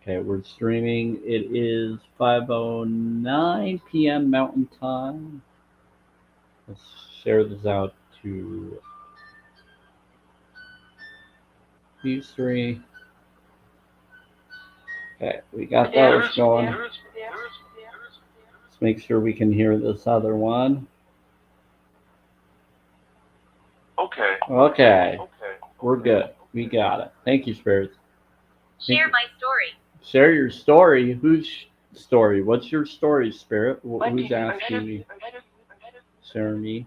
Okay, we're streaming. It is 5:09 p.m. Mountain Time. Let's share this out to these three. Okay, we got those going. Let's make sure we can hear this other one. Okay. We're good. We got it. Thank you, Spirits. Share my story. Share your story. Whose story? What's your story, Spirit? Who's asking me? Share me.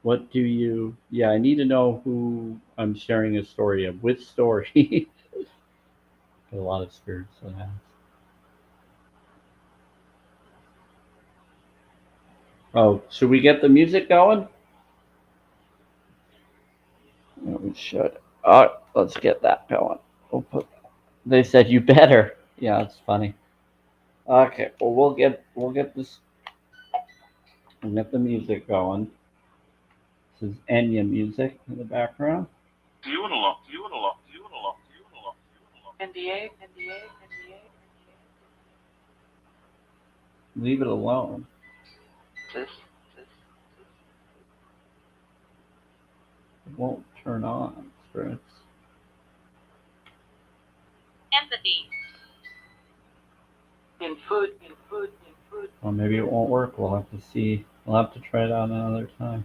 What do you? Yeah, I need to know who I'm sharing a story of. Which story? Got a lot of spirits that ask. Oh, should we get the music going? Yeah, we should. All right, let's get that going. We'll put. They said you better. Yeah, it's funny. Okay, well we'll get this. We'll get the music going. This is Enya music in the background. Leave it alone. It won't turn on, spirits. Empathy. Or maybe it won't work. We'll have to see. We'll have to try it out another time.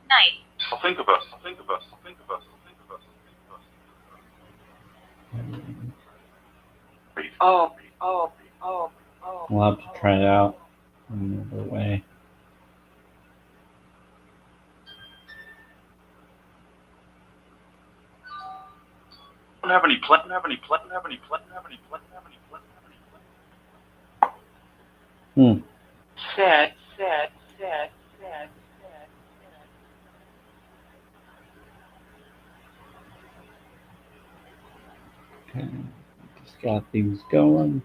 Night. I'll think of us. We'll have to try it out another way. I don't have any plat. Sad. Okay. Just got things going.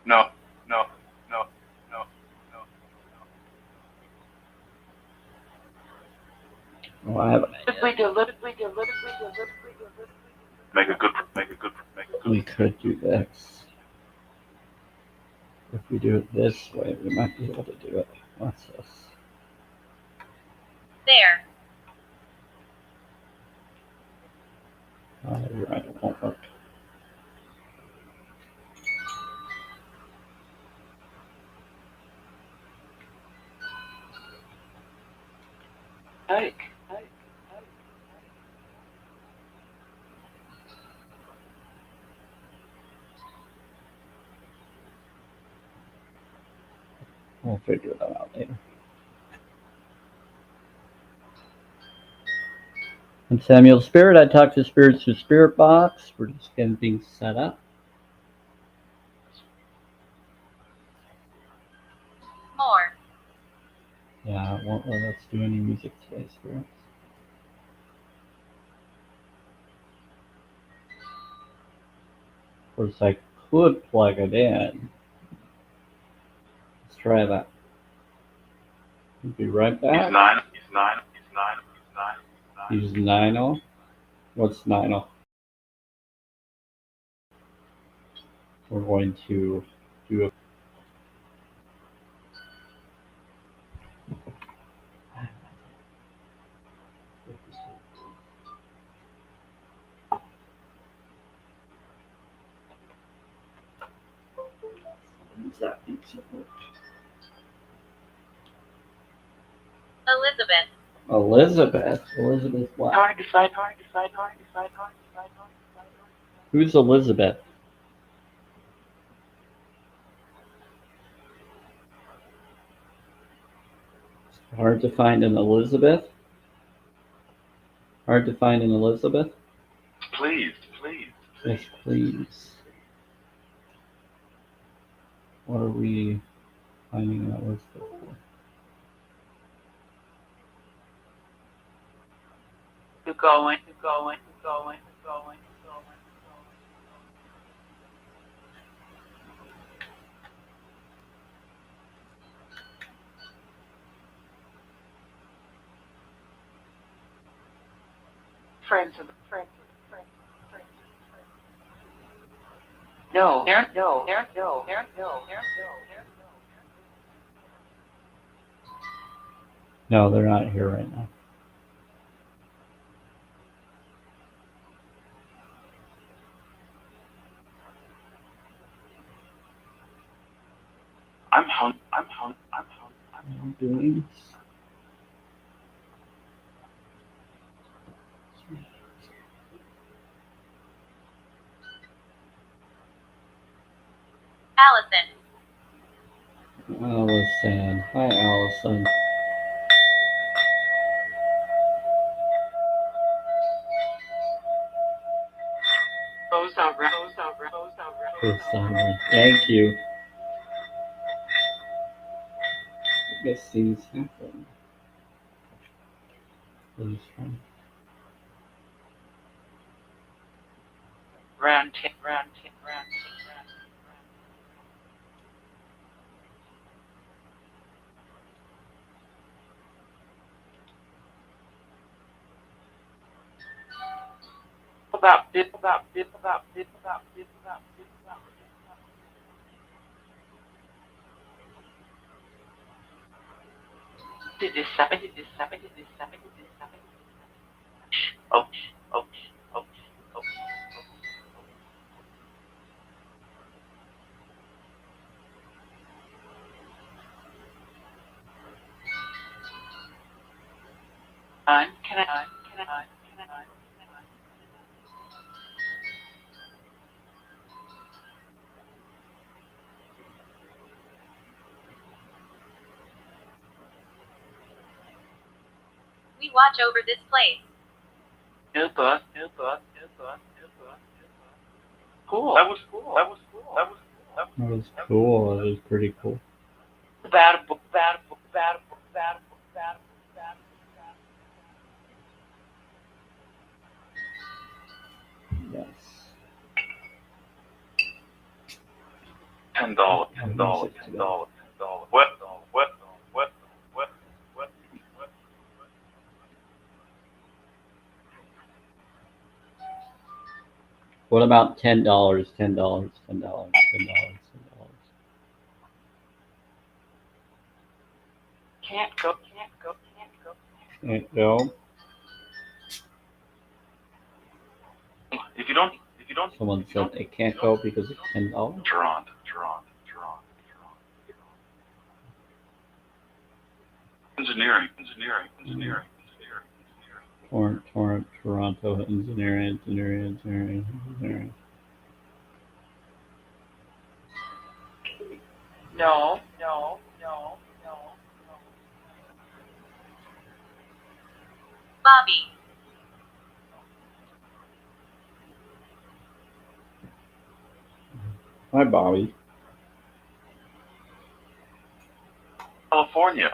No. Oh, I haven't. Make a good. We could do this. If we do it this way, we might be able to do it. What's this? There. Oh, you're right. It won't work. We'll figure that out later. I'm Samuel Spirit. I talk to spirits through Spirit Box. We're just getting things set up. More. Yeah, it won't let us do any music today, spirits. Of course, I could plug it in. Let's try that. We'll be right back. He's nine. Use Nino. What's Nino? We're going to do a Elizabeth. Elizabeth what? Hard to find. Who's Elizabeth? Hard to find an Elizabeth? Hard to find an Elizabeth? Please. Yes, please. What are we finding an Elizabeth for? You're going. Friends of the friends. No, there, no, there, no, there, no, there, no. No, they're not here right now. I'm hungry. I'm hungry. I'm hungry. I'm doing. Allison. Allison. Hi, Allison. Thank you. I guess things happen. Round 10. About. Did this seven? Oh, oh, oh, oh. Can I? We watch over this place. New book. Cool. That was cool. That was cool. That was pretty cool. Bad book. Yes. $10. $10. What? What about $10? $10. Can't go. Can't go. If you don't. Someone said they can't go because it's $10. Toronto. Engineering. Toronto, engineering. No. Bobby. Hi, Bobby. California.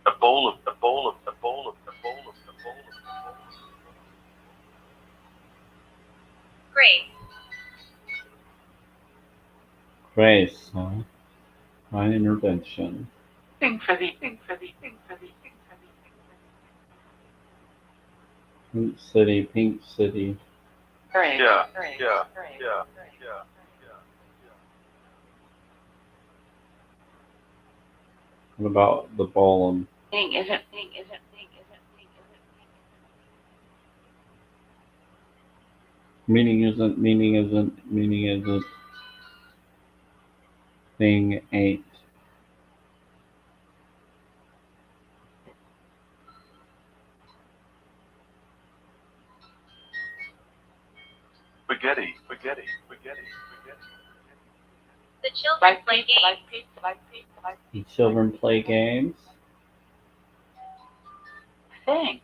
A bowl of. Grace. Grace, huh? My intervention. Thing for the. Pink City. Great. Yeah. What about the Ballin? Thing isn't. Meaning isn't. Thing ain't. Spaghetti. The children play games. The children play games. Thing.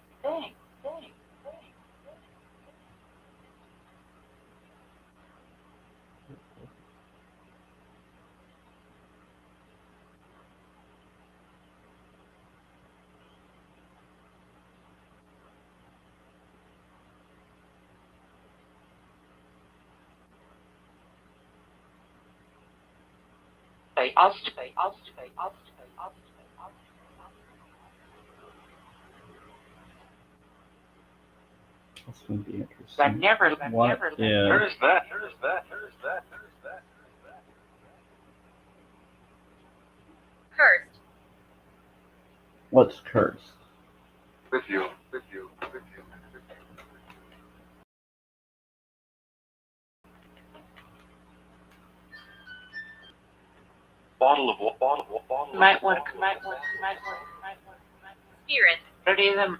That's going to be interesting. But never, What never, is There is that. There is that. There is that. There is that. Cursed. what's cursed? With you. With you. With you. Bottle of bottle. might want. Spirit. Ready them.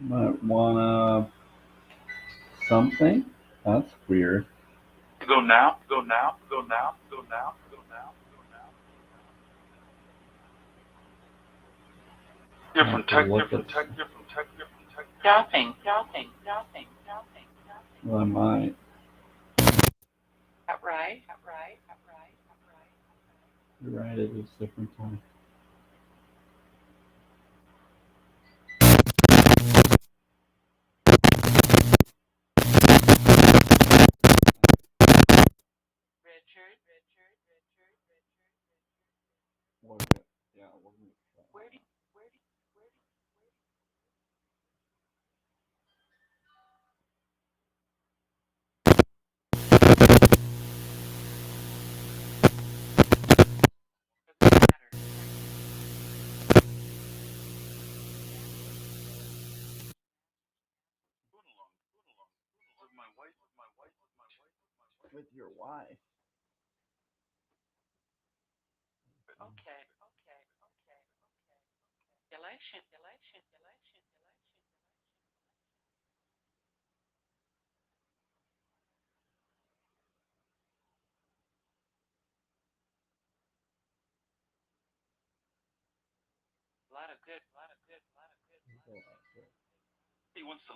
Might wanna something? That's weird. Go now. Go now. Go now. Go now. Go now. Go now. Different tech. Different tech. Different tech. Different tech. Shopping. Well, I might. Right. You're right, it is different time. Yeah, Where do you with your wife. Okay. Election. A lot of good. He wants to.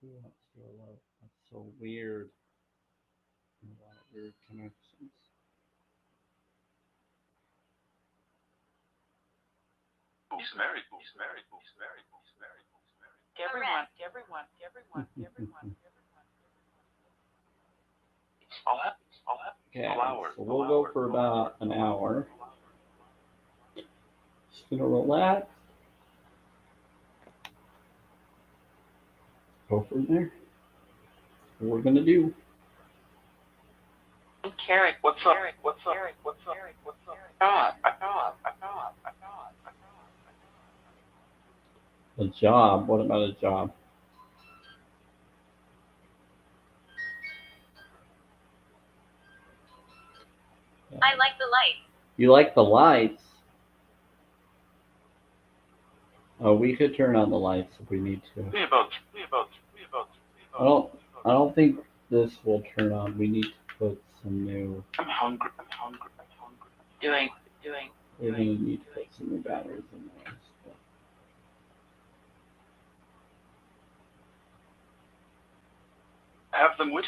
Who wants to love? That's so weird. A lot of weird connections. He's married. Everyone. I'll have. Okay, Flowers. so we'll go for about an hour. Just gonna relax. Go from there. What we're gonna do. Carrot. What's up? Dog. A job. What about a job? I like the light. You like the lights? Oh, we could turn on the lights if we need to. Me about. I don't think this will turn on. We need to put some new. I'm hungry. Doing. We're gonna need to put some new batteries in there. Have them which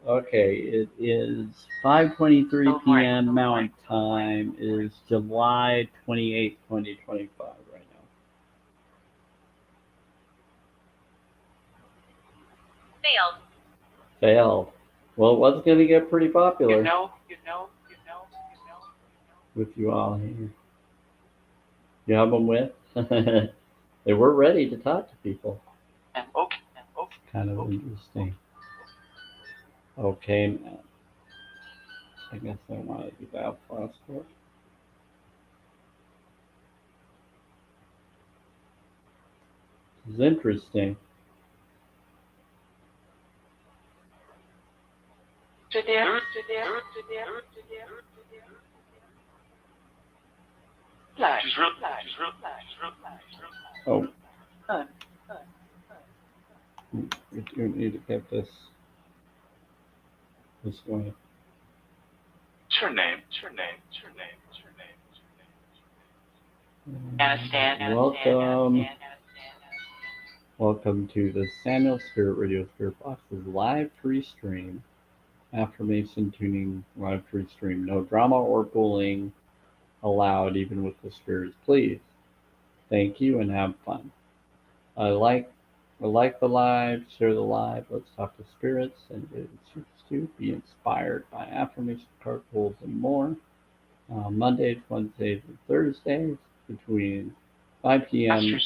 Okay, it is 5:23 p.m. Mountain Time. It is July 28th, 2025 right now. Failed. Well, it was going to get pretty popular You know. with you all here. You have them with? They were ready to talk to people. Okay. Kind of interesting. Okay, man. I guess I want to do that faster. This is interesting. She's real. Oh, we do need to get this way. What's her name? Welcome to the Samuel Spirit Radio Spirit Box's live free stream. Affirmation tuning live free stream. No drama or bullying allowed, even with the spirits. Please. Thank you and have fun. I like the live, share the live, let's talk to spirits, and choose to be inspired by affirmation card pulls and more. Mondays, Wednesdays, and Thursdays between 5 p.m.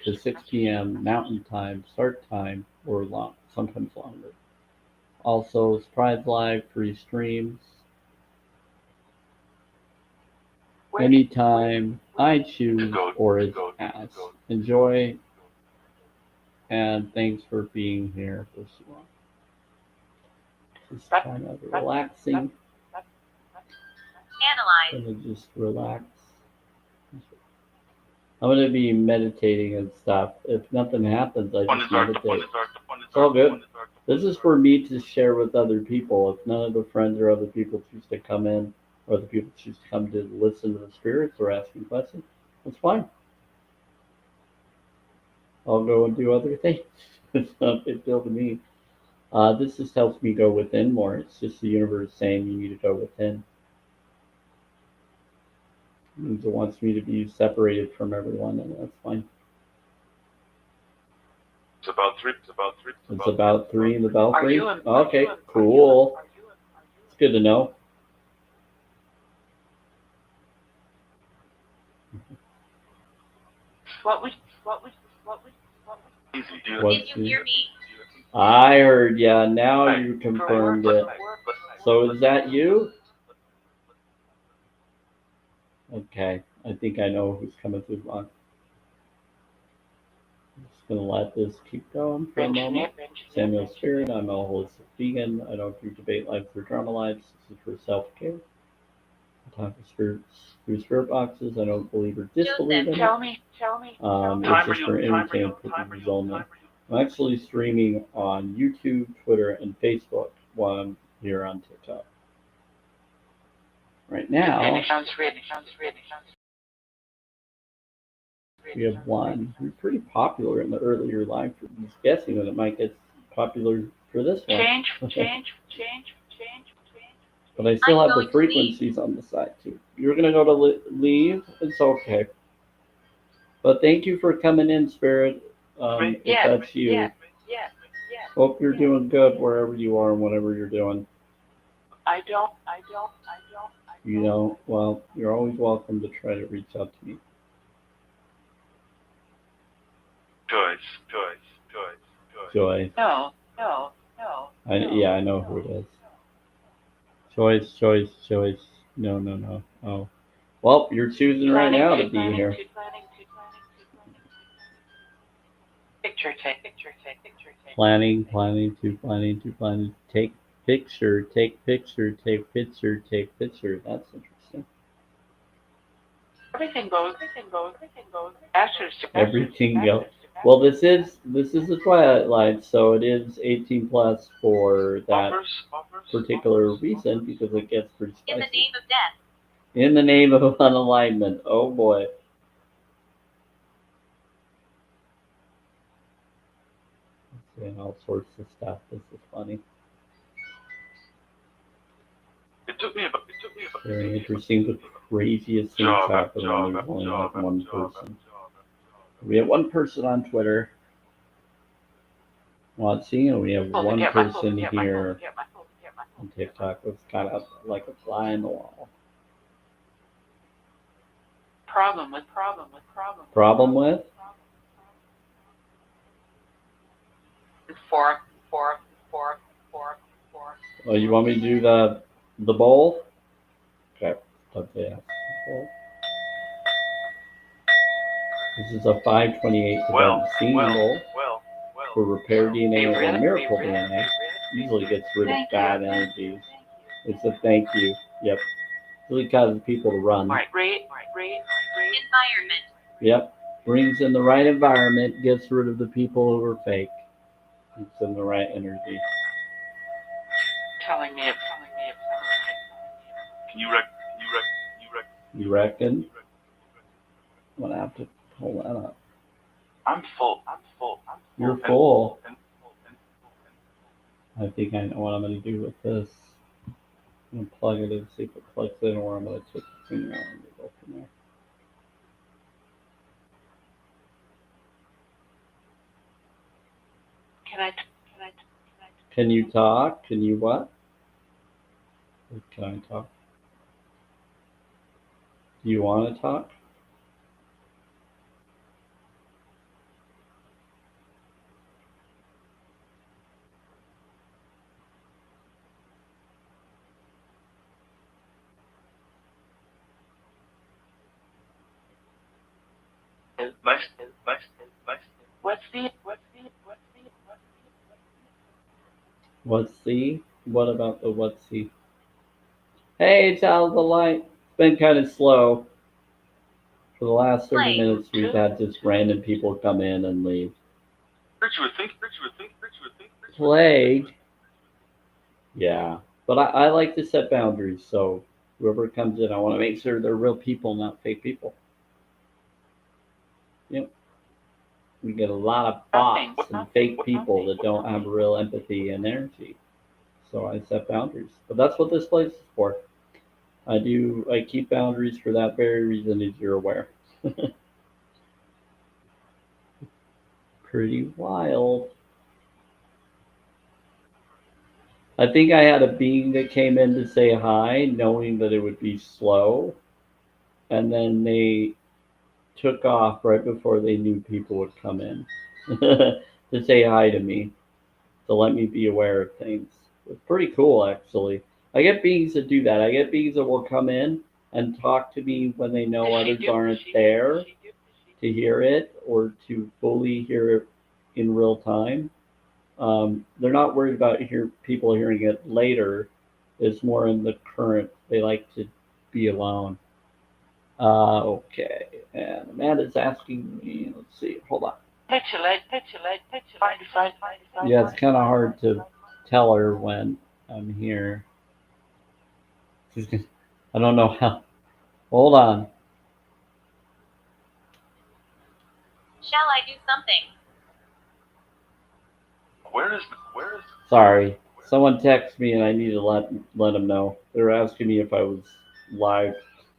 to 6 p.m. Mountain Time, start time, or sometimes longer. Also, surprise live, free streams, anytime I choose or is asked. Enjoy, and thanks for being here this long. Just kind of relaxing. Analyze. Gonna just relax. I'm gonna be meditating and stuff. If nothing happens, I just meditate. It's all good. This is for me to share with other people. If none of the friends or other people choose to come in, or the people choose to come to listen to the spirits or asking questions, that's fine. I'll go and do other things. It's not a big deal to me. This just helps me go within more. It's just the universe saying you need to go within. It means it wants me to be separated from everyone, and that's fine. It's about three. It's about 3 in the belfry. Are you Okay, cool. It's good to know. What was Easy, dude. What's Did you hear me? I heard, yeah. Now you confirmed it. So is that you? Okay, I think I know who's coming through. I'm just gonna let this keep going for a moment. Samuel Spirit. I'm a holistic vegan. I don't do debate lives or drama lives. This is for self-care. I talk to spirits through spirit boxes. I don't believe or disbelieve in it. Tell me. It's just for entertainment purposes only. I'm actually streaming on YouTube, Twitter, and Facebook while I'm here on TikTok. Right now, Sounds ready. we have one who's pretty popular in the earlier live. He's guessing that it might get popular for this one. Change. But I still I'm have the going to frequencies on the side too. You're gonna go to leave. It's okay. But thank you for coming in, Spirit. If that's you. Yeah. Hope you're doing good wherever you are and whatever you're doing. I don't. You know, well, you're always welcome to try to reach out to me. Joy. No. I know who it is. Choice. No. Oh. Well, you're choosing right now to be here. Picture take. Planning. Take picture. That's interesting. Everything goes. Everything goes. Well, this is the Twilight Light, so it is 18 plus for that particular reason because it gets pretty spicy. In the name of death. In the name of unalignment. Oh boy. And all sorts of stuff. This is funny. It took me about. Very interesting. The craziest things happen when there's only like one person. We have one person on Twitter watching, and we have one person here on TikTok. It's kind of like a fly in the wall. Problem with. Problem with? Four. Oh, you want me to do the bowl? Okay. Okay. This is a 528 seeing bowl for repair DNA or miracle DNA. Usually gets rid of bad energies. It's a thank you. Yep. Really causes people to run. Great. Environment. Yep. Brings in the right environment, gets rid of the people who are fake. It's in the right energy. Telling me. Can you rec? You reckon? I'm gonna have to pull that up. I'm full. You're full. I think I know what I'm gonna do with this. I'm gonna plug it in, see if it plugs in, or I'm gonna take the finger out and go from there. Can you talk? Can you what? Can I talk? Do you want to talk? What's the? What about the what's the? Hey, child of the light. It's been kind of slow. For the last 30 Play. minutes, we've had just random people come in and leave. Plague. Yeah. But I like to set boundaries, so whoever comes in, I want to make sure they're real people, not fake people. Yep. We get a lot of bots and fake people that don't have real empathy and energy. So I set boundaries. But that's what this place is for. I keep boundaries for that very reason, as you're aware. Pretty wild. I think I had a being that came in to say hi, knowing that it would be slow, and then they took off right before they knew people would come in to say hi to me, to let me be aware of things. It's pretty cool, actually. I get beings that do that. I get beings that will come in and talk to me when they know others aren't there to hear it or to fully hear it in real time. They're not worried about people hearing it later. It's more in the current. They like to be alone. Okay. And Amanda's asking me, let's see, hold on. Yeah, it's kind of hard to tell her when I'm here. I don't know how. Hold on. Shall I do something? Where is? Sorry. Someone texted me and I need to let them know. They were asking me if I was live.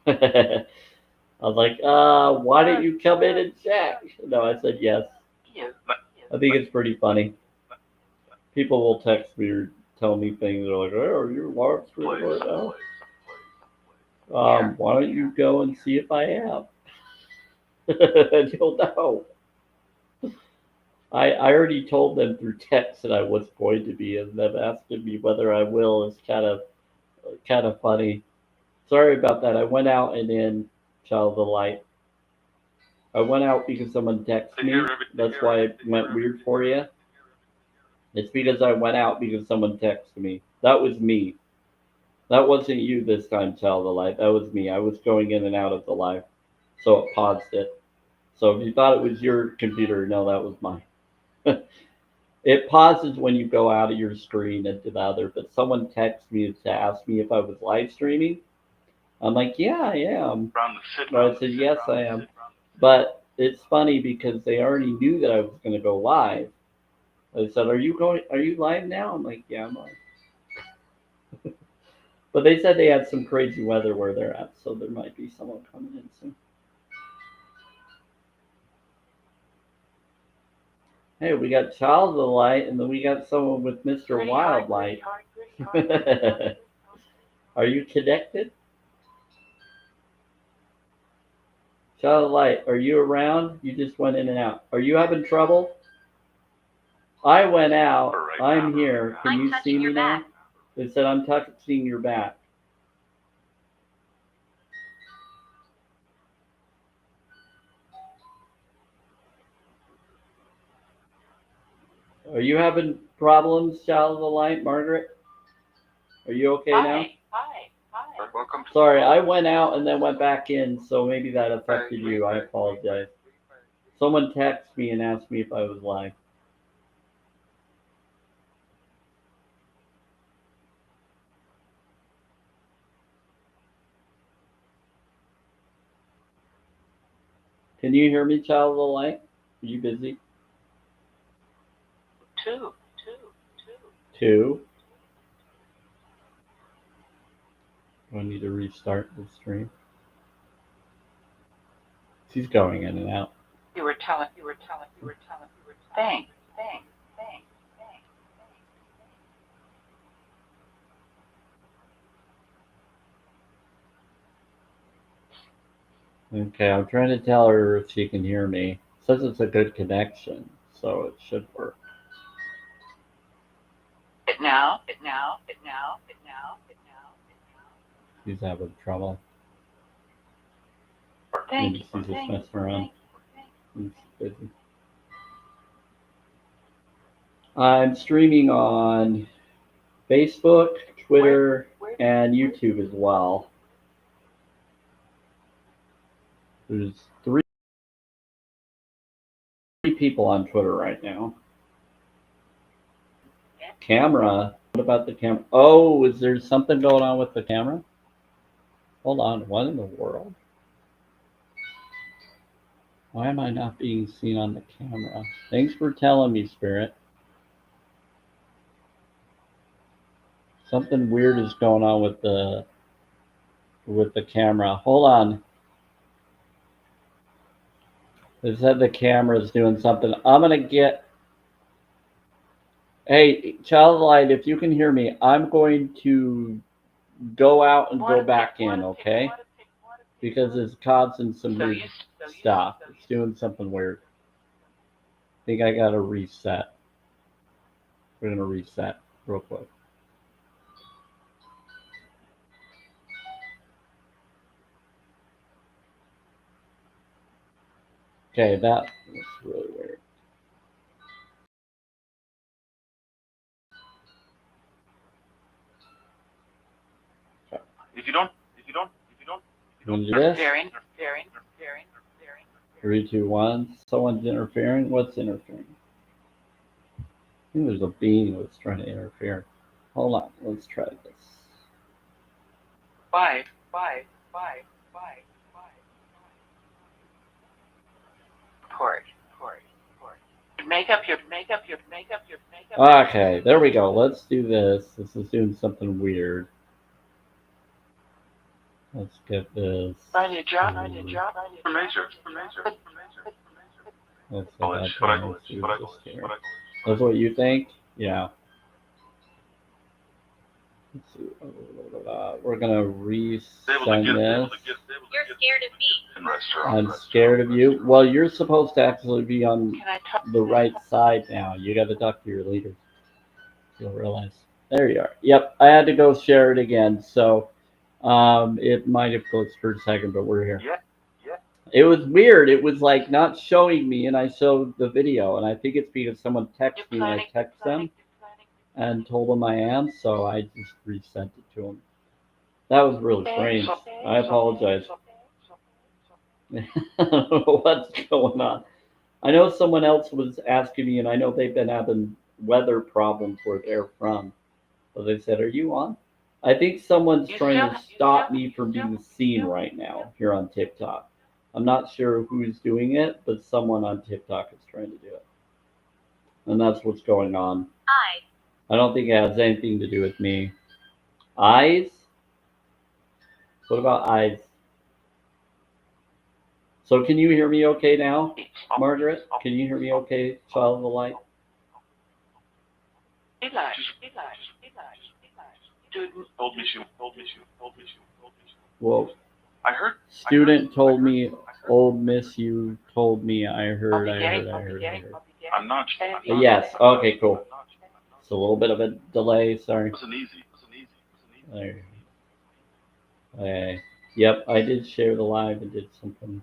I was like, why don't you come in and check? No, I said yes. I think it's pretty funny. People will text me or tell me things. They're like, oh, are you live streaming right now? Why don't you go and see if I am? And you'll know. I already told them through text that I was going to be, and them asking me whether I will is kind of funny. Sorry about that. I went out and in Child of the Light. I went out because someone texted me. That's why it went weird for you. It's because I went out because someone texted me. That was me. That wasn't you this time, Child of the Light. That was me. I was going in and out of the live, so it paused it. So if you thought it was your computer, no, that was mine. It pauses when you go out of your screen into the other, but someone texted me to ask me if I was live streaming. I'm like, yeah, I am. Well, I said, yes, I am. But it's funny because they already knew that I was going to go live. They said, are you live now? I'm like, yeah, I'm live. But they said they had some crazy weather where they're at, so there might be someone coming in soon. Hey, we got Child of the Light, and then we got someone with Mr. Wildlight. Are you connected? Child of the Light, are you around? You just went in and out. Are you having trouble? I went out. I'm here. Can you see me now? They said I'm touching your back. Are you having problems, Child of the Light, Margaret? Are you okay now? Welcome. Sorry, I went out and then went back in, so maybe that affected you. I apologize. Someone texted me and asked me if I was live. Can you hear me, Child of the Light? Are you busy? Two. I need to restart the stream. She's going in and out. Thanks. Okay, I'm trying to tell her if she can hear me. It says it's a good connection, so it should work. It now. It now. It now. It now. It now. It now. She's having trouble. Thank Maybe you. she's just Thank messing you. around. Thank you. She's busy. I'm streaming on Facebook, Twitter, and YouTube as well. There's three people on Twitter right now. Camera. What about the camera? Oh, is there something going on with the camera? Hold on. What in the world? Why am I not being seen on the camera? Thanks for telling me, Spirit. Something weird is going on with the camera. Hold on. It said the camera is doing something. I'm gonna get. Hey, Child Light, if you can hear me, I'm going to go out and go back in, okay? Because it's causing some weird stuff. It's doing something weird. I think I gotta reset. We're gonna reset real quick. Okay, that was really weird. If you don't, You want to do this? Interfering. 3, 2, 1. Someone's interfering. What's interfering? I think there's a being that's trying to interfere. Hold on. Let's try this. 5. Port. Make up your. Okay, there we go. Let's do this. This is doing something weird. Let's get this. Find your job. information. Let's Knowledge, see that. Let's do this here. That's what you think? Yeah. Let's see. We're gonna resend this. You're scared of me. I'm scared of you. Well, you're supposed to actually be on Can I talk? the right side now. You got to talk to your leader. You'll realize. There you are. Yep, I had to go share it again, so it might have glitched for a second, but we're here. Yeah. It was weird. It was like not showing me, and I showed the video, and I think it's because someone texted me, and I texted them and told them I am, so I just resent it to them. That was really strange. I apologize. I don't know what's going on. I know someone else was asking me, and I know they've been having weather problems where they're from. So they said, "Are you on?" I think someone's trying to stop me from being seen right now here on TikTok. I'm not sure who's doing it, but someone on TikTok is trying to do it. And that's what's going on. I don't think it has anything to do with me. Eyes? What about eyes? So can you hear me okay now, Margaret? Can you hear me okay, Child of the Light? Told me she. Well, I heard. student told me, old miss you told me, I heard. I'm not. Yes, okay, cool. It's a little bit of a delay, sorry. It wasn't easy. There. Okay. Yep, I did share the live and did something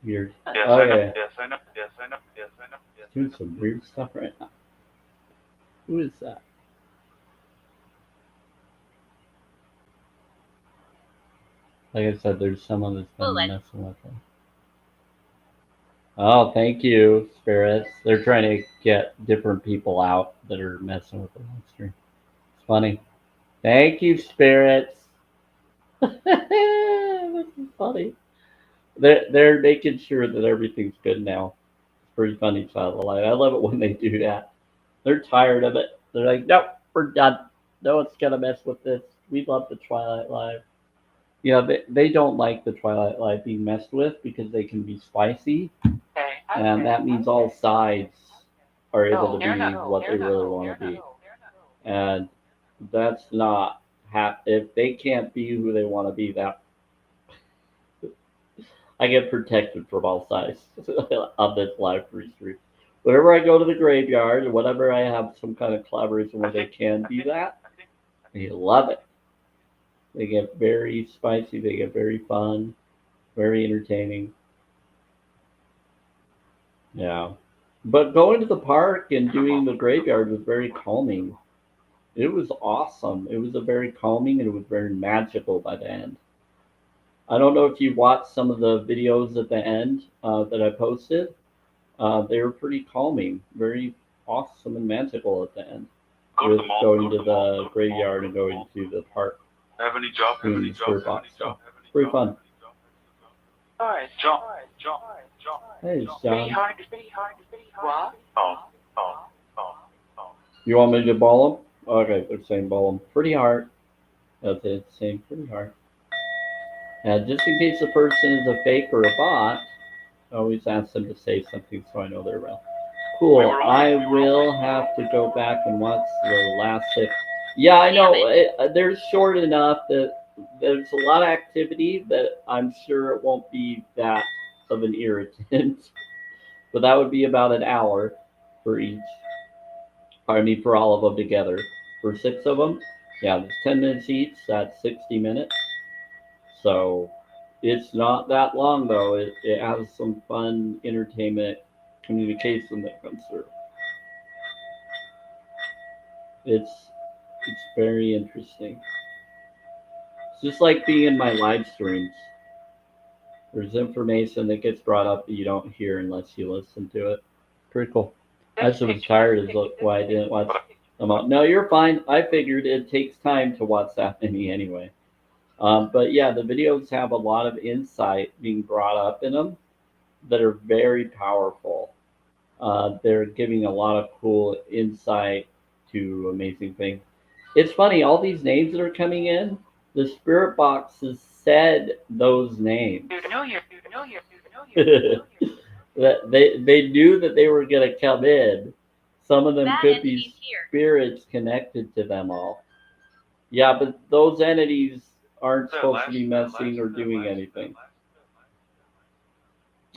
weird. Yes, Okay. I know. Doing some weird stuff right now. Who is that? Like I said, there's someone that's been messing with them. Oh, thank you, spirits. They're trying to get different people out that are messing with the live stream. It's funny. Thank you, spirits. This is funny. They're making sure that everything's good now. It's pretty funny, Child of the Light. I love it when they do that. They're tired of it. They're like, nope, we're done. No one's gonna mess with this. We love the Twilight Live. Yeah, they don't like the Twilight Live being messed with because they can be spicy, and that means all sides are able to be what they really want to be, and that's not if they can't be who they want to be. I get protected from all sides on this live free stream. Whenever I go to the graveyard, or whenever I have some kind of collaboration where they can do that, they love it. They get very spicy. They get very fun, very entertaining. Yeah. But going to the park and doing the graveyard was very calming. It was awesome. It was a very calming and it was very magical by the end. I don't know if you watched some of the videos at the end that I posted. They were pretty calming, very awesome and magical at the end. Go to With the mall. going Go to to the mall. the Go to the graveyard mall. and going to the park, Have any job? Have doing any the job? spirit Have any box stuff. job? Have any Pretty job? fun. Alright, Jump, jump, jump. Hey, pretty John. hard, what? Oh, oh, oh, oh. You want me to ball them? Okay, they're saying ball them. Pretty hard. That's it, saying pretty hard. Now, just in case the person is a fake or a bot, I always ask them to say something so I know they're real. Cool. I will have to go back and watch the last 6. Yeah, I know. They're short enough that there's a lot of activity that I'm sure it won't be that of an irritant. But that would be about an hour for each. Pardon me, for all of them together. For 6 of them, yeah, there's 10 minutes each. That's 60 minutes. So it's not that long though. It has some fun entertainment communication that comes through. It's very interesting. It's just like being in my live streams. There's information that gets brought up that you don't hear unless you listen to it. Pretty cool. I just was tired is why I didn't watch them all. No, you're fine. I figured it takes time to watch that many anyway. But yeah, the videos have a lot of insight being brought up in them that are very powerful. They're giving a lot of cool insight to amazing things. It's funny, all these names that are coming in, the spirit boxes said those names. That they knew that they were going to come in. Some of them Bad could be entities here. spirits connected to them all. Yeah, but those entities aren't supposed to be messing or doing anything.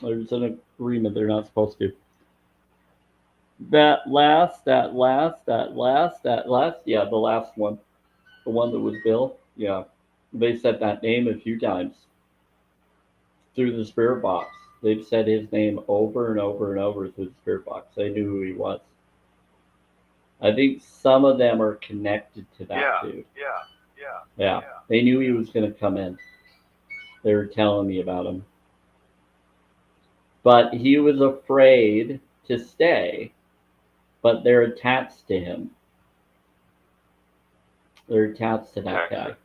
There's an agreement they're not supposed to. That last, yeah, the last one. The one that was Bill, yeah. They said that name a few times through the spirit box. They've said his name over and over and over through the spirit box. They knew who he was. I think some of them are connected to that dude. Yeah. They knew he was going to come in. They were telling me about him. But he was afraid to stay, but they're attached to him. They're attached to that guy.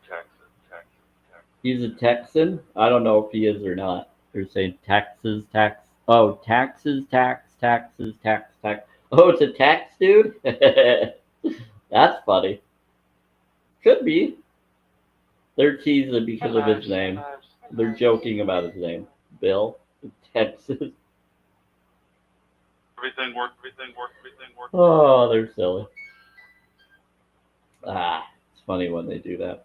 He's a Texan? I don't know if he is or not. They're saying taxes, tax. Oh, taxes, taxes, tax. Oh, it's a tax dude? That's funny. Could be. They're teasing because of his name. They're joking about his name. Bill, Texas. Everything worked. Oh, they're silly. It's funny when they do that.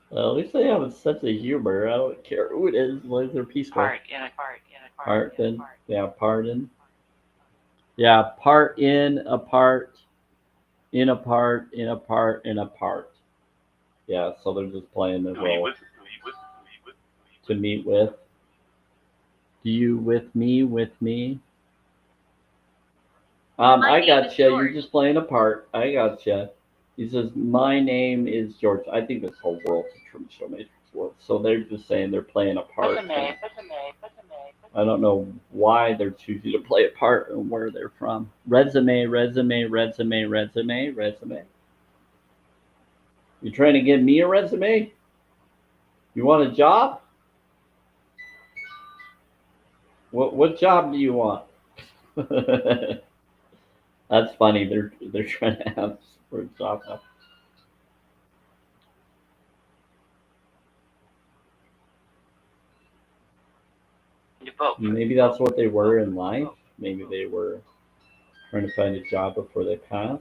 Well, at least they have a sense of humor. I don't care who it is, as long as they're peaceful. Pardon. Yeah, pardon. Yeah, part in, apart, in apart, in apart, in apart. Yeah, so they're just playing the role. To meet with. Do you with me, with me? I gotcha. You're just playing a part. I gotcha. He says, my name is George. I think this whole world's a traditional matrix world. So they're just saying they're playing a part. I don't know why they're choosing to play a part and where they're from. Resume. You trying to give me a resume? You want a job? What job do you want? That's funny. They're trying to have for a job. Maybe that's what they were in life. Maybe they were trying to find a job before they pass.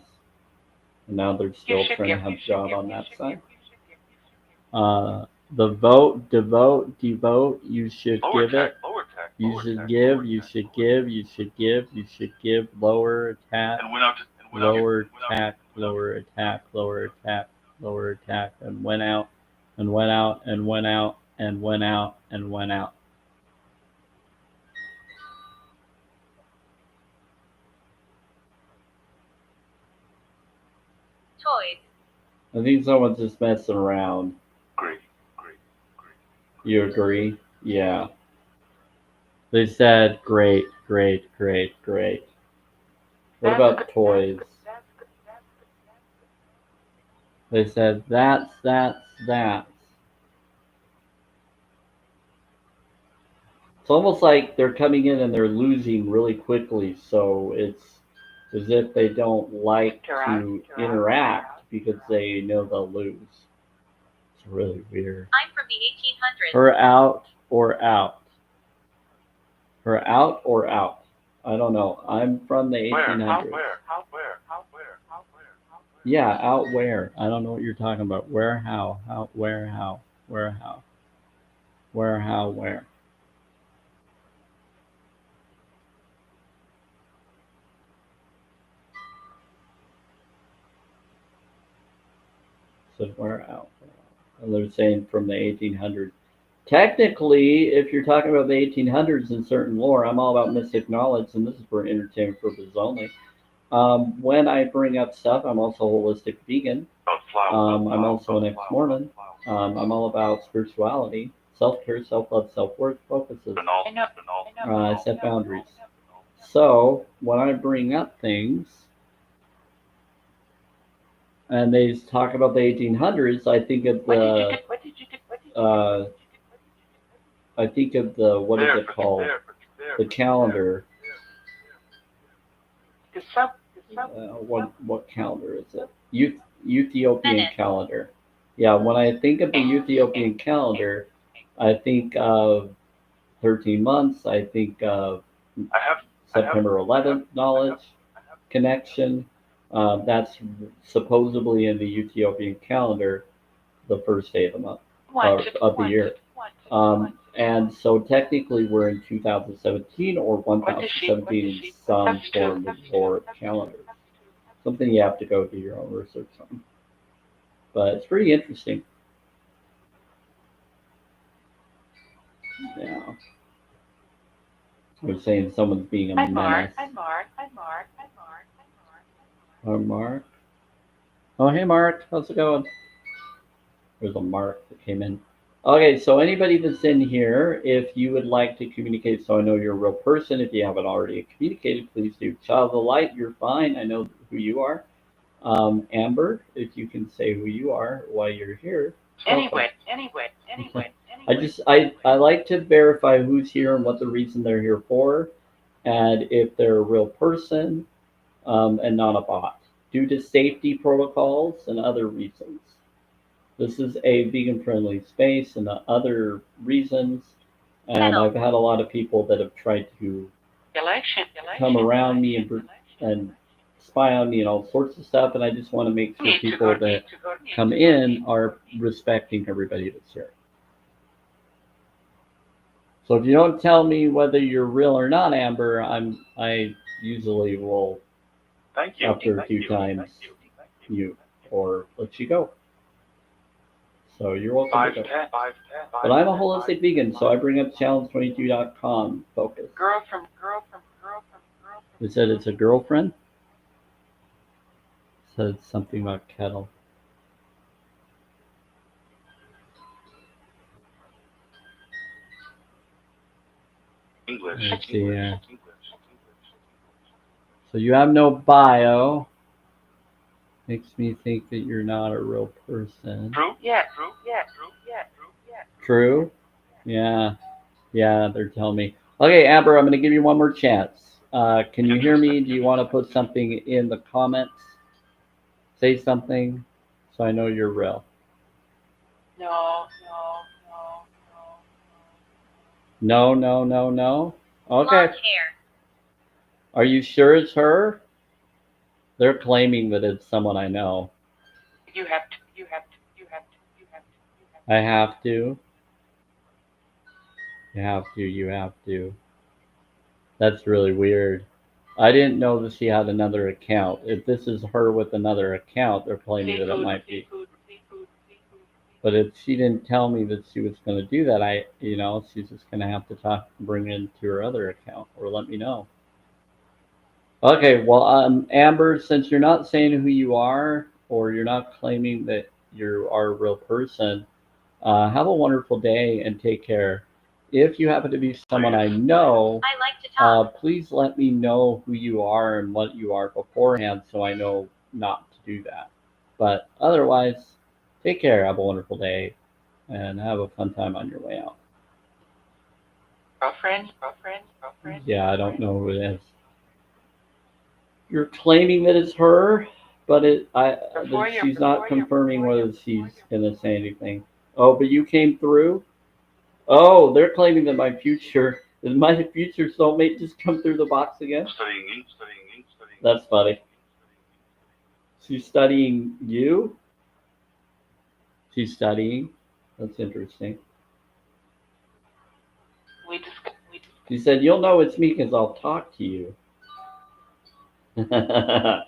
And now they're You still should trying to give. have You should job give. on You that should side. give. You should give. You should give. The vote, devote, devote, you should Lower give tech, it. lower tech, You lower should tech, give, lower you tech, should lower give, tech. you should give, you should give, lower attack, And went out to lower attack, lower attack, lower attack, lower attack, and went out, and went out, and went out, and went out, and went out. Toys. I think someone's just messing around. Great, great, great. You agree? Yeah. They said great, great, great, great. What That's about good. toys? That's good. That's good. That's good. They said that's. It's almost like they're coming in and they're losing really quickly, so it's as if they don't like to interact because they know they'll lose. It's really weird. I'm from the 1800s. Her out or out. Her out or out. I don't know. I'm from the Where? 1800s. How? Where? How? Where? How? Where? How? Where? How? Where? Yeah, out where? I don't know what you're talking about. Where, how? How, where, how? Where, how? Where, how, where? Said where, out. And they're saying from the 1800s. Technically, if you're talking about the 1800s in certain lore, I'm all about mystic knowledge, and this is for entertainment purposes only. When I bring up stuff, I'm also a holistic vegan. I'm also an ex-Mormon. I'm all about spirituality, self-care, self-love, self-worth, focuses. I know. I know. Set boundaries. So when I bring up things, and they talk about the 1800s, I think of What did you the do? What did you do? What did you do? uh, I think of the what is it called? The calendar. The sub. What calendar is it? Ethiopian Venice. calendar. Yeah, when I think of the Ethiopian calendar, I think of 13 months. I think of September 11th knowledge connection. That's supposedly in the Ethiopian calendar, the first day of the month of the year. And so technically we're in 2017 or 1017 in some form of lore calendar. Something you have to go do your own research on. But it's pretty interesting. Yeah. We're saying someone's being a Hi, Mark. menace. Hi, Mark. Hi, Mark. Hi, Mark. Hi, Mark. Hi, Mark. Oh, hey, Mark. How's it going? There's a Mark that came in. Okay, so anybody that's in here, if you would like to communicate, so I know you're a real person, if you haven't already communicated, please do. Child of the Light, you're fine. I know who you are. Amber, if you can say who you are while you're here. Anyway. I like to verify who's here and what the reason they're here for, and if they're a real person and not a bot, due to safety protocols and other reasons. This is a vegan-friendly space and other reasons, and I've had a lot of people that have tried to come around me and spy on me and all sorts of stuff, and I just want to make sure people that come in are respecting everybody that's here. So if you don't tell me whether you're real or not, Amber, I usually will, after a few times, mute or let you go. So you're welcome to go. But I'm a holistic vegan, so I bring up challenge22.com focus. Girl from. They said it's a girlfriend. Said something about kettle. English. Let's see here. So you have no bio. Makes me think that you're not a real person. True? Yeah. True? Yeah. Yeah, they're telling me. Okay, Amber, I'm going to give you one more chance. Can you hear me? Do you want to put something in the comments? Say something so I know you're real. No. No. Okay. Blonde hair. Are you sure it's her? They're claiming that it's someone I know. You have to. You have to. You have to. You have to. You have to. I have to. You have to. You have to. That's really weird. I didn't know that she had another account. If this is her with another account, they're claiming that it Seafood. might be. Seafood. Seafood. Seafood. But if she didn't tell me that she was going to do that, she's just going to have to bring it into her other account or let me know. Okay, well, Amber, since you're not saying who you are or you're not claiming that you are a real person, have a wonderful day and take care. If you happen to be someone I know, I like to talk. please let me know who you are and what you are beforehand so I know not to do that. But otherwise, take care, have a wonderful day, and have a fun time on your way out. Girlfriend. Girlfriend. Girlfriend. Yeah, I don't know who it is. You're claiming that it's her, but she's not confirming whether she's gonna say anything. Oh, but you came through? Oh, they're claiming that my future soulmate just come through the box again? Studying ink, studying ink, studying ink. That's funny. She's studying you? She's studying? That's interesting. She said, you'll know it's me because I'll talk to you. That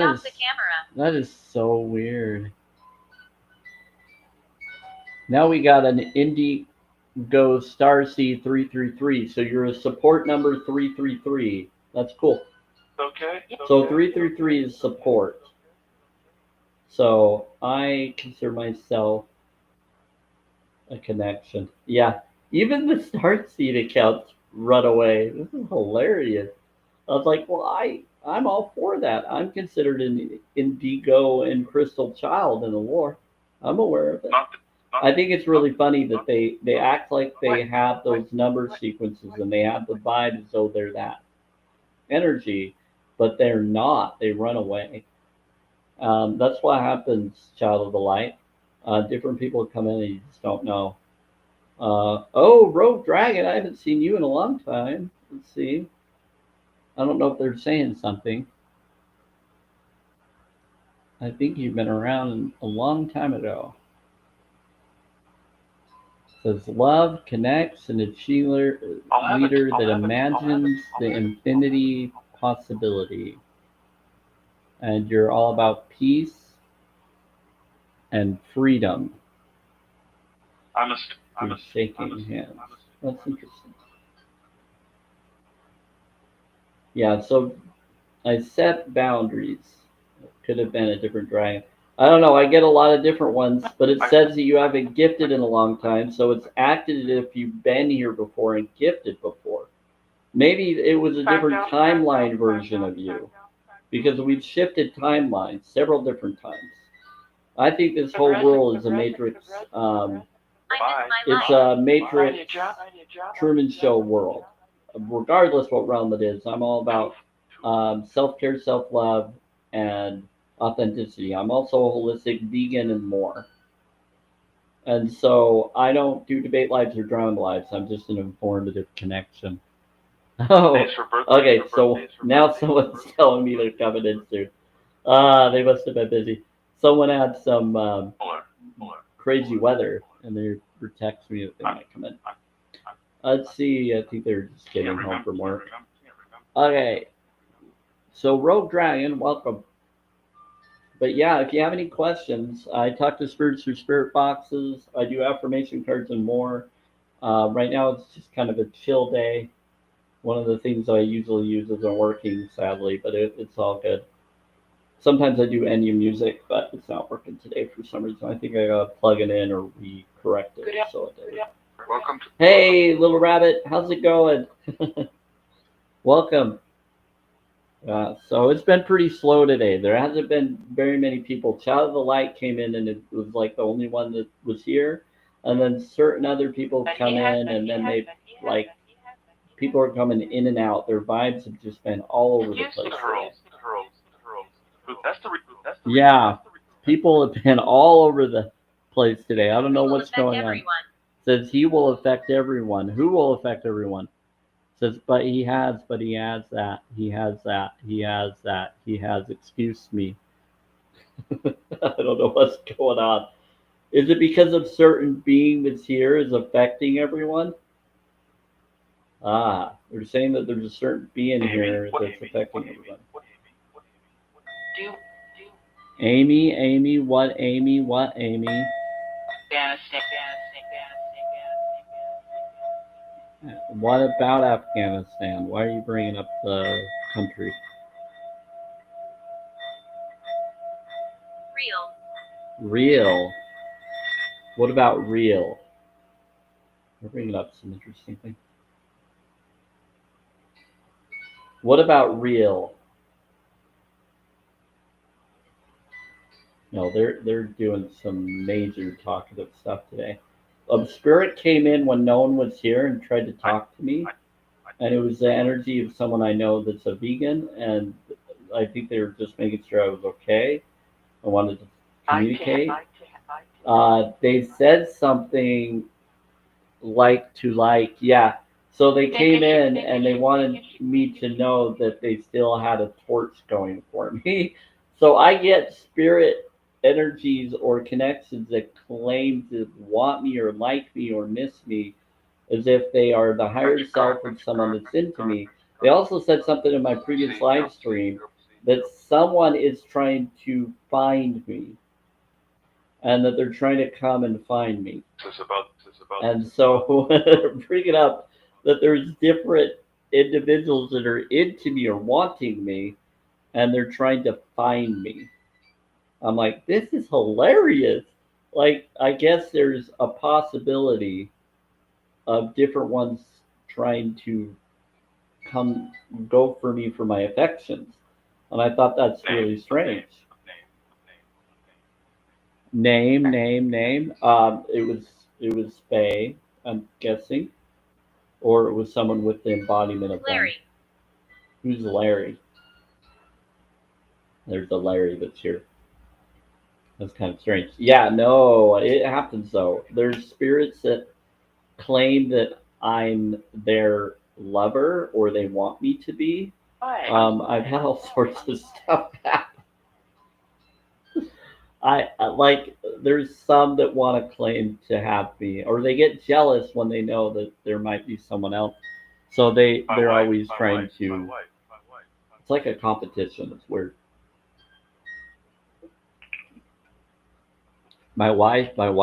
Stop is the camera. that is so weird. Now we got an Indigo Starseed 333. So you're a support number 333. That's cool. Okay. So 333 is support. So I consider myself a connection. Yeah. Even the Starseed accounts run away. This is hilarious. I was like, well, I'm all for that. I'm considered an Indigo and Crystal child in the war. I'm aware of it. I think it's really funny that they act like they have those number sequences and they have the vibe as though they're that energy, but they're not. They run away. That's what happens, child of the light. Different people come in and you just don't know. Oh, Rogue Dragon, I haven't seen you in a long time. Let's see. I don't know if they're saying something. I think you've been around a long time ago. Says love connects and a leader that imagines the infinity possibility. And you're all about peace and freedom. You're shaking hands. That's interesting. Yeah, so I set boundaries. It could have been a different dragon. I don't know. I get a lot of different ones, but it says that you haven't gifted in a long time, so it's acted as if you've been here before and gifted before. Maybe it was a different timeline version of you, because we've shifted timelines several different times. I think this whole world is a Matrix. It's a Matrix Truman Show world. Regardless what realm it is, I'm all about self-care, self-love, and authenticity. I'm also a holistic vegan and more. And so I don't do debate lives or drama lives. I'm just an informative connection. Oh, okay. So now someone's telling me they're coming in soon. They must have been busy. Someone had some crazy weather, and they were texting me that they might come in. Let's see. I think they're just getting home from work. Okay. So Rogue Dragon, welcome. But yeah, if you have any questions, I talk to spirits through spirit boxes. I do affirmation cards and more. Right now, it's just kind of a chill day. One of the things I usually use isn't working, sadly, but it's all good. Sometimes I do Enya music, but it's not working today for some reason. I think I gotta plug it in or re-correct it. So it did. Welcome. Hey, little rabbit, how's it going? Welcome. So it's been pretty slow today. There hasn't been very many people. Child of the Light came in and it was like the only one that was here. And then certain other people come in and then people are coming in and out. Their vibes have just been all over the place today. Yeah, people have been all over the place today. I don't know what's going on. Says he will affect everyone. Who will affect everyone? Says, but he has that, he has that, he has that, he has, excuse me. I don't know what's going on. Is it because of certain being that's here is affecting everyone? Ah, they're saying that there's a certain being here that's affecting everyone. Do Amy, Amy, what Amy, what Amy? Afghanistan. What about Afghanistan? Why are you bringing up the country? Real. Real. What about real? We're bringing up some interesting things. What about real? No, they're doing some major talkative stuff today. Spirit came in when no one was here and tried to talk to me, and it was the energy of someone I know that's a vegan, and I think they were just making sure I was okay. I wanted to communicate. They said something yeah. So they came in and they wanted me to know that they still had a torch going for me. So I get spirit energies or connections that claim to want me or like me or miss me as if they are the higher self of someone that's into me. They also said something in my previous live stream that someone is trying to find me and that they're trying to come and find me. And so bring it up that there's different individuals that are into me or wanting me, and they're trying to find me. I'm like, this is hilarious. Like, I guess there's a possibility of different ones trying to come go for me for my affections. And I thought that's really strange. Name. It was Faye, I'm guessing, or it was someone with the embodiment of them. Larry. Who's Larry? There's a Larry that's here. That's kind of strange. Yeah, no, it happens though. There's spirits that claim that I'm their lover or they want me to be. I've had all sorts of stuff happen. I like there's some that want to claim to have me, or they get jealous when they know that there might be someone else. So they're always trying to. It's like a competition. It's weird. My wife. Fine.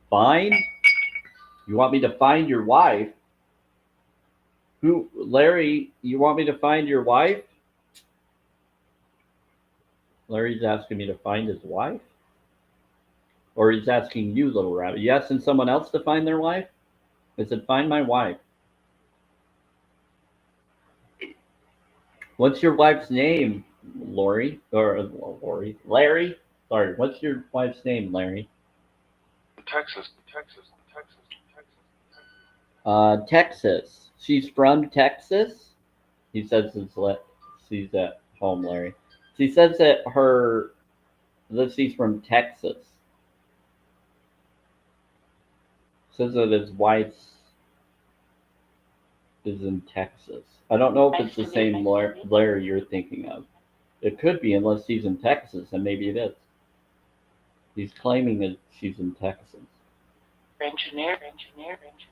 Find? You want me to find your wife? Who, Larry? You want me to find your wife? Larry's asking me to find his wife? Or he's asking you, little rabbit. You asking someone else to find their wife? I said, find my wife. What's your wife's name, Lori? Or Lori? Larry? Sorry, what's your wife's name, Larry? Texas. Texas. She's from Texas? He says she's at home, Larry. She says that she's from Texas. Says that his wife's is in Texas. I don't know if it's the same Larry you're thinking of. It could be, unless he's in Texas, and maybe it is. He's claiming that she's in Texas. Engineer.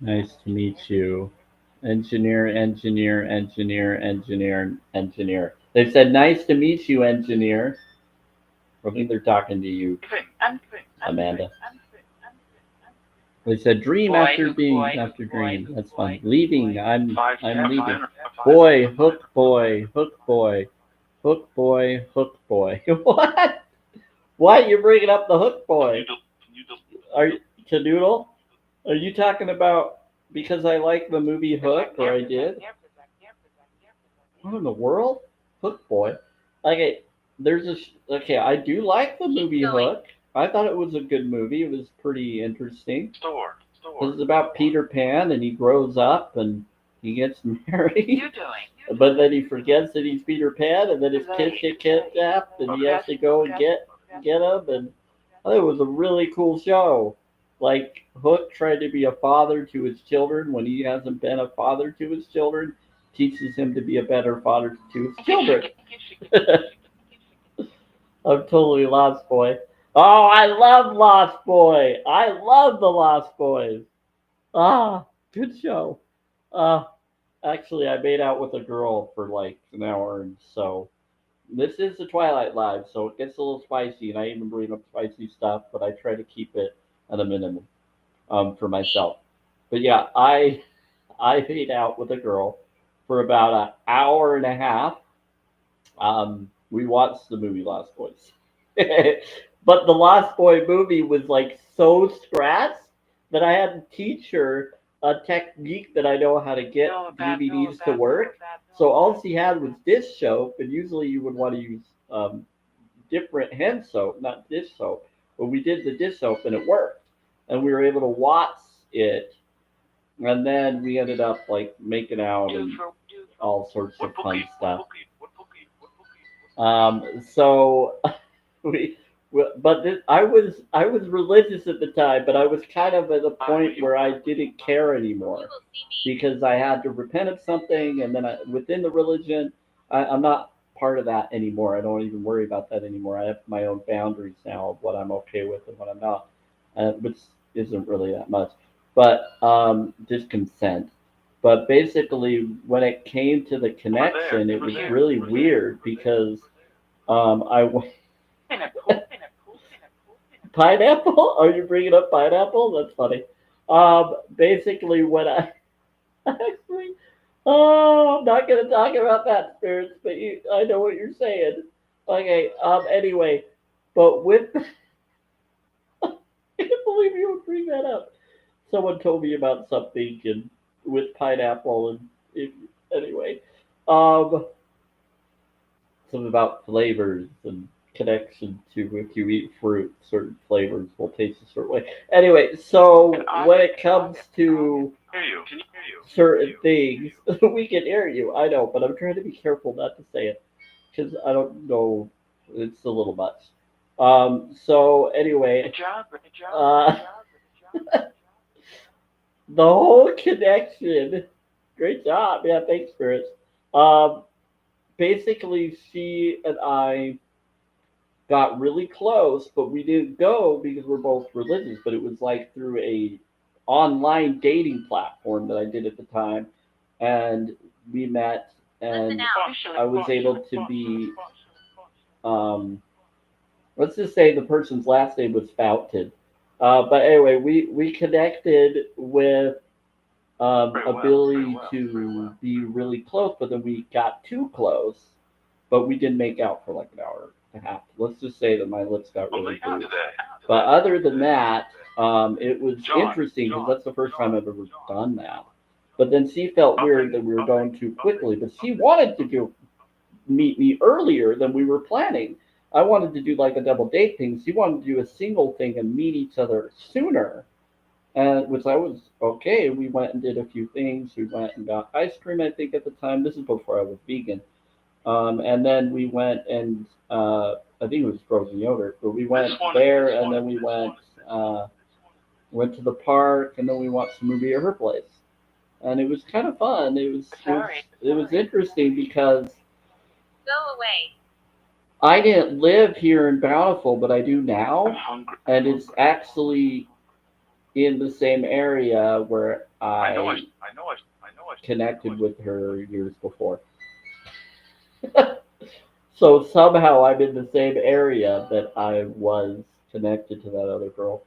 Nice to meet you. Engineer. They said, nice to meet you, engineer. I think they're talking to you, Amanda. They said, dream after dream. That's fine. Leaving. I'm leaving. Boy, hook boy. What? What? You're bringing up the hook boy? Are you Canoodle? Are you talking about because I like the movie Hook, or I did? What in the world? Hook boy. Okay, I do like the movie Hook. I thought it was a good movie. It was pretty interesting. It's about Peter Pan, and he grows up and he gets married. But then he forgets that he's Peter Pan, and then his kids get kidnapped, and he has to go and get him. And I thought it was a really cool show. Like Hook tried to be a father to his children when he hasn't been a father to his children, teaches him to be a better father to his children. I'm totally Lost Boy. Oh, I love Lost Boy. I love the Lost Boys. Ah, good show. Uh, Actually, I made out with a girl for like an hour, and so this is the Twilight Live, so it gets a little spicy, and I even bring up spicy stuff, but I try to keep it at a minimum for myself. But yeah, I made out with a girl for about an hour and a half. We watched the movie Lost Boys, but the Lost Boy movie was like so scratched that I had to teach her a technique that I know how to get DVDs to work. So all she had was dish soap, and usually you would want to use different hand soap, not dish soap. But we did the dish soap, and it worked, and we were able to watch it, and then we ended up like making out and all sorts of fun stuff. So we, but I was religious at the time, but I was kind of at a point where I didn't care You anymore will see me. because I had to repent of something, and then within the religion, I'm not part of that anymore. I don't even worry about that anymore. I have my own boundaries now of what I'm okay with and what I'm not, which isn't really that much, but just consent. But basically, when it came to the connection, it was really weird because I went pineapple. Are you bringing up pineapple? That's funny. Basically, when I actually, oh, I'm not gonna talk about that, spirits, but I know what you're saying. Okay. Anyway, but with, I can't believe you would bring that up. Someone told me about something and with pineapple and anyway, um, something about flavors and connection to if you eat fruit, certain flavors will taste a certain way. Anyway, so when it comes to Hear you. Can you hear you? certain things, we can hear you. I know, but I'm trying to be careful not to say it because I don't know. It's a little much. So anyway, uh, the whole connection. Great job, yeah. Thanks, spirits. Um, Basically, she and I got really close, but we didn't go because we're both religious. But it was like through a online dating platform that I did at the time, and we met, Listen and out. I was able to be. Let's just say the person's last name was Fountain. But anyway, we connected with ability to be really close, but then we got too close, but we didn't make out for like an hour and a half. Let's just say that my lips got really blue. But other than that, it was interesting because that's the first time I've ever done that. But then she felt weird that we were going too quickly, but she wanted to meet me earlier than we were planning. I wanted to do like a double date thing. She wanted to do a single thing and meet each other sooner, and which I was okay. We went and did a few things. We went and got ice cream, I think, at the time. This is before I was vegan. And then we went and I think it was frozen yogurt, but we went there, and then we went to the park, and then we watched a movie at her place, and it was kind of fun. It was interesting because Go away. I didn't live here in Bountiful, but I do now, Hungry. and it's actually in the same area where I know. I connected with her years before. So somehow I'm in the same area that I was connected to that other girl.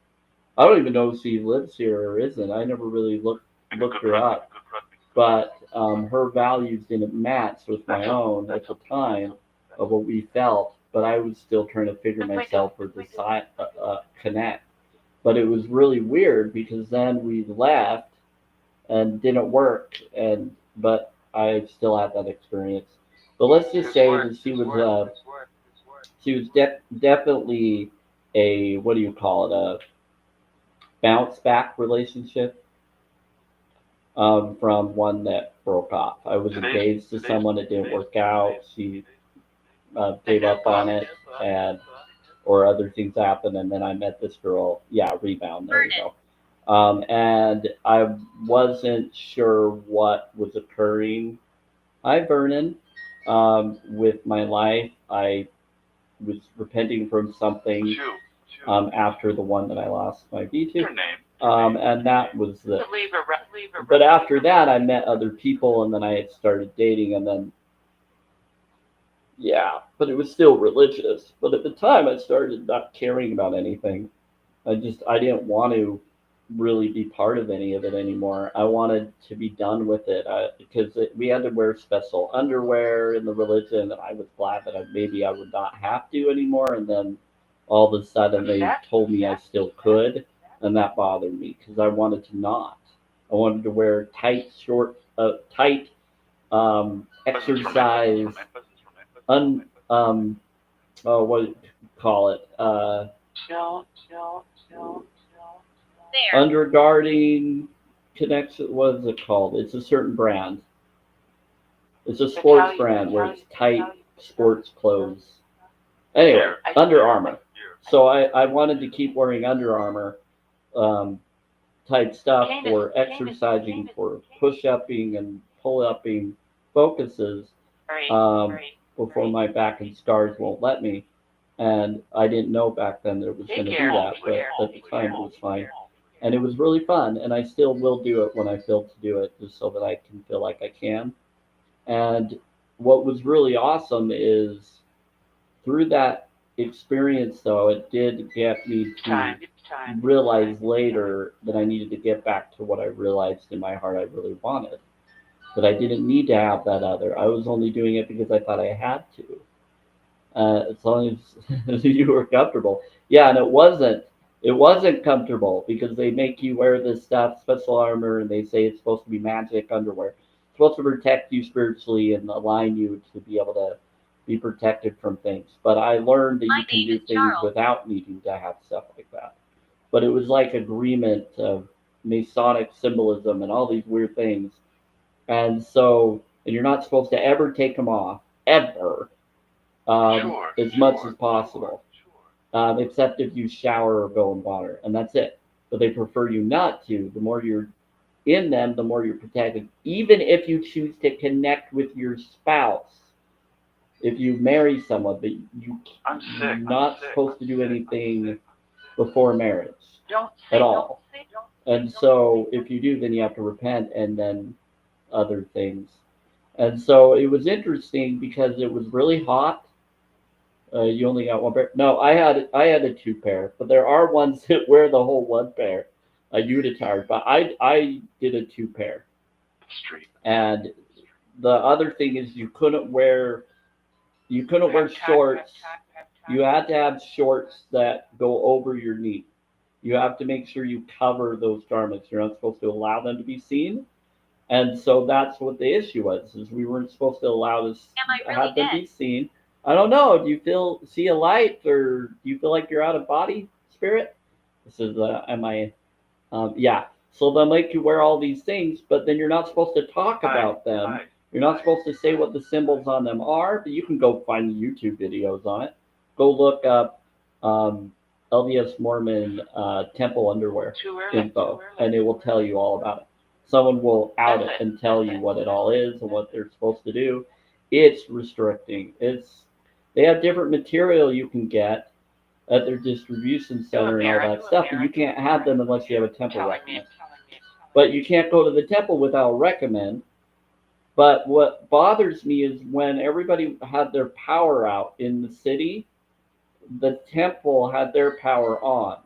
I don't even know if she lives here or isn't. I never really looked her up, but her values didn't match with my own at the time of what we felt. But I was still trying to figure myself or decide connect. But it was really weird because then we left and didn't work, and but I still had that experience. But let's just say that she was definitely a, what do you call it, a bounce back relationship from one that broke off. I was engaged to someone that didn't work out. She gave up on it, and or other things happened, and then I met this girl. Yeah, rebound. There you go. And I wasn't sure what was occurring. Hi, Vernon. With my life, I was repenting from something after the one that I lost my V to. Your name. And that was the. Leave a But after that, I met other people, and then I had started dating, and then yeah, but it was still religious. But at the time, I started not caring about anything. I didn't want to really be part of any of it anymore. I wanted to be done with it because we had to wear special underwear in the religion, and I was glad that maybe I would not have to anymore. And then all of a sudden, they told me I still could, and that bothered me because I wanted to not. I wanted to wear tight exercise, what do you call it? chill. There. Underguarding connection. What is it called? It's a certain brand. It's a sports brand where it's tight sports clothes. Anyway, Under Armour. So I wanted to keep wearing Under Armour um, type stuff for exercising, for push-upping and pull-upping focuses before my back and scars won't let me. And I didn't know back then that it was going to do that, but at the time it was fine. And it was really fun, and I still will do it when I feel to do it, just so that I can feel like I can. And what was really awesome is through that experience, though, it did get me to realize later that I needed to get back to what I realized in my heart I really wanted. That I didn't need to have that other. I was only doing it because I thought I had to. As long as you were comfortable. Yeah, and it wasn't comfortable because they make you wear this stuff, special armor, and they say it's supposed to be magic underwear. It's supposed to protect you spiritually and align you to be able to be protected from things. But I learned that My you can name do is things Charles. without needing to have stuff like that. But it was like agreement of Masonic symbolism and all these weird things. And so, and you're not supposed to ever take them off, ever, as much as possible, except if you shower or go in water, and that's it. But they prefer you not to. The more you're in them, the more you're protected. Even if you choose to connect with your spouse, if you marry someone, but you're not supposed to do anything before marriage at all. And so if you do, then you have to repent and then other things. And so it was interesting because it was really hot. You only got one pair. No, I had a two pair, but there are ones that wear the whole one pair, a unitard. But I did a two pair, Street. and the other thing is you couldn't wear shorts. You had to have shorts that go over your knee. You have to make sure you cover those garments. You're not supposed to allow them to be seen. And so that's what the issue was, is we weren't supposed to allow this Am I really have them dead? be seen. I don't know. Do you see a light, or do you feel like you're out of body, spirit? This is am I? Yeah. So they'll make you wear all these things, but then you're not supposed to talk about them. You're not supposed to say what the symbols on them are, but you can go find YouTube videos on it. Go look up um, LDS Mormon temple underwear info, and it will tell you all about it. Someone will out it and tell you what it all is and what they're supposed to do. It's restricting. They have different material you can get at their distribution center and all that stuff, but you can't have them unless you have a temple recommend. But you can't go to the temple without recommend. But what bothers me is when everybody had their power out in the city, the temple had their power on,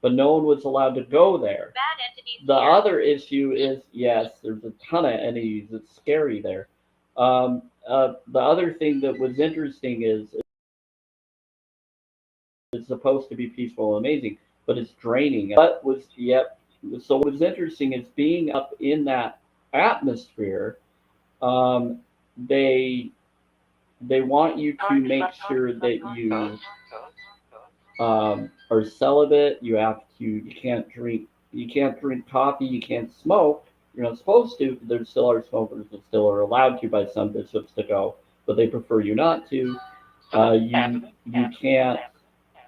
but no one was allowed to go there. Bad entities The here. other issue is, yes, there's a ton of entities. It's scary there. The other thing that was interesting is it's supposed to be peaceful and amazing, but it's draining. What was yep. So what was interesting is being up in that atmosphere. Um, they they want you to make sure that you are celibate. You can't drink coffee. You can't smoke. You're not supposed to. There still are smokers that still are allowed to by some bishops to go, but they prefer you not to.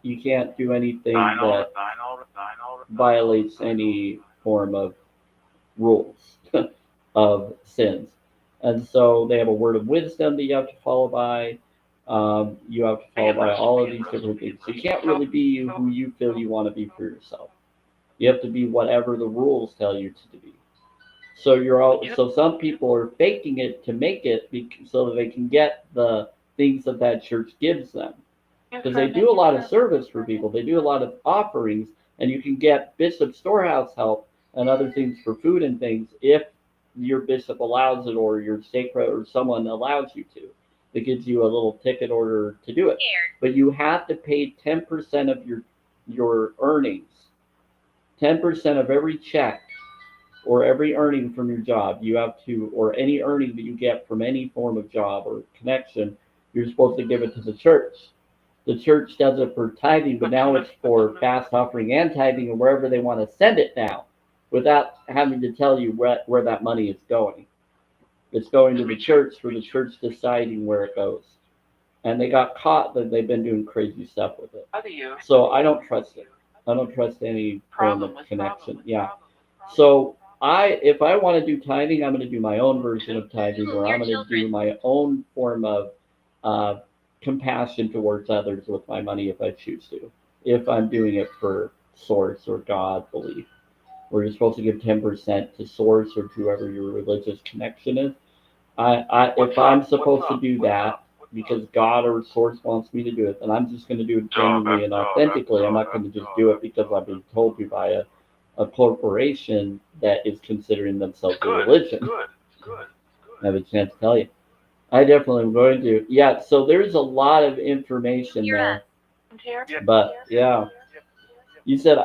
You can't do anything that violates any form of rules of sins. And so they have a word of wisdom that you have to follow by. You have to follow by all of these different things. So you can't really be who you feel you want to be for yourself. You have to be whatever the rules tell you to be. So so some people are faking it to make it so that they can get the things that that church gives them. Because they do a lot of service for people. They do a lot of offerings, and you can get bishop storehouse help and other things for food and things if your bishop allows it or your sacred or someone allows you to. It gives you a little ticket order to do it. But you have to pay 10% of your earnings, 10% of every check or every earning from your job, you have to, or any earning that you get from any form of job or connection, you're supposed to give it to the church. The church does it for tithing, but now it's for fast offering and tithing and wherever they want to send it now, without having to tell you where that money is going. It's going to the church for the church deciding where it goes. And they got caught that they've been doing crazy stuff with it. So I don't trust it. I don't trust any form of connection. Yeah. So if I want to do tithing, I'm going to do my own version of tithing, where I'm going to do my own form of compassion towards others with my money if I choose to. If I'm doing it for source or God belief, where you're supposed to give 10% to source or to whoever your religious connection is. If I'm supposed to do that because God or source wants me to do it, then I'm just going to do it genuinely and authentically. I'm not going to just do it because I've been told to by a corporation that is considering themselves a religion. I have a chance to tell you. I definitely am going to. Yeah, so there's a lot of information there. But yeah, you said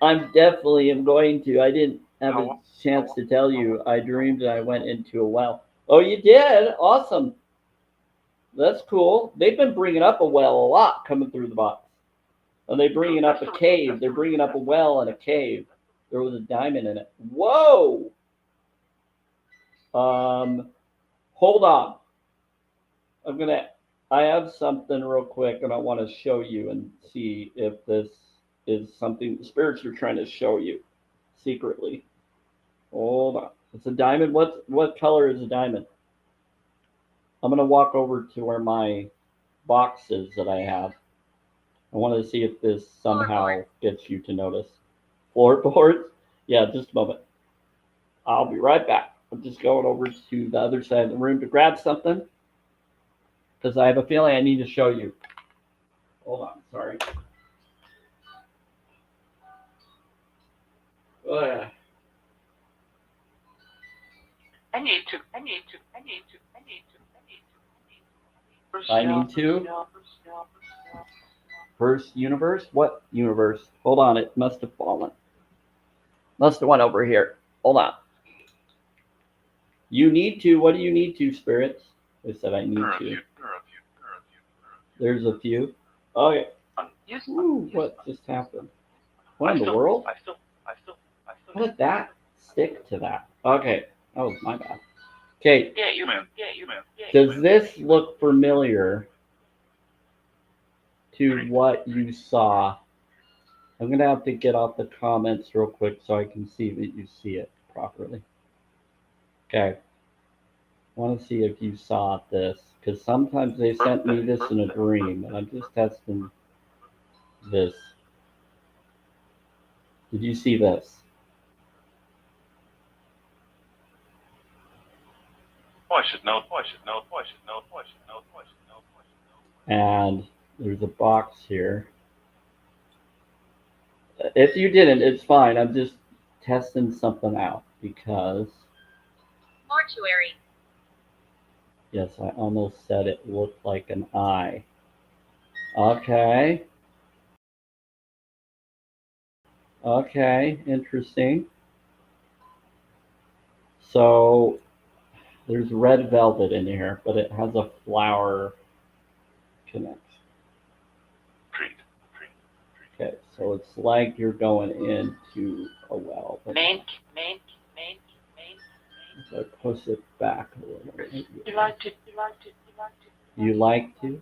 I'm definitely am going to. I didn't have a chance to tell you. I dreamed that I went into a well. Oh, you did? Awesome. That's cool. They've been bringing up a well a lot coming through the box. And they're bringing up a cave. They're bringing up a well and a cave. There was a diamond in it. Whoa! Hold on. I have something real quick and I want to show you and see if this is something the spirits are trying to show you secretly. Hold on. It's a diamond. What color is a diamond? I'm gonna walk over to where my box is that I have. I want to see if this somehow gets you to notice. Floorboards? Yeah, just a moment. I'll be right back. I'm just going over to the other side of the room to grab something because I have a feeling I need to show you. Hold on, sorry. Oh, yeah. I need to. First universe? What universe? Hold on, it must have fallen. Must have went over here. Hold on. You need to. What do you need to, spirits? They said I need to. There's a few. Okay. Ooh, what just happened? What in the world? How did that stick to that? Okay. That was my bad. Okay. Does this look familiar to what you saw? I'm going to have to get off the comments real quick so I can see that you see it properly. Okay. I want to see if you saw this, because sometimes they sent me this in a dream, and I'm just testing this. Did you see this? I should know. And there's a box here. If you didn't, it's fine. I'm just testing something out because. Mortuary. Yes, I almost said it looked like an eye. Okay. Okay, interesting. So there's red velvet in here, but it has a flower connection. Okay, so it's like you're going into a well. Main. So I push it back a little bit. You like to. You like to?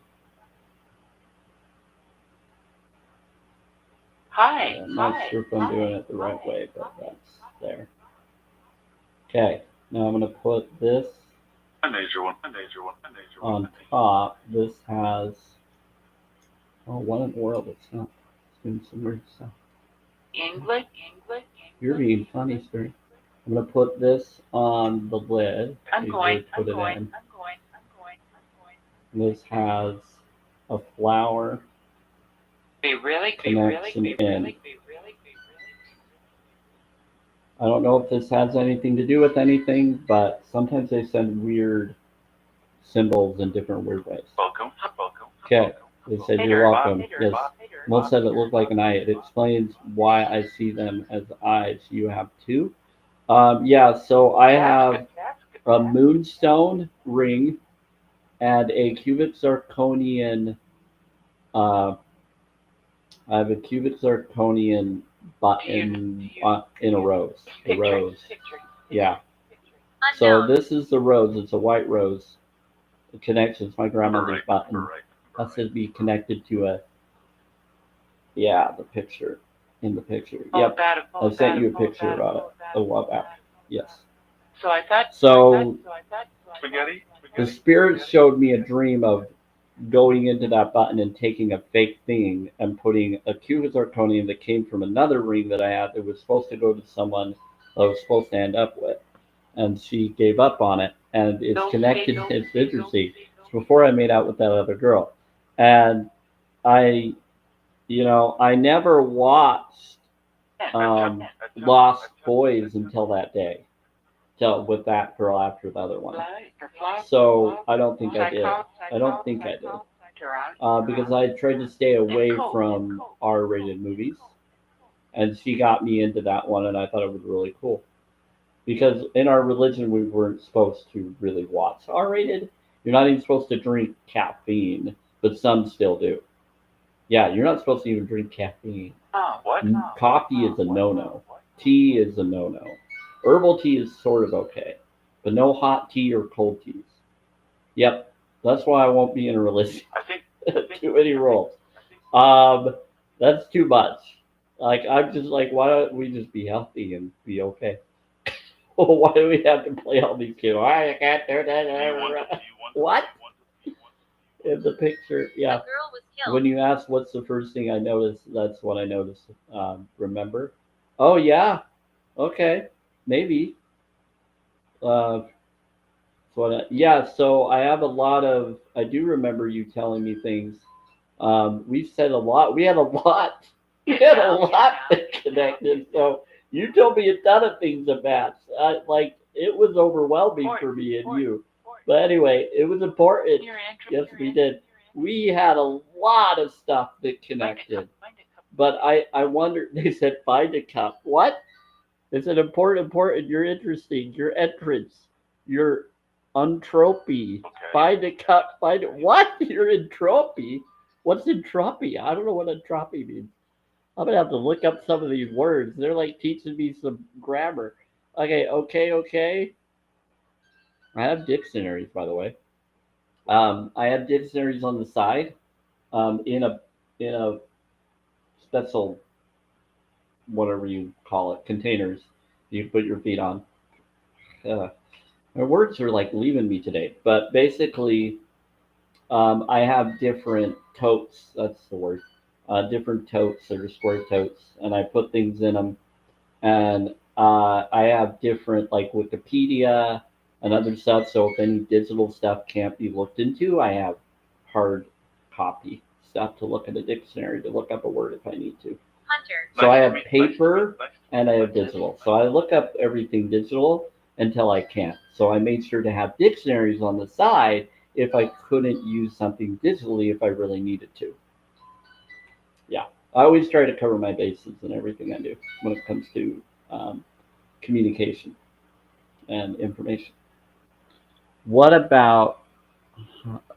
Hi. I'm not sure if I'm doing it the right way, but that's there. Okay, now I'm going to put this A major one. A major one. A major one. on top. This has, oh, what in the world? It's not. It's doing some weird stuff. English. You're being funny, sir. I'm going to put this on the lid. I'm You going. put I'm it going. in. I'm going. I'm going. This has a flower Be really. connection in. I don't know if this has anything to do with anything, but sometimes they send weird symbols in different weird ways. Welcome. Welcome. Okay, they said you're Hater. welcome. Yes, one said it looked like an eye. It explains why I see them as eyes. You have two. Yeah, so I have a moonstone ring and a cubic zirconian. Uh, I have a cubic zirconian button in a rose. A rose. Yeah. So Unknown. this is the rose. It's a white rose. It connects. It's my grandmother's button. Right. That should be connected to a. Yeah, the picture. In the picture. Yep. I sent you a picture about it a while back. Yes. So I thought. So Spaghetti. the spirit showed me a dream of going into that button and taking a fake thing and putting a cubic zirconium that came from another ring that I had that was supposed to go to someone I was supposed to end up with. And she gave up on it. And it's connected. It's interesting. It's before I made out with that other girl. And I, I never watched Lost Boys until that day. With that girl after the other one. So I don't think I did. I don't think I did. Because I tried to stay away from R-rated movies. And she got me into that one, and I thought it was really cool. Because in our religion, we weren't supposed to really watch R-rated. You're not even supposed to drink caffeine, but some still do. Yeah, you're not supposed to even drink caffeine. What? Coffee is a no-no. Tea is a no-no. Herbal tea is sort of okay, but no hot tea or cold teas. Yep, that's why I won't be in a religion. I think. Too many rules. That's too much. Like I'm just like, why don't we just be healthy and be okay? Well, why do we have to play all these games? Why you can't do that? What? In the picture, yeah. A girl was killed. When you ask what's the first thing I noticed, that's what I noticed. Remember? Oh yeah. Okay. Maybe. Yeah. So I have a lot of. I do remember you telling me things. We've said a lot. We had a lot. We had a lot connected. So you told me a ton of things about. Like it was overwhelming for me and you. But anyway, it was important. Yes, we did. We had a lot of stuff that connected. But I wonder. They said find a cup. What? It's an important. You're interesting. Your entrance. Your entropy. Okay. Find a cup. Find it. What? Your entropy? What's entropy? I don't know what entropy means. I'm gonna have to look up some of these words. They're like teaching me some grammar. Okay. I have dictionaries, by the way. I have dictionaries on the side. In a special, whatever you call it, containers you put your feet on. My words are like leaving me today, but basically, I have different totes. That's the word. Different totes or square totes, and I put things in them. And I have different like Wikipedia and other stuff. So if any digital stuff can't be looked into, I have hard copy stuff to look at a dictionary to look up a word if I need to. Hunter. So I have paper and I have digital. So I look up everything digital until I can't. So I made sure to have dictionaries on the side if I couldn't use something digitally if I really needed to. Yeah, I always try to cover my bases in everything I do when it comes to communication and information. What about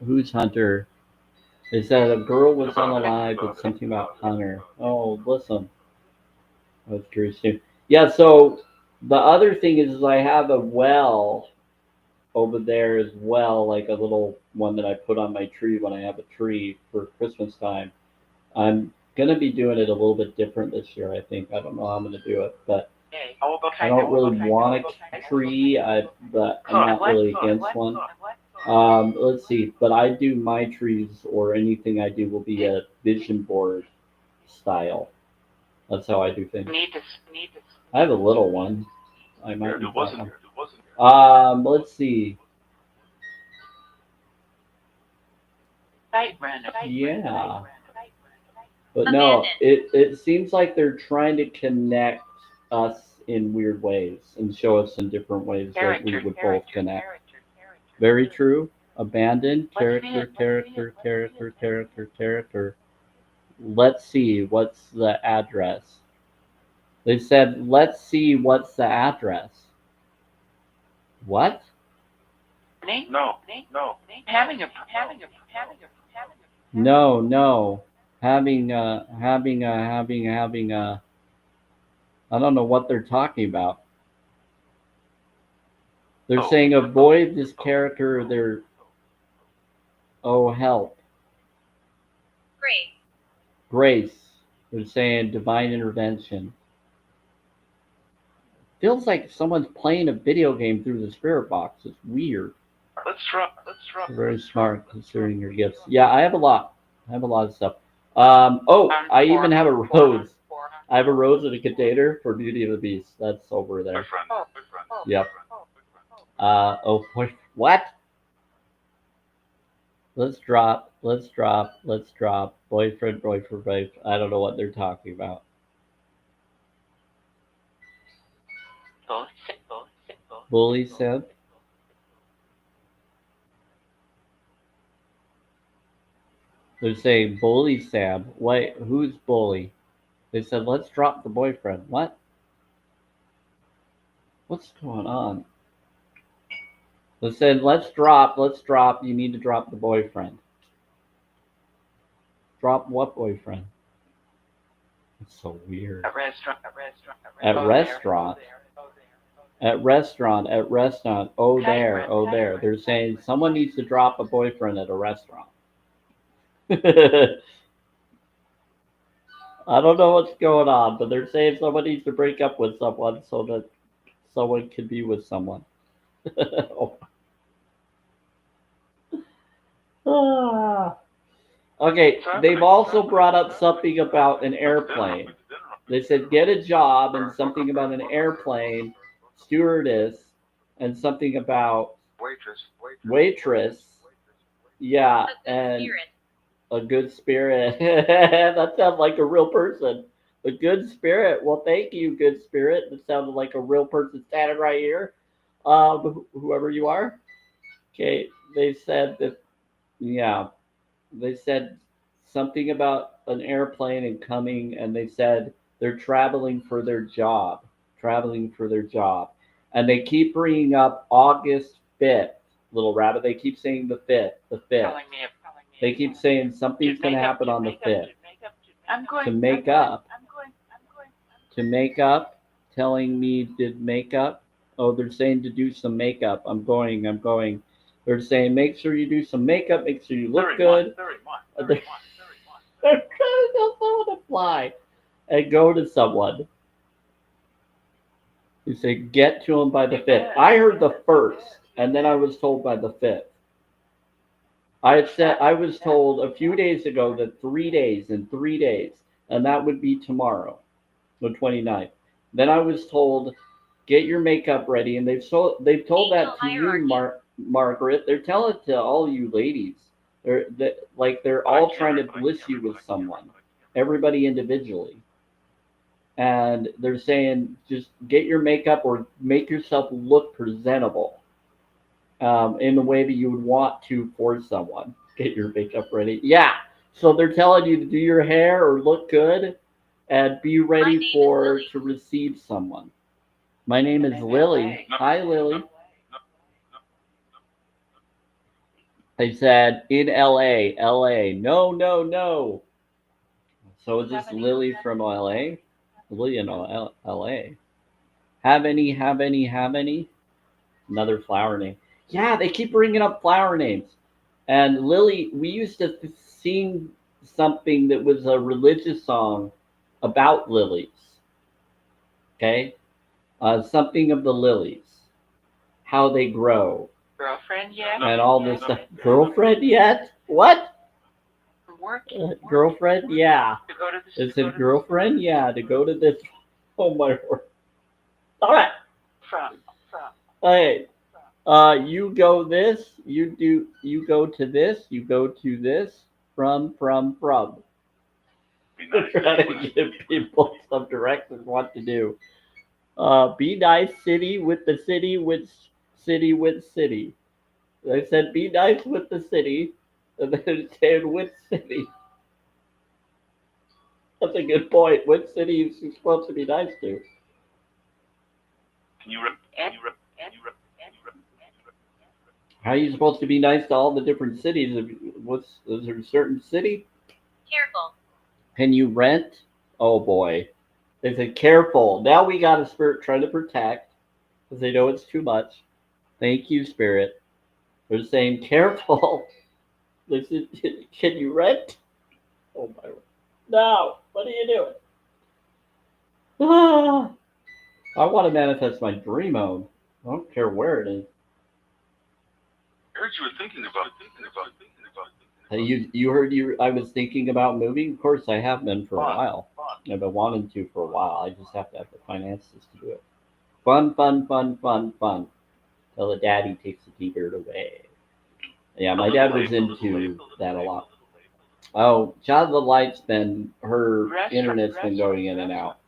who's Hunter? They said a girl was unalive with something about Hunter. Oh, listen. I was curious too. Yeah, so the other thing is I have a well over there as well, like a little one that I put on my tree when I have a tree for Christmas time. I'm Gonna be doing it a little bit different this year, I think. I don't know how I'm gonna do it, but Okay. How about I don't really want a tree. But I'm not really against one. Let's see. But I do my trees or anything I do will be a vision board style. That's how I do things. Need to I have a little one. I might use It that wasn't one. here. It wasn't here. Let's see. site random. Yeah. But no, Abandoned. it seems like they're trying to connect us in weird ways and show us in different ways that we would both connect. Very true. Abandoned, character, character, character, character, character. Let's see, what's the address? They said, let's see what's the address. What? No. No. Having a No, no. Having a. I don't know what they're talking about. They're Oh. saying avoid this character. They're. Oh, help. Grace. Grace. They're saying divine intervention. Feels like someone's playing a video game through the spirit box. It's weird. Let's drop. You're very smart considering your gifts. Yeah, I have a lot. I have a lot of stuff. I even have a rose. I have a rose in a container for Beauty of the Beast. That's over My there. friend. Yep. What? Let's drop. Boyfriend. I don't know what they're talking about. Bully simp. They're saying bully Sam. Wait, who's bully? They said let's drop the boyfriend. What? What's going on? They said let's drop. You need to drop the boyfriend. Drop what boyfriend? It's so weird. At restaurant. Oh, there. They're saying someone needs to drop a boyfriend at a restaurant. I don't know what's going on, but they're saying someone needs to break up with someone so that someone can be with someone. Ah. Okay, they've also brought up something about an airplane. They said get a job and something about an airplane, stewardess, and something about waitress. Yeah, A good and spirit. a good spirit. That sounds like a real person. A good spirit. Well, thank you, good spirit. That sounded like a real person standing right here. Whoever you are. Okay, they said that. Yeah, they said something about an airplane and coming, and they said they're traveling for their job. And they keep bringing up August 5th, little rabbit. They keep saying the 5th, the 5th. They keep saying something's going to happen on the 5th. To make up. To make up, telling me did makeup. Oh, they're saying to do some makeup. I'm going. They're saying make sure you do some makeup, make sure you look good. They're trying to tell someone to fly and go to someone. You say get to them by the 5th. I heard the 1st, and then I was told by the 5th. I was told a few days ago that 3 days, and that would be tomorrow, the 29th. Then I was told get your makeup ready, and they've told that to you, Margaret. They're telling it to all you ladies. They're all trying to bliss you with someone, everybody individually, and they're saying just get your makeup or make yourself look presentable, in the way that you would want to for someone. Get your makeup ready. Yeah. So they're telling you to do your hair or look good and be ready to receive someone. My name is Lily. Hi, Lily. They said in LA, LA. No, no, no. So is this Lily from LA? Lily in LA. Have any? Another flower name. Yeah, they keep bringing up flower names. And Lily, we used to sing something that was a religious song about lilies. Okay, something of the lilies, how they grow, Girlfriend yet? and all this stuff. Girlfriend yet? What? From work? Girlfriend? Yeah. To go to the Is it girlfriend? Yeah. To go to this. Oh my word. All right. from. Okay. You go this. You do. You go to this. You go to this. From. Be We're nice. trying to give people some directions what to do. Be nice, city with the city with city with city. I said be nice with the city, and then it said with city. That's a good point. What city is she supposed to be nice to? Can you rep? Can you rep? How are you supposed to be nice to all the different cities? Is there a certain city? Careful. Can you rent? Oh boy. They said careful. Now we got a spirit trying to protect because they know it's too much. Thank you, spirit. They're saying careful. They said, can you rent? Oh my word. No. What are you doing? Ah, I want to manifest my dream home. I don't care where it is. I heard you were thinking about. You heard I was thinking about moving. Of course, I have been for a while. I've been wanting to for a while. I just have to have the finances to do it. Fun, fun, fun, fun, fun. Till the daddy takes the T-bird away. Yeah, my dad was into that a lot. Oh, Child of the Light's been her internet's been going in and out.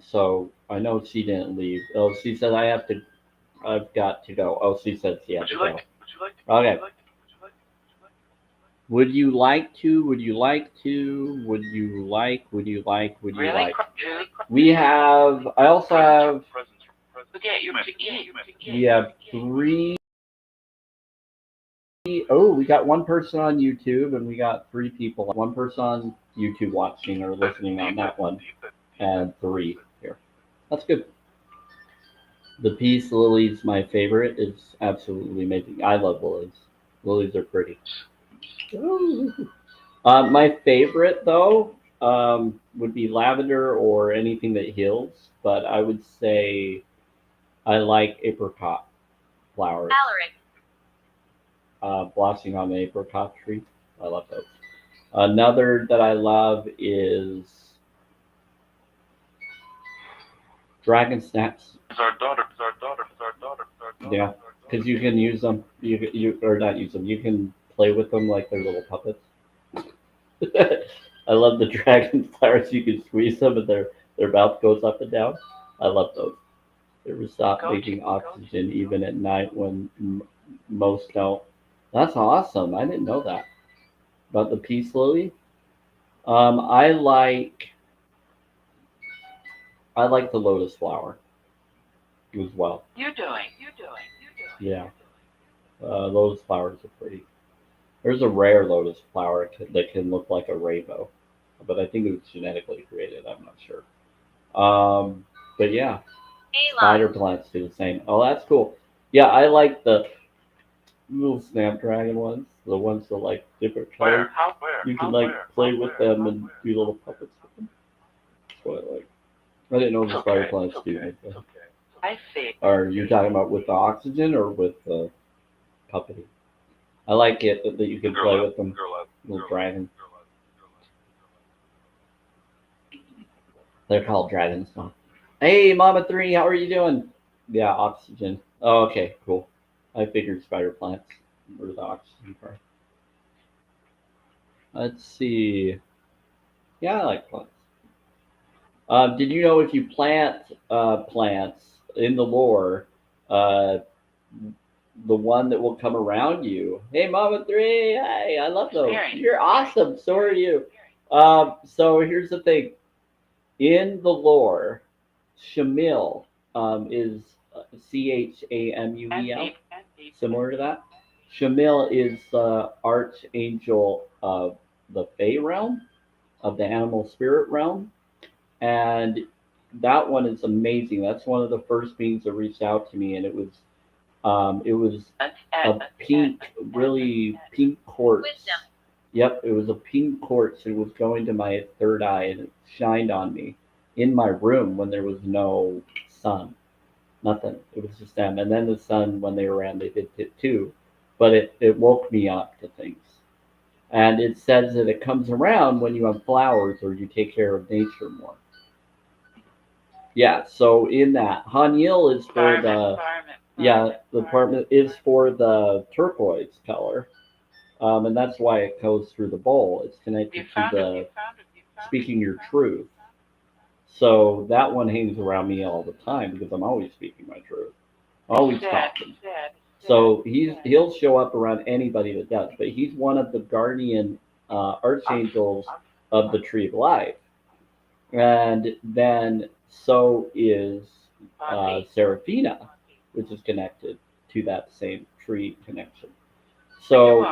So I know she didn't leave. Oh, she said I've got to go. Oh, she said she had to go. Okay. Would you like to? Would you like to? Would you like? Would you like? Would you Really? like? We have. I also have. Look at you to eat. We have 3. Oh, we got 1 person on YouTube, and we got 3 people. 1 person on YouTube watching or listening on that one, and 3 here. That's good. The peace lily's my favorite. It's absolutely amazing. I love lilies. Lilies are pretty. Ooh. My favorite though would be lavender or anything that heals, but I would say I like apricot flowers. Alaric. Blossoming on the apricot tree. I love those. Another that I love is dragon snaps. It's our daughter. Yeah, because you can use them. You or not use them. You can play with them like they're little puppets. I love the dragon flowers. You can squeeze them and their mouth goes up and down. I love those. They will stop making oxygen even at night when most don't. That's awesome. I didn't know that about the peace lily. I like the lotus flower as well. You doing? Yeah, lotus flowers are pretty. There's a rare lotus flower that can look like a rainbow, but I think it was genetically created. I'm not sure. But yeah, spider Alon. plants do the same. Oh, that's cool. Yeah, I like the little snapdragon ones, the ones that like different colors. Where? How? Where? You can like play with them and do little puppets with them. That's what I like. I didn't know the spider plants do like that. I see. Are you talking about with the oxygen or with the puppeting? I like it that you can play with them. Little dragon. They're called dragons now. Hey, Mama 3, how are you doing? Yeah, oxygen. Oh, okay, cool. I figured spider plants were the oxygen part. Let's see. Yeah, I like plants. Did you know if you plant plants in the lore, uh, the one that will come around you? Hey, Mama 3, hey, I love those. You're awesome. So are you. So here's the thing. In the lore, Shamil is Chamul, similar to that. Shamil is the archangel of the Fey realm, of the animal spirit realm, and that one is amazing. That's one of the first beings that reached out to me, and it was a pink, really pink quartz. Wisdom. Yep, it was a pink quartz. It was going to my third eye, and it shined on me in my room when there was no sun. Nothing. It was just them. And then the sun, when they were around, they did it too. But it woke me up to things. And it says that it comes around when you have flowers or you take care of nature more. Yeah, so in that, Hanyil is for the apartment is for the turquoise color. And that's why it goes through the bowl. It's connected to the speaking your truth. So that one hangs around me all the time because I'm always speaking my truth. Always talking. So he'll show up around anybody that does, but he's one of the guardian archangels of the tree of life. And then so is Seraphina, which is connected to that same tree connection. So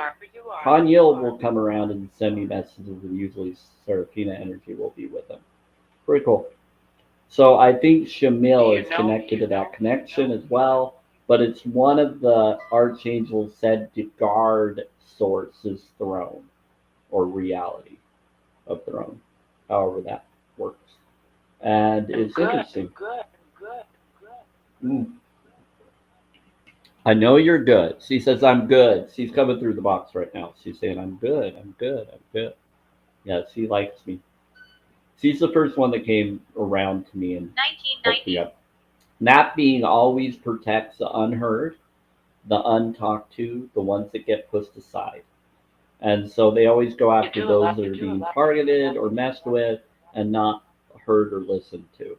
Hanyil will come around and send me messages, and usually Seraphina energy will be with him. Pretty cool. So I think Shamil is connected to that connection as well, but it's one of the archangels said to guard Source's throne or reality of throne, however that works. And it's interesting. Mm. I know you're good. She says, I'm good. She's coming through the box right now. She's saying, I'm good, I'm good, I'm good. Yeah, she likes me. She's the first one that came around to me and hooked me 1990. up. Not being always protects the unheard, the untalked to, the ones that get pushed aside. And so they always go after those that are being targeted or messed with and not heard or listened to.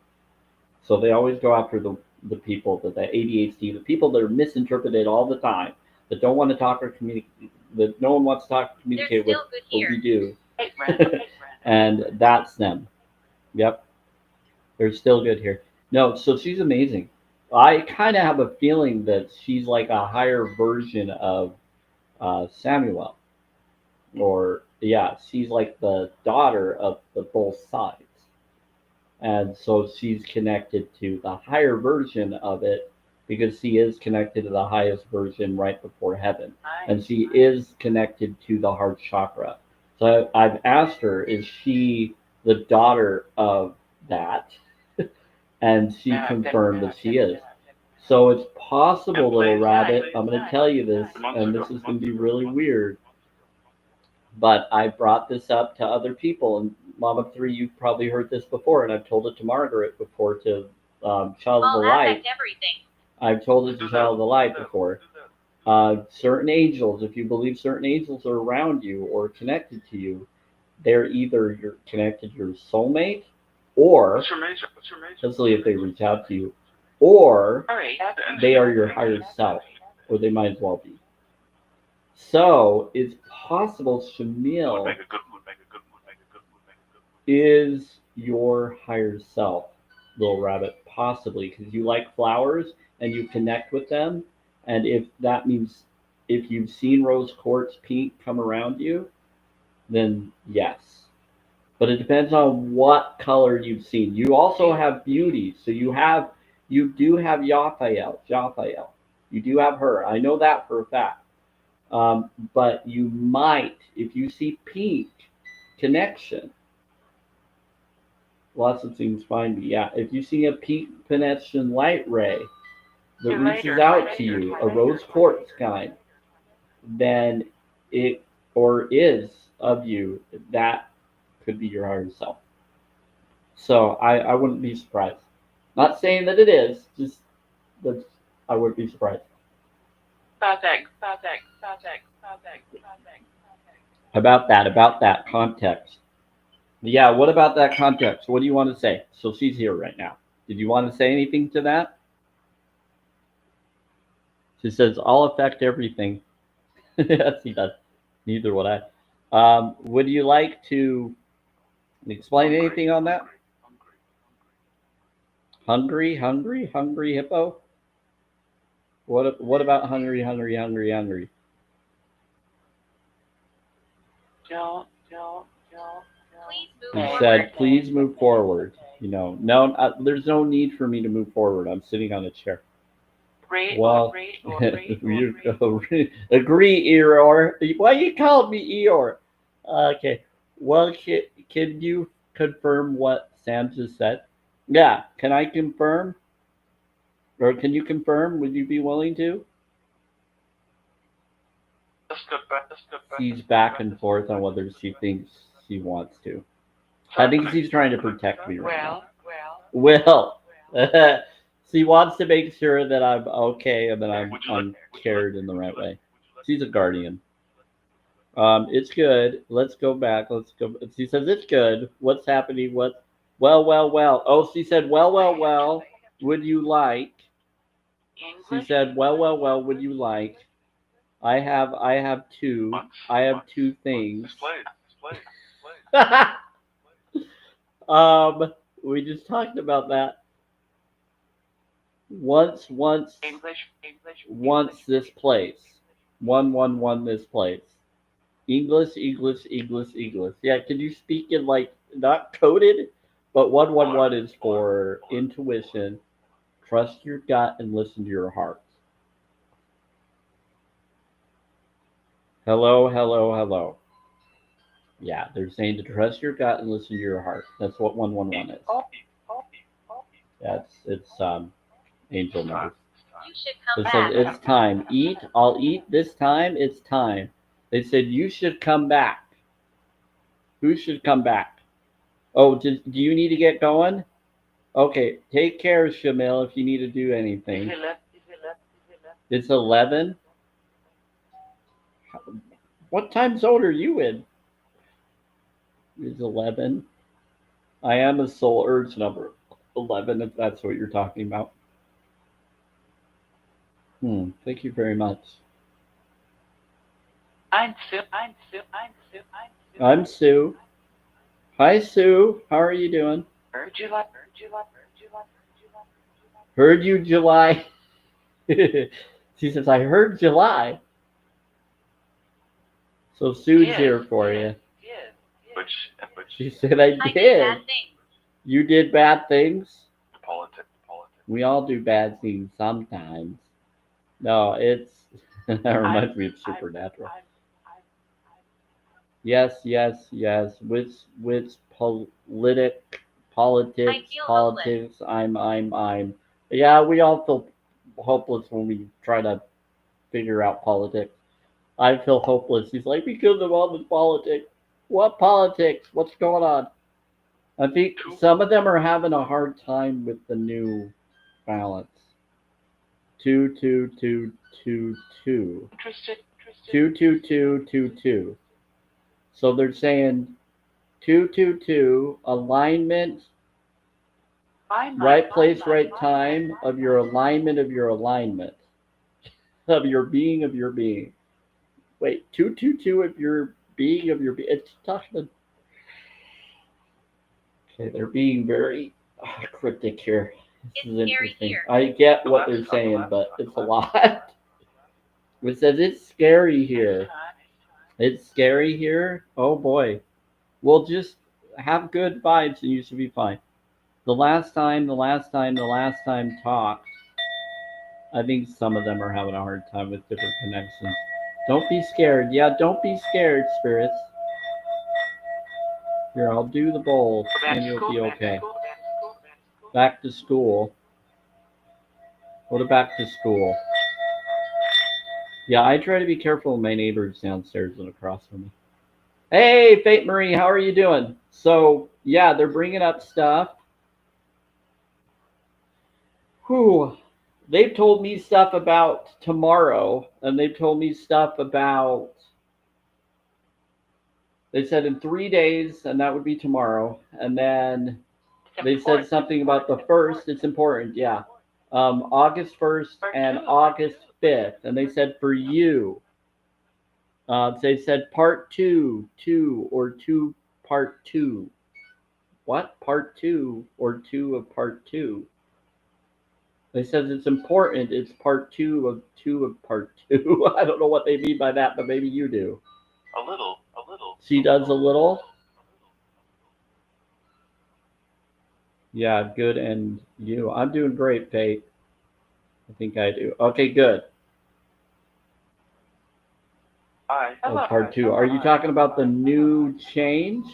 So they always go after the people that the ADHD, the people that are misinterpreted all the time, that don't want to talk or communicate, that no one wants to talk or communicate with, good but here. we do. And that's them. Yep. They're still good here. No, so she's amazing. I kind of have a feeling that she's like a higher version of Samuel. Or, yeah, she's like the daughter of the both sides. And so she's connected to the higher version of it because she is connected to the highest version right before heaven. And she is connected to the heart chakra. So I've asked her, is she the daughter of that? And she confirmed that she is. So it's possible, little rabbit, I'm going to tell you this, and this is going to be really weird, but I brought this up to other people, and Mama 3, you've probably heard this before, and I've told it to Margaret before, to Child of the Light. Everything. I've told it to Child of the Light before. Certain angels, if you believe certain angels are around you or connected to you, they're either you're connected to your soulmate, or, especially if they reach out to you, or they are your higher self, or they might as well be. So it's possible Shamil is your higher self, little rabbit, possibly, because you like flowers and you connect with them. And if that means if you've seen rose quartz pink come around you, then yes. But it depends on what color you've seen. You also have beauty, so you do have Yaphael. You do have her. I know that for a fact. But you might, if you see pink connection, lots of things find me. Yeah, if you see a pink connection light ray that reaches out to you, a rose quartz kind, then it or is of you, that could be your higher self. So I wouldn't be surprised. Not saying that it is, just that I wouldn't be surprised. About that context. Yeah, what about that context? What do you want to say? So she's here right now. Did you want to say anything to that? She says, I'll affect everything. Yes, he does. Neither would I. Would you like to explain anything on that? Hungry hippo? What about hungry? He said, please move forward. No, there's no need for me to move forward. I'm sitting on a chair. Well, you agree, Eeyore. Why you called me Eeyore? Okay. Well, can you confirm what Sam just said? Yeah. Can I confirm? Or can you confirm? Would you be willing to? He's back and forth on whether she thinks she wants to. I think he's trying to protect me right now. Well, she wants to make sure that I'm okay and that I'm cared in the right way. She's a guardian. It's good. Let's go back. Let's go. She says it's good. What's happening? What? Well, well, well. Oh, she said, well, well, well. Would you like? She said, well, well, well. Would you like? I have two. I have two things. um, we just talked about that. Once this place. One this place. English. Yeah, can you speak in like not coded, but 111 is for intuition. Trust your gut and listen to your heart. Hello. Yeah, they're saying to trust your gut and listen to your heart. That's what 111 is. Yeah, it's angel numbers. You should come It back. says it's time. Eat. I'll eat this time. It's time. They said you should come back. Who should come back? Oh, do you need to get going? Okay, take care, Shamil, if you need to do anything. It's 11? What time zone are you in? It's 11. I am a soul urge number 11, if that's what you're talking about. Thank you very much. I'm Sue. Hi, Sue. How are you doing? Heard you July. She says, I heard July. So Sue's here for you. She said, I I did did. bad things. You did bad things? Politics. We all do bad things sometimes. No, it's that reminds me of Supernatural. Yes. Which politics. I'm. Yeah, we all feel hopeless when we try to figure out politics. I feel hopeless. He's like, because of all this politics. What politics? What's going on? I think some of them are having a hard time with the new balance. 2 2 2 2 2. 2 2 2 2 2. So they're saying 2 2 2 alignment, right place, right time of your alignment of your alignment of your being. Wait, 2 2 2 of your being of your being. It's talking. Okay, they're being very cryptic here. This is interesting. I get what they're saying, but it's a lot. It says it's scary here. It's scary here. Oh boy. Well, just have good vibes and you should be fine. The last time talked, I think some of them are having a hard time with different connections. Don't be scared. Yeah, don't be scared, spirits. Here, I'll do the bowl and you'll be okay. Back to school. Go to back to school. Yeah, I try to be careful of my neighbors downstairs and across from me. Hey, Fate Marie, how are you doing? So, yeah, they're bringing up stuff. Whew. They've told me stuff about tomorrow, and they've told me stuff about. They said in 3 days, and that would be tomorrow. And then they said something about the 1st. It's important, yeah. August 1st and August 5th. And they said for you. They said part 2, part 2. What? Part 2 or 2 of part 2. They said it's important. It's part 2 of part 2. I don't know what they mean by that, but maybe you do. A little. She does a little? Yeah, good, and you. I'm doing great, Fate. I think I do. Okay, good. Hi. Oh, part 2. Are you talking about the new change?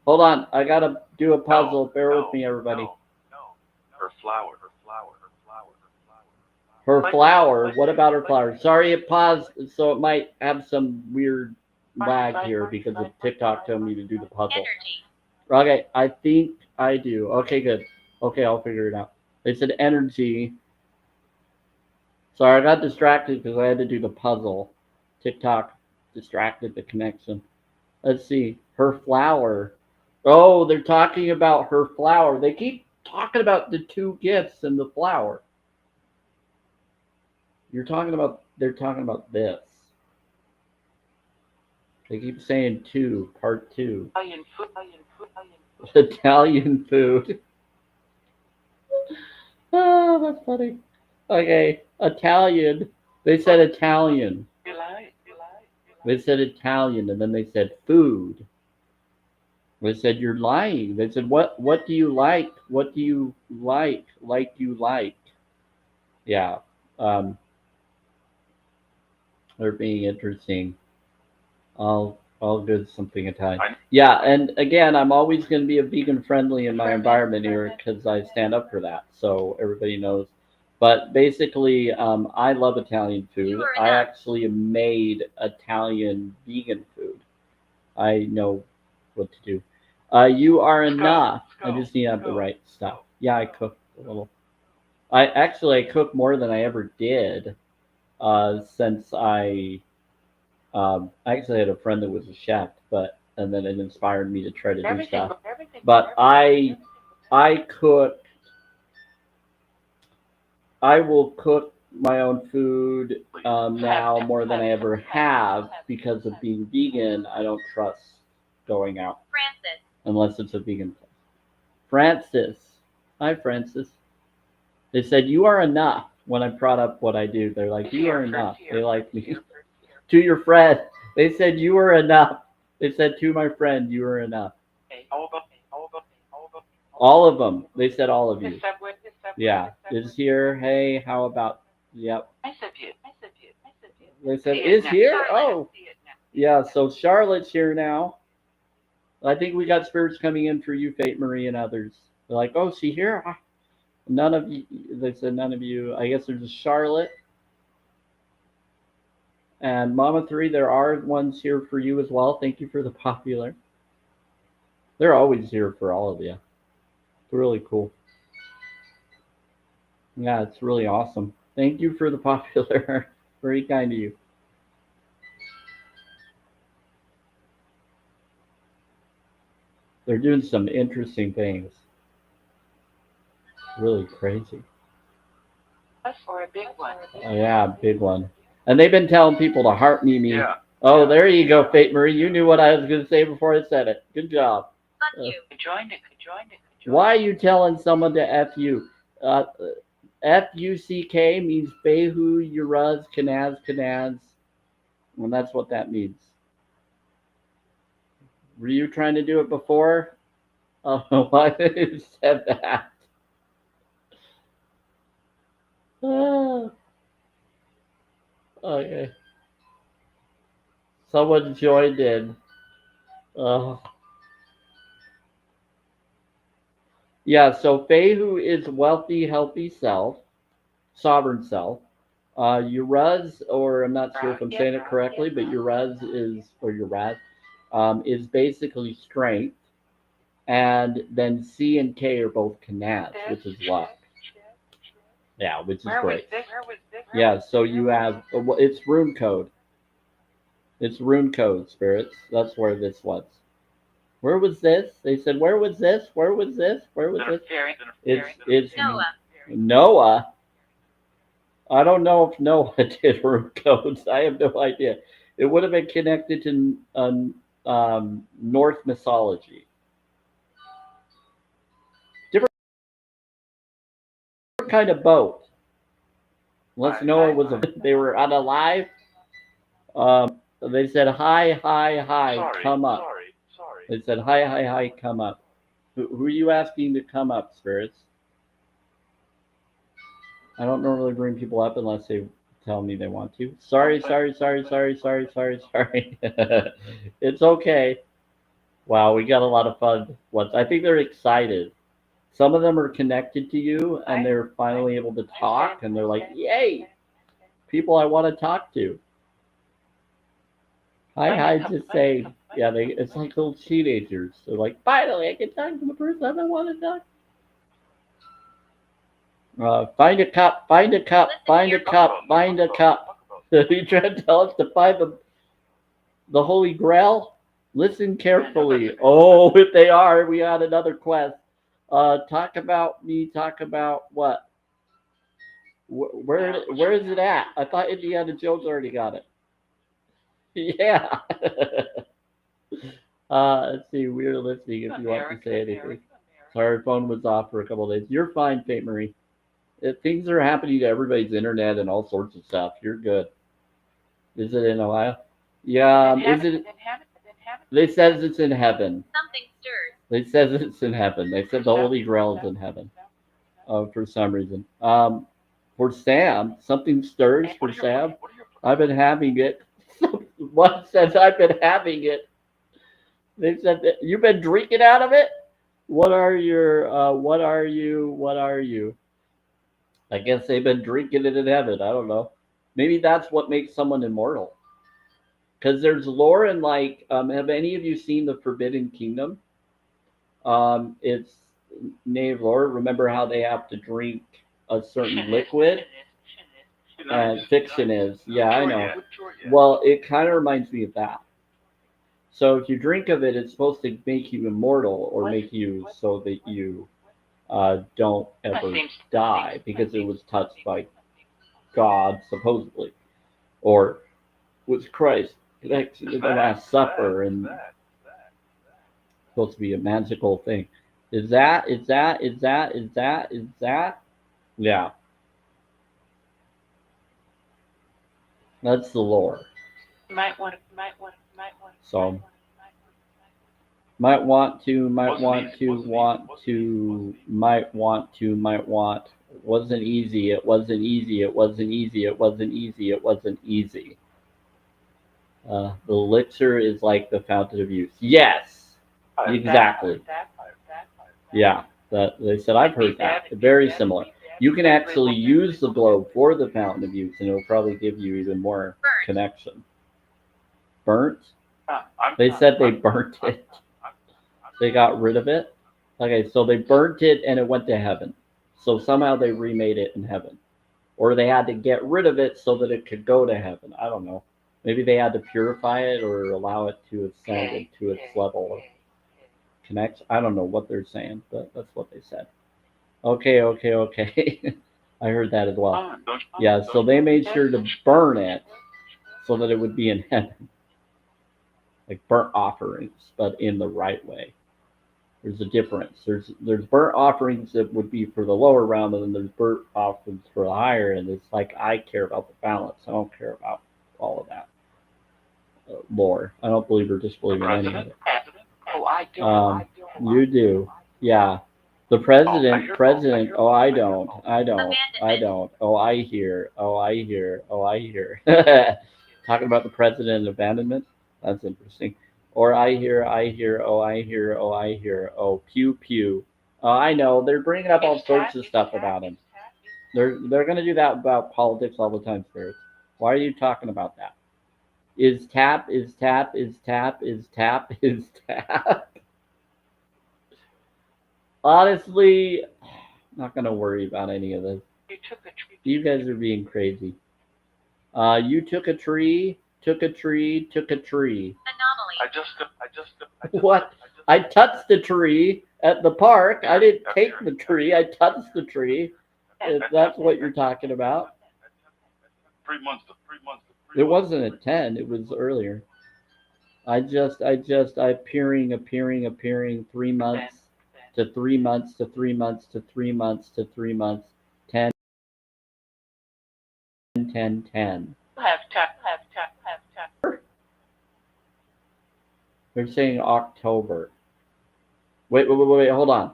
Hold on, I gotta do a puzzle. Bear with me, everybody. No. Her flower. Her flower. Her flower. Her flower. What about her flower? Sorry, it paused, so it might have some weird lag here because of TikTok telling me to do the puzzle. Energy. Okay, I think I do. Okay, good. Okay, I'll figure it out. They said energy. Sorry, I got distracted because I had to do the puzzle. TikTok distracted the connection. Let's see. Her flower. Oh, they're talking about her flower. They keep talking about the 2 gifts and the flower. They're talking about this. They keep saying 2, part 2. Italian food. Italian food. Oh, that's funny. Okay, Italian. They said Italian. You lie. They said Italian, and then they said food. They said you're lying. They said what do you like? What do you like? Like you like? Yeah. Um, they're being interesting. I'll do something Italian. Yeah, and again, I'm always going to be a vegan friendly in my environment here because I stand up for that, so everybody knows. But basically, I love Italian food. I actually made Italian vegan food. I know what to do. You are enough. I just need to have the right stuff. Yeah, I cook a little. I cook more than I ever did since I actually had a friend that was a chef, and then it inspired me to try to do stuff. But I cook. I will cook my own food now more than I ever have because of being vegan. I don't trust going out Francis. unless it's a vegan place. Francis, hi Francis. They said you are enough when I brought up what I do. They're like you are enough. They like me. To your friend. They said you were enough. They said to my friend you were enough. All of them. They said all of you. Yeah. Is here. Hey, how about? Yep. They said is here. Oh. Yeah. So Charlotte's here now. I think we got spirits coming in for you, Fate Marie, and others. They're like, oh, she here? None of you. They said none of you. I guess there's a Charlotte. And Mama 3, there are ones here for you as well. Thank you for the popular. They're always here for all of you. It's really cool. Yeah, it's really awesome. Thank you for the popular. Very kind of you. They're doing some interesting things. Really crazy. That's for a big one. Oh, yeah, big one. And they've been telling people to heart me. Yeah. Oh, there you go, Fate Marie. You knew what I was going to say before I said it. Good job. Fuck you. Join it. Why are you telling someone to F you? F-U-C-K means Behu, Uraz, Kanaz. And that's what that means. Were you trying to do it before? Oh, why you said that? Ah. Okay. Someone joined in. Oh. Yeah, so Behu is wealthy, healthy self, sovereign self. Uraz, or I'm not sure if I'm saying it correctly, but Uraz is basically strength. And then C and K are both Kanaz, which is luck. Yeah, which is great. Yeah, so you have, it's rune code. It's rune code, spirits. That's where this was. Where was this? They said, where was this? Where was this? Where was this? It's Noah. Noah. I don't know if Noah did rune codes. I have no idea. It would have been connected to Norse mythology. Different kind of boat. Unless Noah was they were on a live. They said hi, Sorry, come up. Sorry. They said hi, come up. Who are you asking to come up, spirits? I don't normally bring people up unless they tell me they want to. Sorry. It's okay. Wow, we got a lot of fun ones. I think they're excited. Some of them are connected to you and they're finally able to talk and they're like, yay, people I want to talk to. Hi, just say, yeah, it's like little teenagers. They're like, finally, I can talk to the person I want to talk. Find a cup, find a cup, find a cup, find a cup. You trying to tell us to find the Holy Grail? Listen carefully. Oh, if they are, we got another quest. Talk about what? Where is it at? I thought Indiana Jones already got it. Yeah. Let's see. We're listening if you want to say anything. Sorry, phone was off for a couple of days. You're fine, Fate Marie. Things are happening to everybody's internet and all sorts of stuff. You're good. Is it in Ohio? Yeah. Is it? They says it's in heaven. Something stirs. They says it's in heaven. They said the Holy Grail is in heaven. For some reason. For Sam, something stirs for Sam. I've been having it. One says I've been having it. They said that you've been drinking out of it. What are your? What are you? What are you? I guess they've been drinking it in heaven. I don't know. Maybe that's what makes someone immortal. Because there's lore and like, have any of you seen the Forbidden Kingdom? It's native lore. Remember how they have to drink a certain liquid? And fiction is, yeah, I know. Well, it kind of reminds me of that. So if you drink of it, it's supposed to make you immortal or make you so that you don't ever die because it was touched by God, supposedly, or was Christ connected to the Last Supper and supposed to be a magical thing. Is that? Yeah, that's the lore. So might want to. Wasn't easy. It wasn't easy. It wasn't easy. It wasn't easy. It wasn't easy. The elixir is like the fountain of youth. Yes, exactly. Yeah, they said I've heard that. Very similar. You can actually use the globe for the fountain of youth, and it'll probably give you even more connection. Burnt? They said they burnt it. They got rid of it. Okay, so they burnt it and it went to heaven. So somehow they remade it in heaven. Or they had to get rid of it so that it could go to heaven. I don't know. Maybe they had to purify it or allow it to ascend into its level of connection. I don't know what they're saying, but that's what they said. Okay. I heard that as well. Yeah, so they made sure to burn it so that it would be in heaven. Like burnt offerings, but in the right way. There's a difference. There's burnt offerings that would be for the lower realm, and then there's burnt offerings for the higher. And it's like I care about the balance. I don't care about all of that lore. I don't believe or disbelieve in any of it. You do, yeah. The president. Oh, I don't. Oh, I hear. Talking about the president and abandonment. That's interesting. Or I hear. Oh, pew pew. Oh, I know. They're bringing up all sorts of stuff about him. They're gonna do that about politics all the time, spirits. Why are you talking about that? Is tap? Honestly, not gonna worry about any of this. You guys are being crazy. You took a tree. Anomaly. What? I touched the tree at the park. I didn't take the tree. I touched the tree. If that's what you're talking about. 3 months. It wasn't at 10. It was earlier. I appearing 3 months to 3 months to 3 months to 3 months to 3 months. 10. They're saying October. Wait, hold on.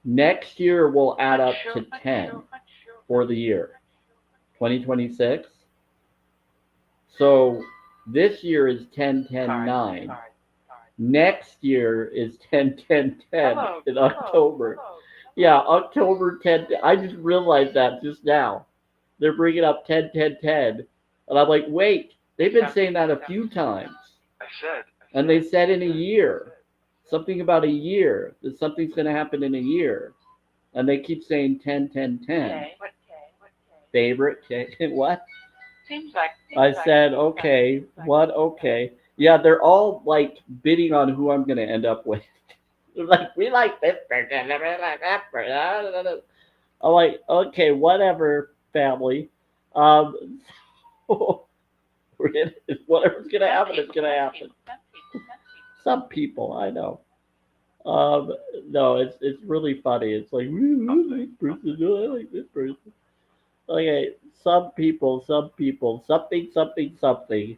Next year will add up to 10 for the year 2026. So this year is 10, 10, 9. Next year is 10, 10, 10 in October. Yeah, October 10. I just realized that just now. They're bringing up 10, 10, 10. And I'm like, wait, they've been saying that a few times. I said. And they said in a year. Something about a year. That something's going to happen in a year. And they keep saying 10, 10, 10. Favorite? What? Seems like. I said, okay. What? Okay. Yeah, they're all like bidding on who I'm going to end up with. They're like, we like this person. We like that person. I'm like, okay, whatever, family. Whatever's going to happen is going to happen. Some people, I know. No, it's really funny. It's like, this person, I like this person. Okay, some people, something, something, something.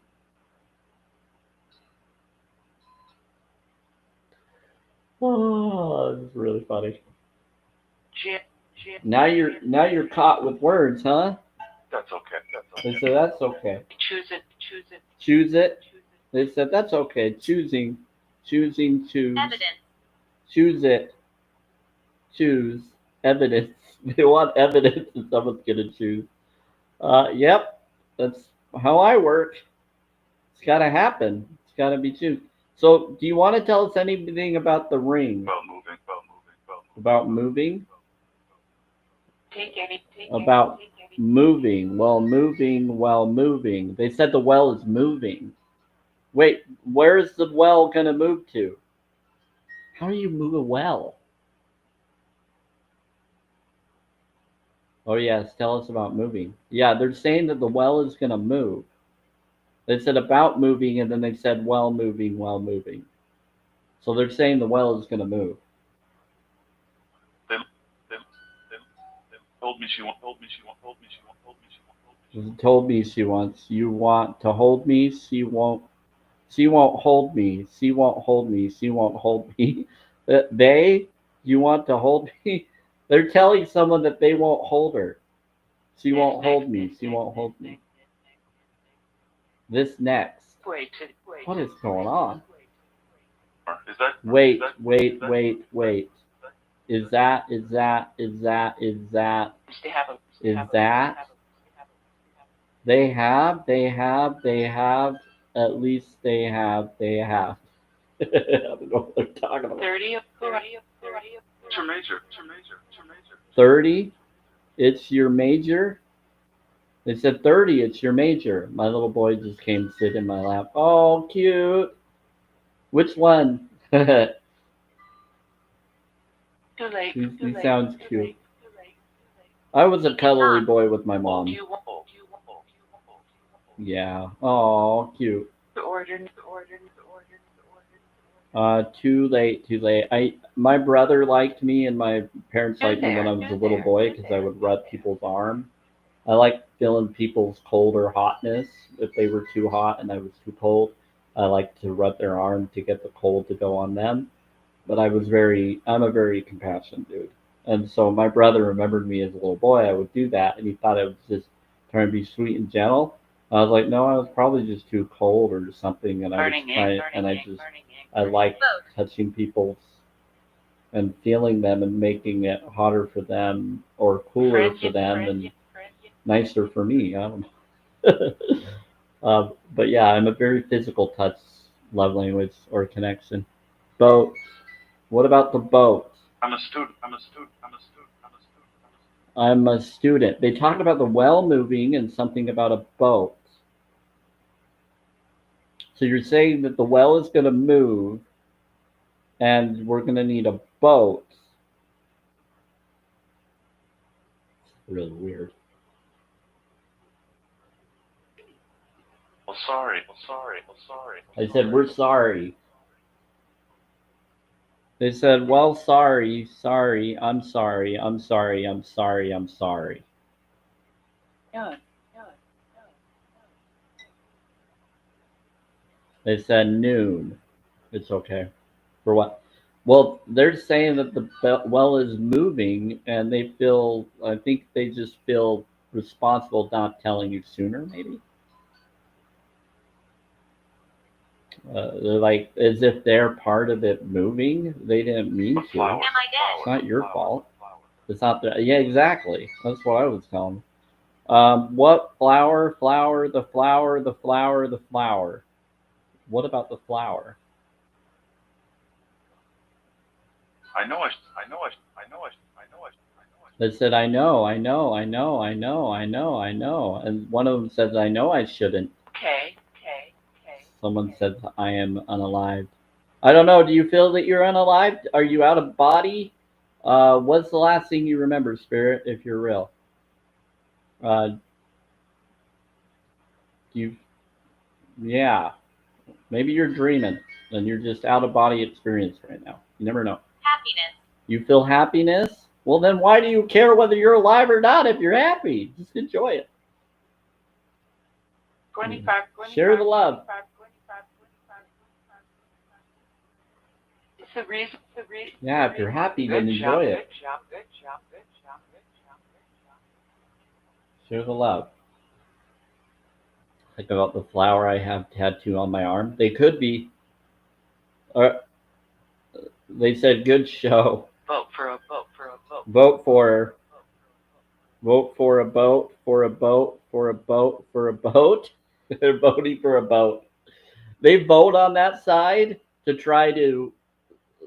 Oh, this is really funny. Now you're caught with words, huh? That's okay. That's They okay. said that's okay. Choose it. Choose it. They said that's okay. Choosing, choose. Evidence. Choose it. Choose. Evidence. They want evidence and someone's gonna choose. Yep. That's how I work. It's gotta happen. It's gotta be choose. So do you want to tell us anything about the ring? Well moving. About moving? Take any. About moving. Well, moving while moving. They said the well is moving. Wait, where's the well gonna move to? How do you move a well? Oh yes, tell us about moving. Yeah, they're saying that the well is gonna move. They said about moving and then they said well moving while moving. So they're saying the well is gonna move. Then told me she won't. Told me she won't. Told me she won't. Told me she won't. Told me she won't. Told me she wants. You want to hold me? She won't. She won't hold me. She won't hold me. She won't hold me. They? You want to hold me? They're telling someone that they won't hold her. She won't hold me. She won't hold me. This next. Wait. What is going on? Is that? Wait. Is that? Is that? Is that? They have a. Is that? They have. At least they have. I don't know what they're talking about. 30. It's your major. 30? It's your major? They said 30, it's your major. My little boy just came to sit in my lap. Oh, cute. Which one? Too late. He sounds cute. I was a cuddly boy with my mom. Yeah. Oh, cute. Order. Too late. My brother liked me and my parents liked me when I was a little boy because I would rub people's arm. I liked feeling people's cold or hotness. If they were too hot and I was too cold, I liked to rub their arm to get the cold to go on them. But I'm a very compassionate dude. And so my brother remembered me as a little boy. I would do that, and he thought I was just trying to be sweet and gentle. I was like, no, I was probably just too cold or something, and I liked touching people's and feeling them and making it hotter for them or cooler for them and nicer for me. I don't know. But yeah, I'm a very physical touch, love language, or connection. Boat. What about the boat? I'm a student. I'm a student. They talked about the well moving and something about a boat. So you're saying that the well is going to move and we're going to need a boat. Really weird. Well, sorry. I said, we're sorry. They said, well, sorry, I'm sorry. No. They said noon. It's okay. For what? Well, they're saying that the well is moving, and they feel. I think they just feel responsible not telling you sooner. Maybe they're like as if they're part of it moving. They didn't mean But to. flower, Am I dead? It's not your flower, fault. flower. It's not the. Yeah, exactly. That's what I was telling them. What flower? Flower. The flower. The flower. The flower. What about the flower? I know I, I know I, I know I, I know I, I know I. They said, I know, I know, I know, I know, I know, I know. And one of them says, I know I shouldn't. Okay, okay, okay. Someone says, I am unalived. I don't know. Do you feel that you're unalived? Are you out of body? What's the last thing you remember, Spirit, if you're real? Do you, yeah. Maybe you're dreaming and you're just out of body experience right now. You never know. Happiness. You feel happiness? Well, then why do you care whether you're alive or not if you're happy? Just enjoy it. 25, Share the love. 25. It's the reason, Yeah, if you're happy, then enjoy it. Good job, good job, good job, good job, good job. Share the love. Think about the flower I have tattooed on my arm. They could be. Or they said good show. Vote for a vote for a vote. Vote for. Vote for a boat. For a boat. For a boat. For a boat. They're voting for a boat. They vote on that side to try to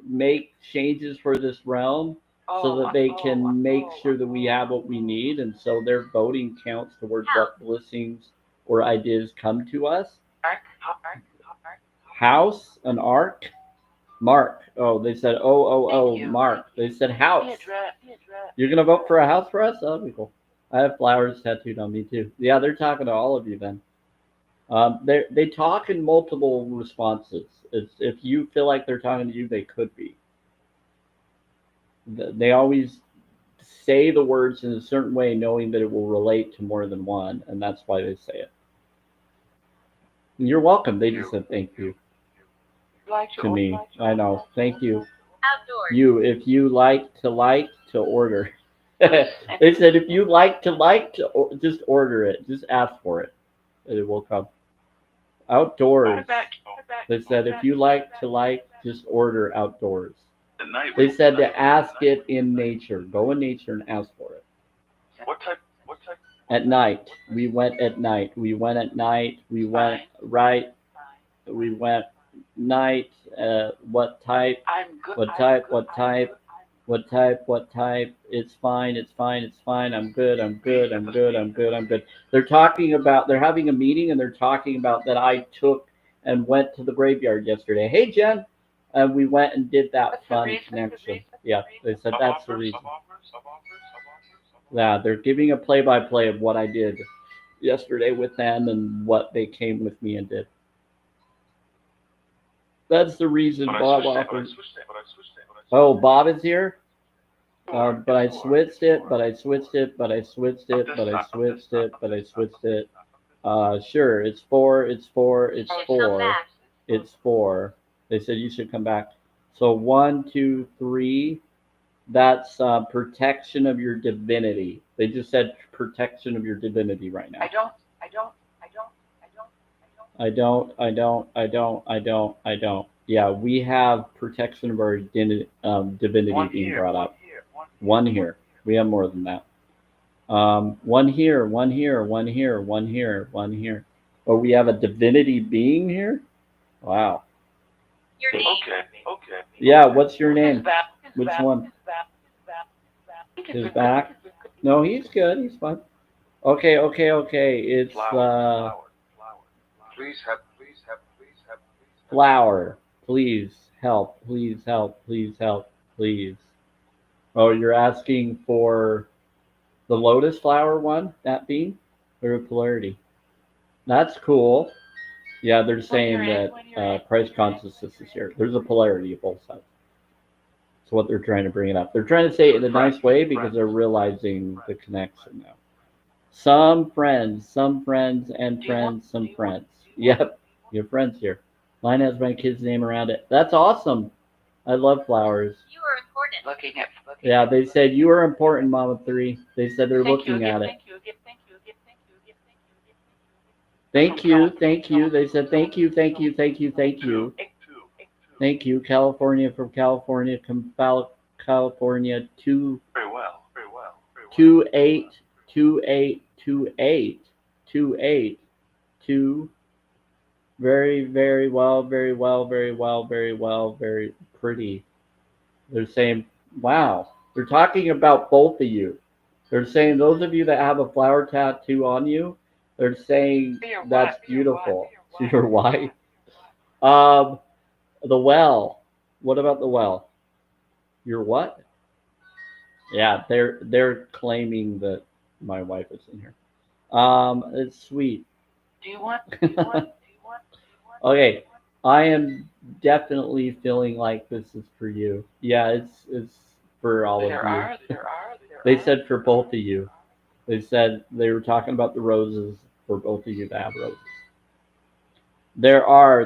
make changes for this realm so that they can make sure that we have what we need, and so their voting counts towards what blessings or ideas come to us. Arc. House, an arc, Mark. Oh, they said Thank you. Mark. They said house. Piedra. You're gonna vote for a house for us? Oh, that'd be cool. I have flowers tattooed on me too. Yeah, they're talking to all of you then. They talk in multiple responses. If you feel like they're talking to you, they could be. They always say the words in a certain way, knowing that it will relate to more than one, and that's why they say it. You're welcome. They just said thank you to me. I know. Thank you. Outdoors. You, if you like to order. They said if you like to just order it. Just ask for it, and it will come. Outdoors. They said if you like to just order outdoors. At night. They said to ask it in nature. Go in nature and ask for it. What type? What type? At night. We went at night. We went at night. We went right. We went night. What type? I'm good. What type? What type? What type? What type? It's fine. It's fine. It's fine. I'm good. I'm good. I'm good. I'm good. I'm good. They're talking about. They're having a meeting and they're talking about that I took and went to the graveyard yesterday. Hey Jen, and we went and did that fun connection. Yeah, they said that's the reason. Yeah, they're giving a play-by-play of what I did yesterday with them and what they came with me and did. That's the reason Bob offered. Oh, Bob is here? But I switched it. Sure, it's four. It's four. They said you should come back. So 1, 2, 3. That's protection of your divinity. They just said protection of your divinity right now. I don't. Yeah, we have protection of our divinity being brought up. One here. We have more than that. One here. Oh, we have a divinity being here? Wow. Your name. Okay. Yeah, what's your name? Which one? His back? No, he's good. He's fine. Okay. It's Flower. Please have. flower. Please help. Please. Oh, you're asking for the lotus flower one, that being? Or polarity? That's cool. Yeah, they're saying that Christ consciousness is here. There's a polarity of both sides. That's what they're trying to bring it up. They're trying to say it in a nice way because they're realizing the connection now. Some friends, and friends, some friends. Yep, your friends here. Mine has my kid's name around it. That's awesome. I love flowers. You are important. Looking at. Yeah, they said you are important, Mama 3. They said they're Thank you looking again. at it. Thank you again. Thank you again. Thank you again. Thank you, thank you. They said thank you, thank you, thank you, thank you. Thank you, California from California, California Very well. Very well. Very well. 28282828 very, very well, very well, very well, very well, very pretty. They're saying, wow. They're talking about both of you. They're saying those of you that have a flower tattoo on you, they're saying that's beautiful. So you're white. Um, the well. What about the well? You're what? Yeah, they're claiming that my wife is in here. It's sweet. Do you want? Do you want? Okay, I am definitely feeling like this is for you. Yeah, it's for all of There you. are. They said for both of you. They said they were talking about the roses for both of you that have roses. There are.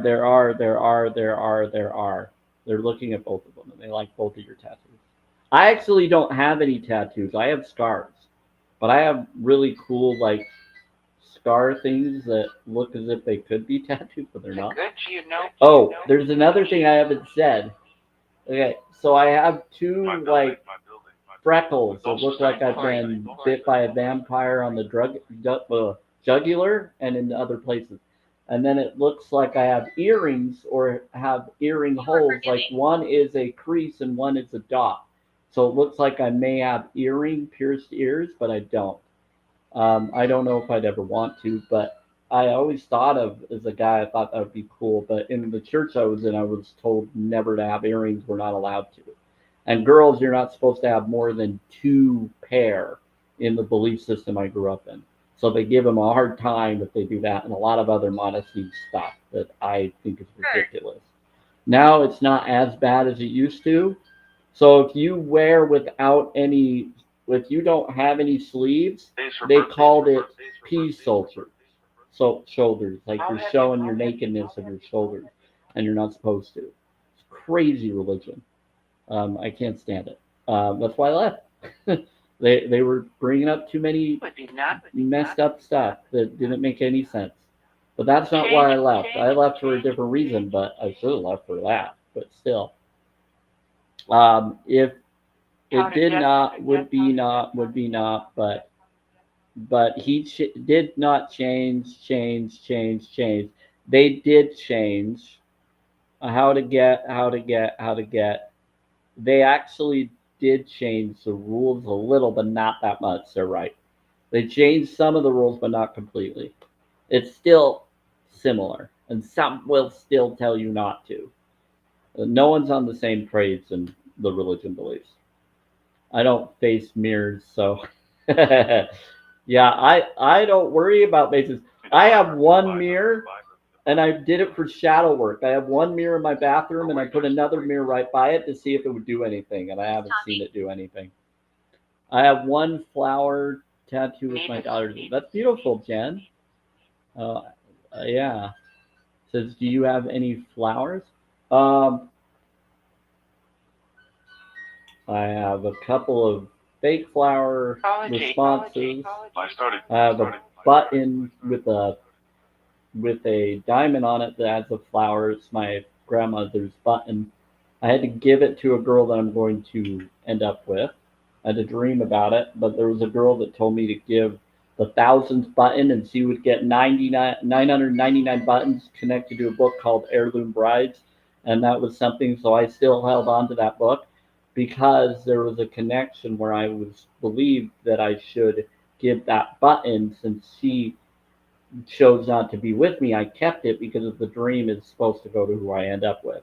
They're looking at both of them and they like both of your tattoos. I actually don't have any tattoos. I have scars. But I have really cool like scar things that look as if they could be tattoos, but they're not. Good. You know. Oh, there's another thing I haven't said. Okay, so I have two like freckles that look like I've been bit by a vampire on the jugular and in other places. And then it looks like I have earrings or have earring holes. Like one is a crease and one is a dot. So it looks like I may have earring pierced ears, but I don't. I don't know if I'd ever want to, but I always thought of as a guy, I thought that would be cool. But in the church I was in, I was told never to have earrings. We're not allowed to. And girls, you're not supposed to have more than two pair in the belief system I grew up in. So they give them a hard time if they do that, and a lot of other modesty stuff that I think is ridiculous. Now it's not as bad as it used to. So if you wear without any, if you don't have any sleeves, they called it pea soldier. So shoulders, like you're showing your nakedness of your shoulders, and you're not supposed to. It's crazy religion. I can't stand it. That's why I left. They were bringing up too many messed up stuff that didn't make any sense. But that's not why I left. I left for a different reason, but I should have left for that. But still, if it did not, would be not, but he did not change. They did change how to get. They actually did change the rules a little, but not that much. They're right. They changed some of the rules, but not completely. It's still similar, and some will still tell you not to. No one's on the same page in the religion beliefs. I don't face mirrors, so yeah, I don't worry about faces. I have one mirror, and I did it for shadow work. I have one mirror in my bathroom, and I put another mirror right by it to see if it would do anything, and I haven't seen it do anything. I have one flower tattoo with my daughter. That's beautiful, Jen. Uh, yeah. Says, do you have any flowers? Um, I have a couple of fake flower responses. I have a button with a diamond on it that has a flower. It's my grandmother's button. I had to give it to a girl that I'm going to end up with. I had a dream about it, but there was a girl that told me to give the thousandth button, and she would get 999 buttons connected to a book called Heirloom Brides, and that was something. So I still held on to that book because there was a connection where I was believed that I should give that button since she chose not to be with me. I kept it because of the dream is supposed to go to who I end up with.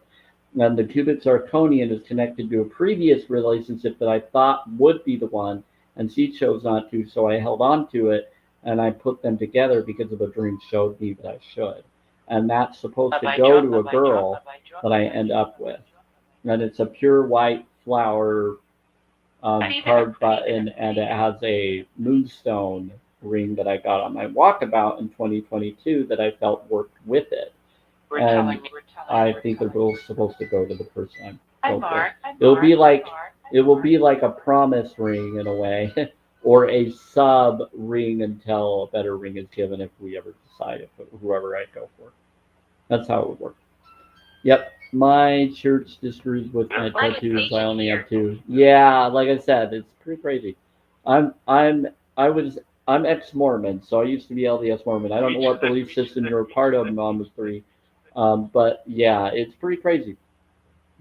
And the cubic zirconian is connected to a previous relationship that I thought would be the one, and she chose not to, so I held on to it, and I put them together because of a dream showed me that I should. And that's supposed to go to a girl that I end up with. And it's a pure white flower carved button, and it has a moonstone ring that I got on my walkabout in 2022 that I felt worked with it. And I think they're both supposed to go to the person hopefully. It'll be like it will be like a promise ring in a way, or a sub ring until a better ring is given if we ever decide if whoever I go for. That's how it would work. Yep. My church disagrees with my Like a tattoos. I station only here. have two. Yeah, like I said, it's pretty crazy. I'm I'm I was I'm ex-Mormon, so I used to be LDS Mormon. I don't know what belief system you're a part of, Mom was three, but yeah, it's pretty crazy.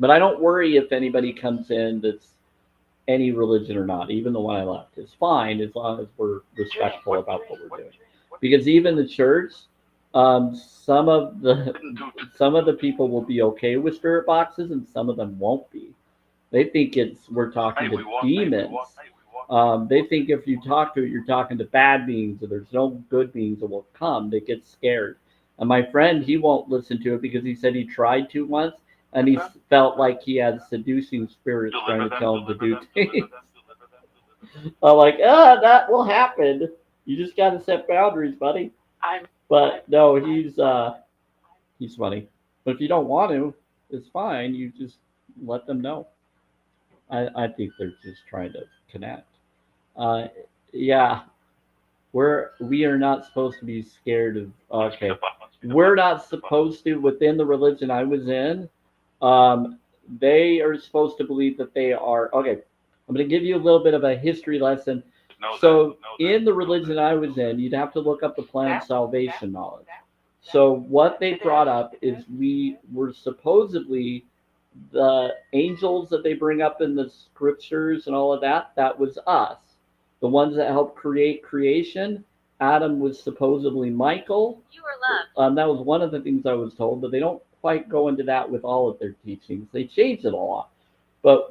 But I don't worry if anybody comes in that's any religion or not. Even the one I left is fine as long as we're respectful about what we're doing. Because even the church, some of the people will be okay with spirit boxes, and some of them won't be. They think we're talking to demons. They think if you talk to it, you're talking to bad beings, or there's no good beings that will come. They get scared. And my friend, he won't listen to it because he said he tried to once, and he felt like he had seducing spirits trying to tell him to do things. I'm like, that will happen. You just got to set boundaries, buddy. But no, he's funny. But if you don't want to, it's fine. You just let them know. I think they're just trying to connect. Uh, yeah, we are not supposed to be scared of. Okay, we're not supposed to within the religion I was in. Um, they are supposed to believe that they are okay. I'm going to give you a little bit of a history lesson. So in the religion I was in, you'd have to look up the plan of salvation knowledge. So what they brought up is we were supposedly the angels that they bring up in the scriptures and all of that. That was us, the ones that helped create creation. Adam was supposedly Michael. You are loved. That was one of the things I was told, but they don't quite go into that with all of their teachings. They change it a lot, but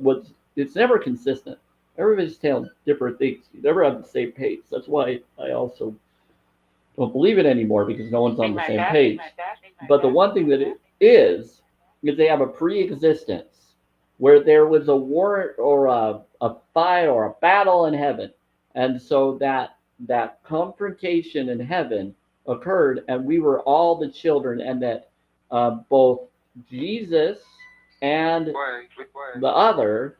it's never consistent. Everybody's telling different things. You never have the same page. That's why I also don't believe it anymore because no one's on the same page. But the one thing that it is they have a pre-existence where there was a war or a fight or a battle in heaven, and so that confrontation in heaven occurred, and we were all the children, and that both Jesus and the other,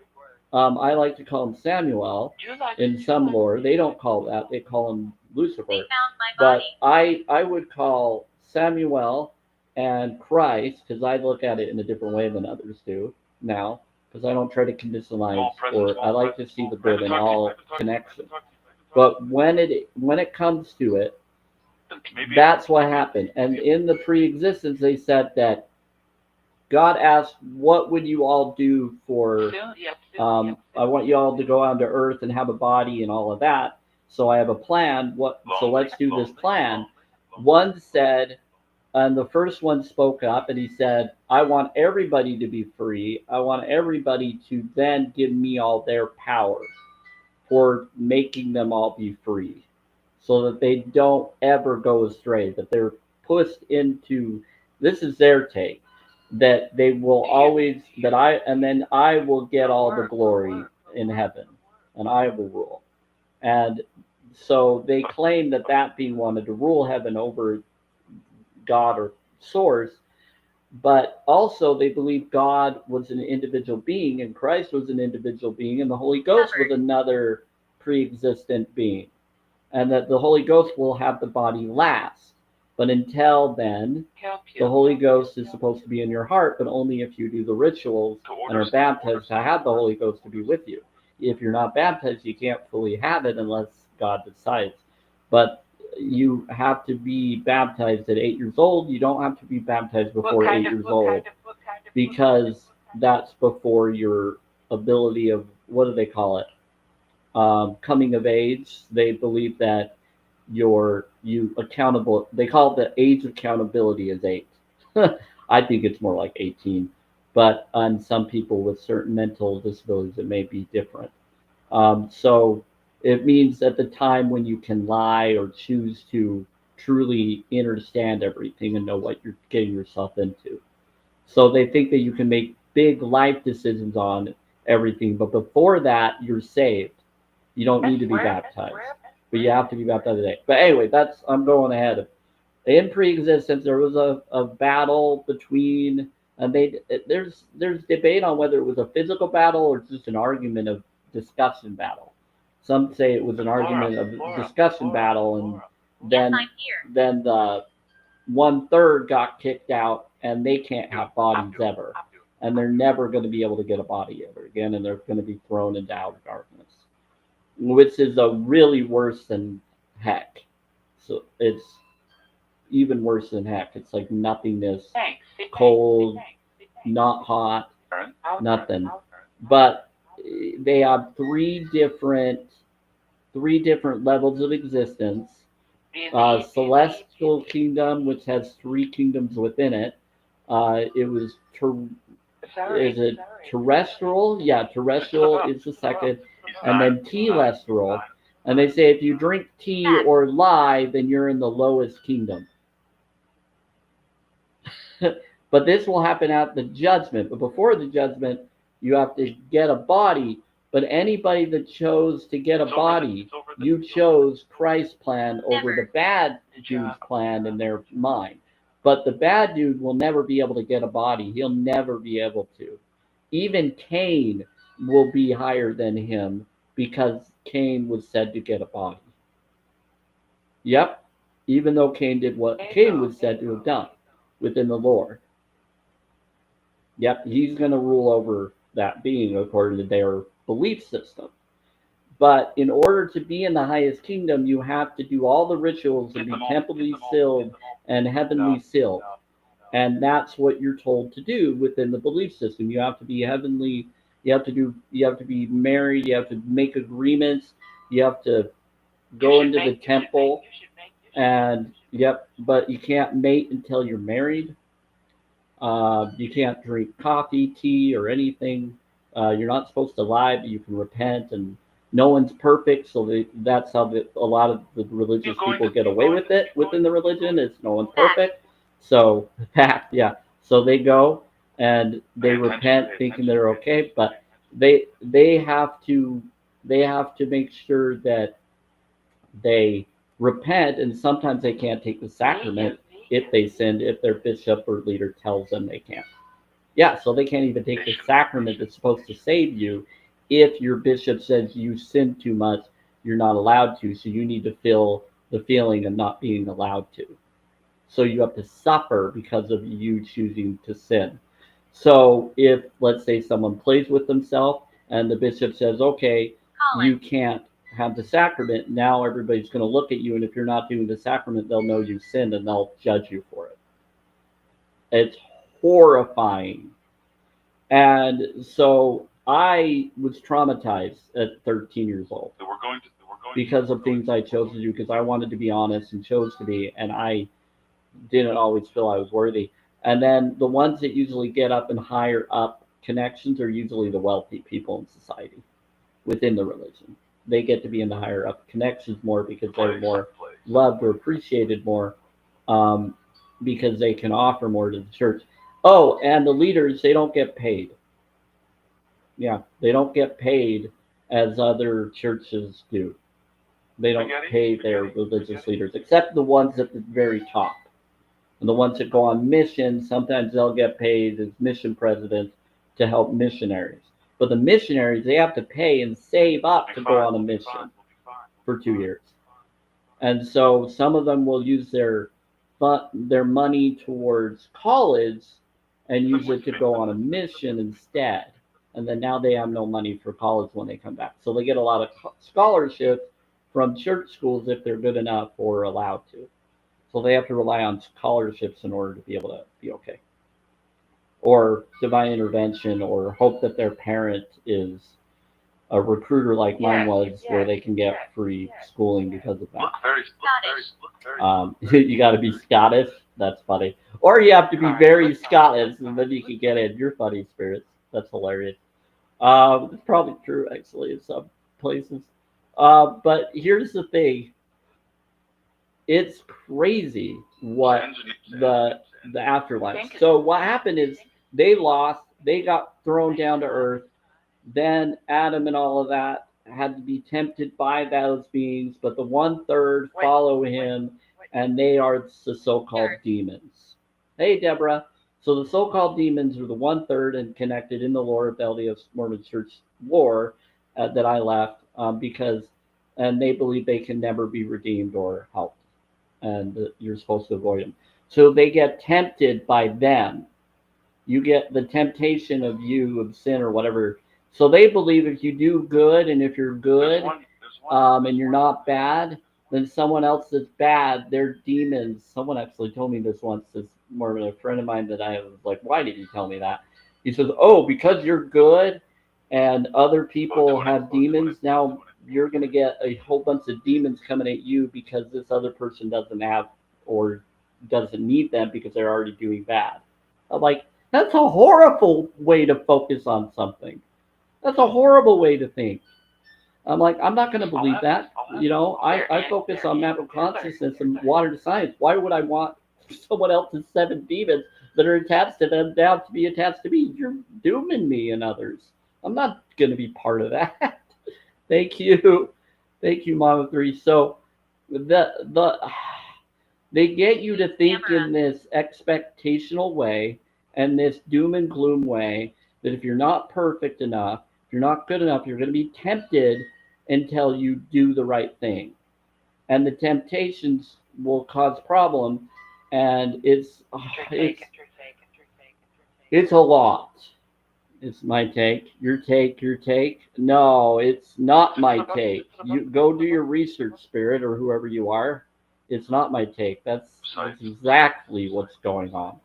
I like to call him Samuel in some lore. They don't call that; they call him Lucifer. They found my But body. I would call Samuel and Christ, because I look at it in a different way than others do now, because I don't try to conditionalize, or I like to see the good in all connections. But when it comes to it, that's what happened. And in the pre-existence, they said that God asked, "What would you all do for? I want you all to go out to Earth and have a body and all of that. So I have a plan. So let's do this plan." One said, and the first one spoke up, and he said, "I want everybody to be free. I want everybody to then give me all their power for making them all be free, so that they don't ever go astray. That they're pushed into. This is their take." That they will always and then I will get all the glory in heaven, and I will rule. And so they claim that being wanted to rule heaven over God or source, but also they believe God was an individual being and Christ was an individual being and the Holy Ghost was another pre-existent being, and that the Holy Ghost will have the body last. But until then, the Holy Ghost is supposed to be in your heart, but only if you do the rituals and are baptized to have the Holy Ghost to be with you. If you're not baptized, you can't fully have it unless God decides. But you have to be baptized at 8 years old. You don't have to be baptized before 8 years old, because that's before your ability of, what do they call it? Coming of age. They believe that you accountable. They call it the age of accountability is 8. I think it's more like 18, but on some people with certain mental disabilities, it may be different. So it means at the time when you can lie or choose to truly understand everything and know what you're getting yourself into. So they think that you can make big life decisions on everything, but before that, you're saved. You don't need to be baptized, but you have to be baptized today. But anyway, I'm going ahead. In pre-existence, there was a battle between And there's debate on whether it was a physical battle or just an argument of discussion battle. Some say it was an argument of discussion battle, and Yes, then I'm here. then the 1/3 got kicked out, and they can't have bodies ever, and they're never going to be able to get a body ever again, and they're going to be thrown into outer darkness, which is a really worse than heck. So it's even worse than heck. It's like nothingness, Thanks. cold, not hot, nothing. But they have three different levels of existence. Celestial kingdom, which has three kingdoms within it. It was is it terrestrial? Yeah, terrestrial is the second, and then telestial. And they say if you drink tea or lie, then you're in the lowest kingdom. But this will happen at the judgment. But before the judgment, you have to get a body. But anybody that chose to get a body, you chose Christ's plan over the bad dude's plan in their mind. But the bad dude will never be able to get a body. He'll never be able to. Even Cain will be higher than him because Cain was said to get a body. Yep. Even though Cain did what Cain was said to have done within the Lord. Yep, he's going to rule over that being according to their belief system. But in order to be in the highest kingdom, you have to do all the rituals and be temply sealed and heavenly sealed. And that's what you're told to do within the belief system. You have to be heavenly, you have to be married, you have to make agreements, you have to go into the temple, and yep, but you can't mate until you're married. You can't drink coffee, tea, or anything. You're not supposed to lie, but you can repent, and no one's perfect, so that's how a lot of the religious people get away with it within the religion. Is no one's perfect, so that yeah, so they go and they repent, thinking they're okay, but they have to make sure that they repent, and sometimes they can't take the sacrament if they sinned, if their bishop or leader tells them they can't. Yeah, so they can't even take the sacrament that's supposed to save you. If your bishop says you sinned too much, you're not allowed to, so you need to feel the feeling of not being allowed to. So you have to suffer because of you choosing to sin. So if, let's say, someone plays with themselves and the bishop says, okay, you can't have the sacrament, now everybody's going to look at you, and if you're not doing the sacrament, they'll know you sinned and they'll judge you for it. It's horrifying. And so I was traumatized at 13 years old because of things I chose to do, because I wanted to be honest and chose to be, and I didn't always feel I was worthy. And then the ones that usually get up and higher up connections are usually the wealthy people in society within the religion. They get to be in the higher up connections more because they're more loved or appreciated more, because they can offer more to the church. Oh, and the leaders, they don't get paid. Yeah, they don't get paid as other churches do. They don't pay their religious leaders, except the ones at the very top. And the ones that go on mission, sometimes they'll get paid as mission presidents to help missionaries. But the missionaries, they have to pay and save up to go on a mission for 2 years. And so some of them will use their money towards college and use it to go on a mission instead. And then now they have no money for college when they come back. So they get a lot of scholarships from church schools if they're good enough or allowed to. So they have to rely on scholarships in order to be able to be okay. Or divine intervention, or hope that their parent is a recruiter like mine was, where they can get free schooling because of that. You got to be Scottish. That's funny. Or you have to be very Scottish, and then you can get in. You're funny, spirits. That's hilarious. It's probably true, actually, in some places. But here's the thing. It's crazy what the afterlife. So what happened is they lost. They got thrown down to earth. Then Adam and all of that had to be tempted by those beings, but the 1/3 follow him, and they are the so-called demons. Hey, Deborah. So the so-called demons are the 1/3 and connected in the lore of the LDS Mormon Church lore that I left because, and they believe they can never be redeemed or helped, and you're supposed to avoid them. So they get tempted by them. You get the temptation of sin or whatever. So they believe if you do good and if you're good and you're not bad, then someone else that's bad, they're demons. Someone actually told me this once. This more a friend of mine that I was like, why did you tell me that? He says, oh, because you're good and other people have demons, now you're going to get a whole bunch of demons coming at you because this other person doesn't have or doesn't need them because they're already doing bad. I'm like, that's a horrible way to focus on something. That's a horrible way to think. I'm like, I'm not going to believe that. I focus on mental consciousness and water to science. Why would I want someone else's 7 demons that are attached to them now to be attached to me? You're dooming me and others. I'm not going to be part of that. Thank you. Thank you, Mama 3. So the they get you to think in this expectational way and this doom and gloom way that if you're not perfect enough, if you're not good enough, you're going to be tempted until you do the right thing. And the temptations will cause problem, and it's a lot. It's my take. Your take. Your take. No, it's not my take. You go do your research, Spirit, or whoever you are. It's not my take. That's exactly what's going on.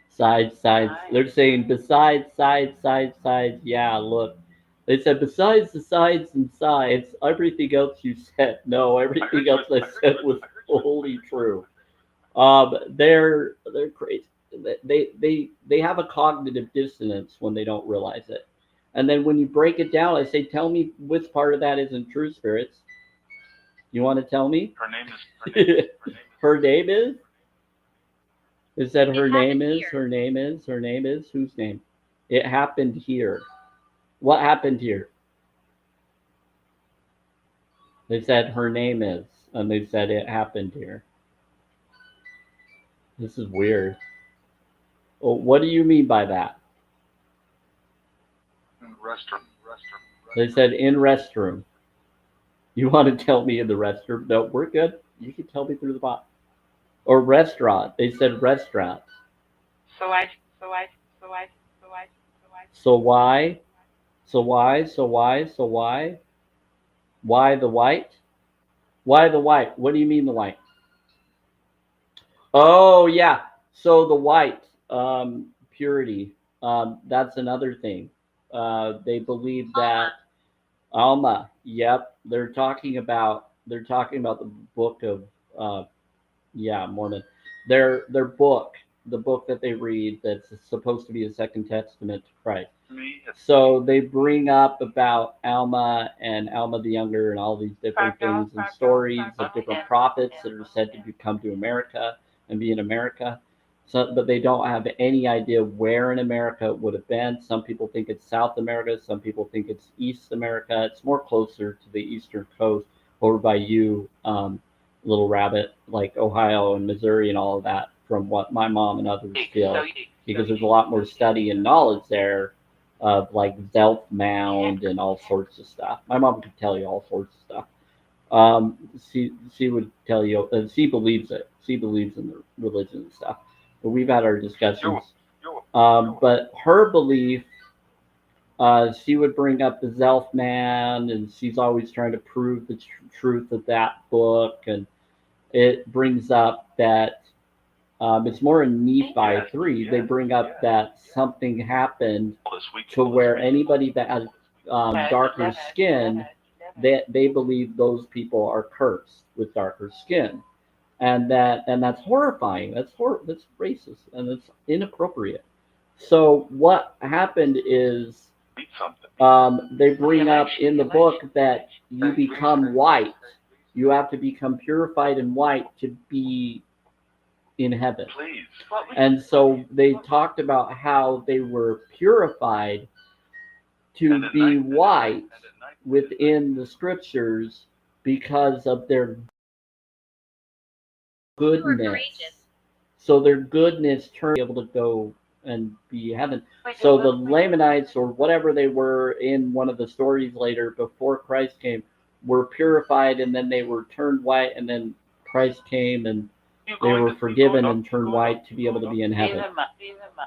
Sides. They're saying besides sides. Yeah, look. They said besides the sides and sides, everything else you said. No, everything else I said was wholly true. They're crazy. They have a cognitive dissonance when they don't realize it. And then when you break it down, I say, tell me which part of that isn't true, spirits. You want to tell me? Her name is. Her name is? Is that her It name happened is? here. Her name is? Her name is? Whose name? It happened here. What happened here? They said her name is, and they said it happened here. This is weird. Well, what do you mean by that? Restroom. They said in restroom. You want to tell me in the restroom? No, we're good. You can tell me through the bot. Or restaurant. They said restaurant. So I. So why? So why? So why? So why? Why the white? Why the white? What do you mean the white? Oh yeah. So the white, purity. That's another thing. They believe that Alma. Yep. They're talking about the book of Mormon. Their book, the book that they read that's supposed to be a second testament to Christ. So they bring up about Alma and Alma the Younger and all these different things and stories of different prophets that are said to come to America and be in America. So, but they don't have any idea where in America it would have been. Some people think it's South America. Some people think it's East America. It's more closer to the eastern coast over by you, Little Rabbit, like Ohio and Missouri and all of that, from what my mom and others feel, because there's a lot more study and knowledge there of like Zelf Mound and all sorts of stuff. My mom could tell you all sorts of stuff. She would tell you, she believes it. She believes in the religion and stuff. But we've had our discussions. But her belief, she would bring up the Zelf Man, and she's always trying to prove the truth of that book. And it brings up that it's more in Nephi 3. They bring up that something happened to where anybody that has darker skin, they believe those people are cursed with darker skin, and that's horrifying. That's racist and it's inappropriate. So what happened is they bring up in the book that you become white. You have to become purified and white to be in heaven. And so they talked about how they were purified to be white within the scriptures because of their goodness. courageous. So their goodness turned to be able to go and be heaven. So the Lamanites, or whatever they were in one of the stories later before Christ came, were purified, and then they were turned white, and then Christ came and they were forgiven and turned white to be able to be in heaven.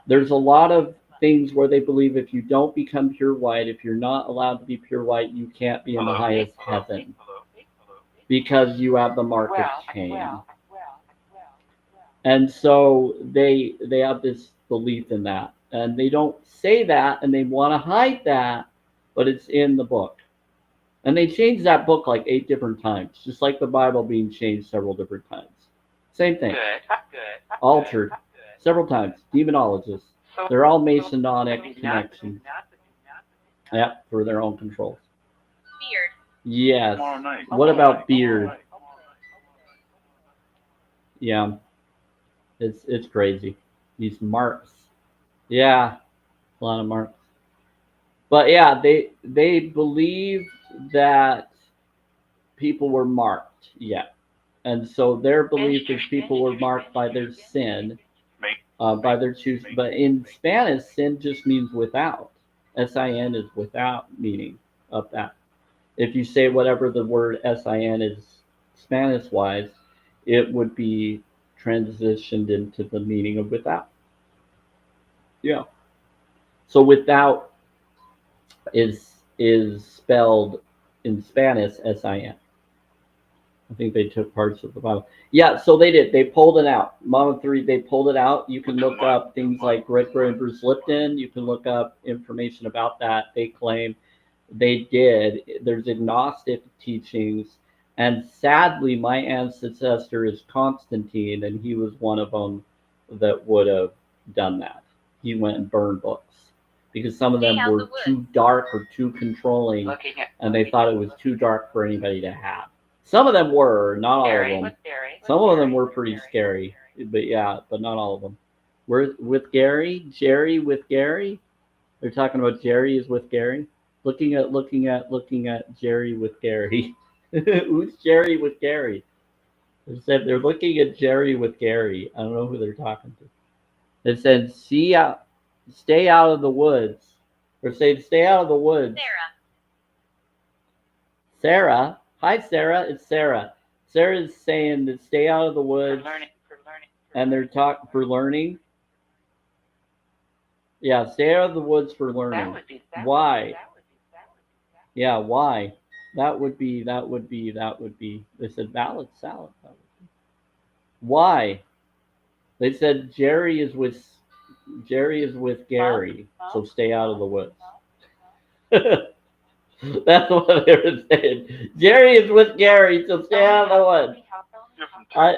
There's a lot of things where they believe if you don't become pure white, if you're not allowed to be pure white, you can't be in the highest heaven because you have the mark of Cain. And so they have this belief in that, and they don't say that, and they want to hide that, but it's in the book. And they changed that book like 8 different times, just like the Bible being changed several different times. Same thing. Altered several times. Demonologists. They're all Masonic connections. Yeah, for their own controls. Beard. Yes. What about beard? Yeah. It's crazy. These marks. Yeah. A lot of marks. But yeah, they believe that people were marked. Yeah. And so their belief is people were marked by their sin, by their choosing. But in Spanish, sin just means without. S-I-N is without meaning of that. If you say whatever the word S-I-N is Spanish-wise, it would be transitioned into the meaning of without. Yeah. So without is spelled in Spanish S-I-N. I think they took parts of the Bible. Yeah, so they did. They pulled it out. Mama 3, they pulled it out. You can look up things like Redgrave and Bruce Lipton. You can look up information about that. They claim they did. There's agnostic teachings. And sadly, my ancestor is Constantine, and he was one of them that would have done that. He went and burned books because some of them were too dark or too controlling, and they thought it was too dark for anybody to have. Some of them were, not all of them. Some of them were pretty scary, but yeah, but not all of them. We're with Gary, Jerry with Gary. They're talking about Jerry is with Gary. Looking at Jerry with Gary. Who's Jerry with Gary? They said they're looking at Jerry with Gary. I don't know who they're talking to. They said, stay out of the woods. Or say, stay out of the woods. Sarah. Hi, Sarah. It's Sarah. Sarah is saying that stay out of the woods. For learning. And they're talking for learning. Yeah, stay out of the woods for learning. Why? Yeah, why? That would be. They said salad. Why? They said Jerry is with Gary, so stay out of the woods. That's what they were saying. Jerry is with Gary, so stay out of the woods. I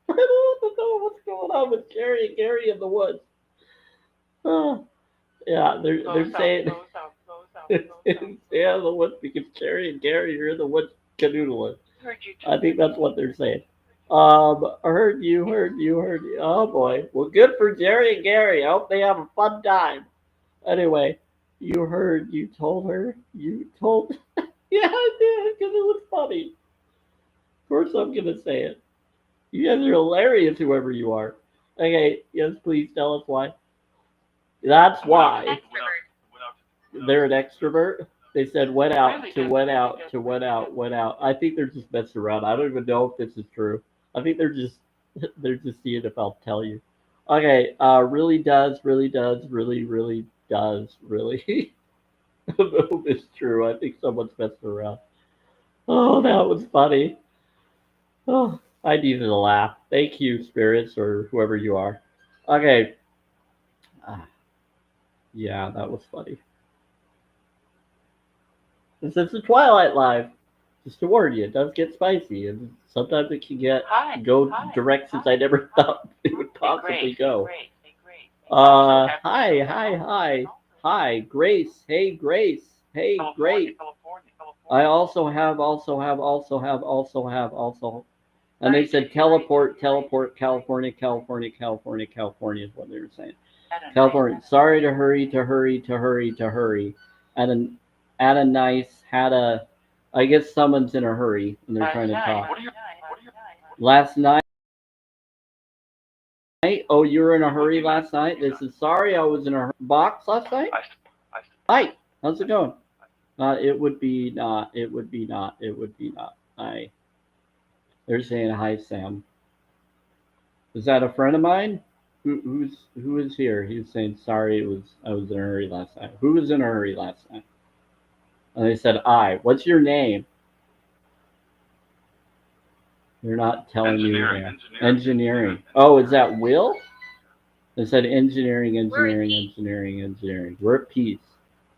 don't know what's going on with Jerry and Gary in the woods. Oh, yeah, they're saying stay out of the woods because Jerry and Gary are in the woods canoodling. I think that's what they're saying. Heard you. Oh boy. Well, good for Jerry and Gary. I hope they have a fun time. Anyway, you told her. Yeah, I did, because it was funny. Of course I'm gonna say it. You guys are hilarious, whoever you are. Okay, yes, please tell us why. That's why. They're an extrovert. They said went out. I think they're just messing around. I don't even know if this is true. I think they're just seeing if I'll tell you. Okay, really does. I don't know if it's true. I think someone's messing around. Oh, that was funny. Oh, I needed a laugh. Thank you, spirits, or whoever you are. Okay. Yeah, that was funny. This is the Twilight Live. Just to warn you, it does get spicy, and sometimes it can go directions I never thought it would possibly go. Hi, Grace. Hey, Grace. I also have. And they said teleport, California is what they were saying. California. Sorry to hurry. Nice had a. I guess someone's in a hurry and they're trying to talk. Last night. Oh, you were in a hurry last night? This is sorry, I was in a box last night. I Hi, how's it going? It would be not. It would be not. It would be not. They're saying hi, Sam. Is that a friend of mine? Who is here? He was saying sorry. I was in a hurry last night. Who was in a hurry last night? And they said I. What's your name? They're not telling you there. Engineering. Oh, is that Will? They said engineering. We're at peace.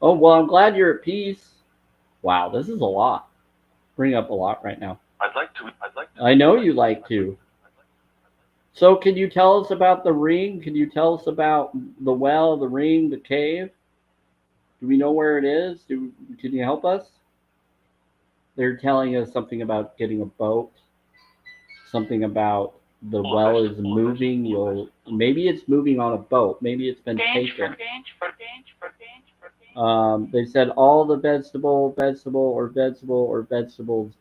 Oh, well, I'm glad you're at peace. Wow, this is a lot. Bring up a lot right now. I'd like to. I know you like to. So, can you tell us about the ring? Can you tell us about the well, the ring, the cave? Do we know where it is? Can you help us? They're telling us something about getting a boat. Something about the well is moving. Maybe it's moving on a boat. Maybe it's been taken. They said all the vegetables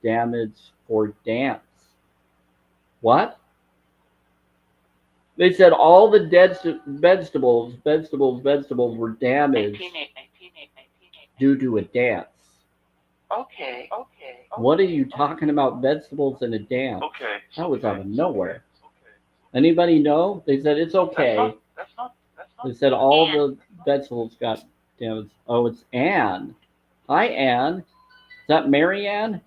damaged for dance. What? They said all the dead vegetables were damaged due to a dance. Okay. What are you talking about? Vegetables in a dance? Okay. That was out of nowhere. Anybody know? They said it's okay. That's not. They said all the vegetables got damaged. Oh, it's Anne. Hi, Anne. Is that Mary Ann?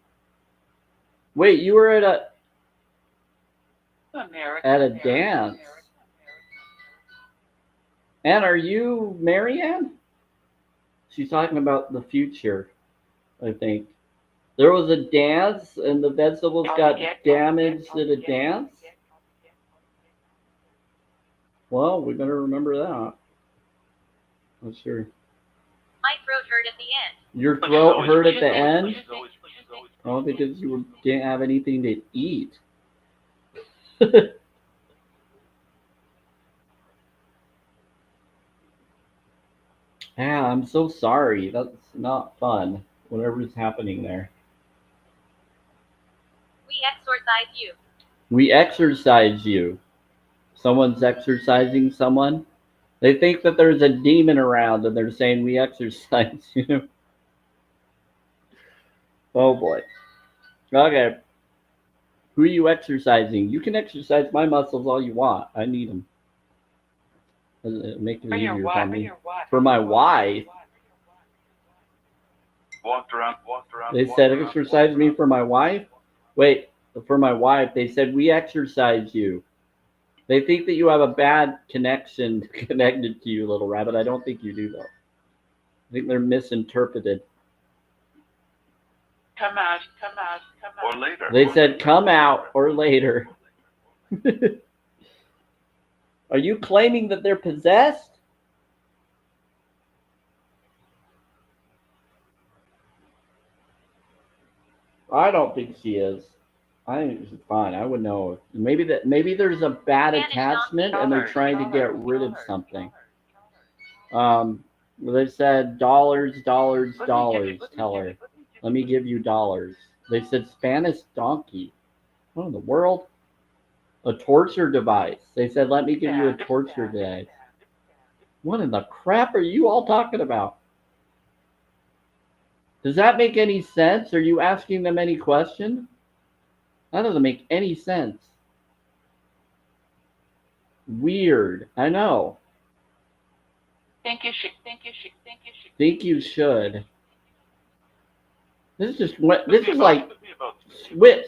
Wait, you were at a dance. Anne, are you Mary Ann? She's talking about the future, I think. There was a dance and the vegetables got damaged at a dance? Well, we better remember that. Not sure. My throat hurt at the end. Your throat hurt at the end? Oh, because you didn't have anything to eat. Yeah, I'm so sorry. That's not fun. Whatever's happening there. We exorcise you. We exercise you. Someone's exercising someone. They think that there's a demon around and they're saying we exercise you. Oh boy. Okay. Who are you exercising? You can exercise my muscles all you want. I need them. Make it easier for me. For my wife. Walked around. They said exercise me for my wife? Wait, for my wife, they said we exercise you. They think that you have a bad connection connected to you, little rabbit. I don't think you do, though. I think they're misinterpreted. Come out. Or later. They said come out or later. Are you claiming that they're possessed? I don't think she is. I think she's fine. I would know. Maybe there's a bad attachment and they're trying to get rid of something. They said dollars. Tell her. Let me give you dollars. They said Spanish donkey. What in the world? A torture device. They said let me give you a torture device. What in the crap are you all talking about? Does that make any sense? Are you asking them any question? That doesn't make any sense. Weird. I know. Think you should. This is like switch.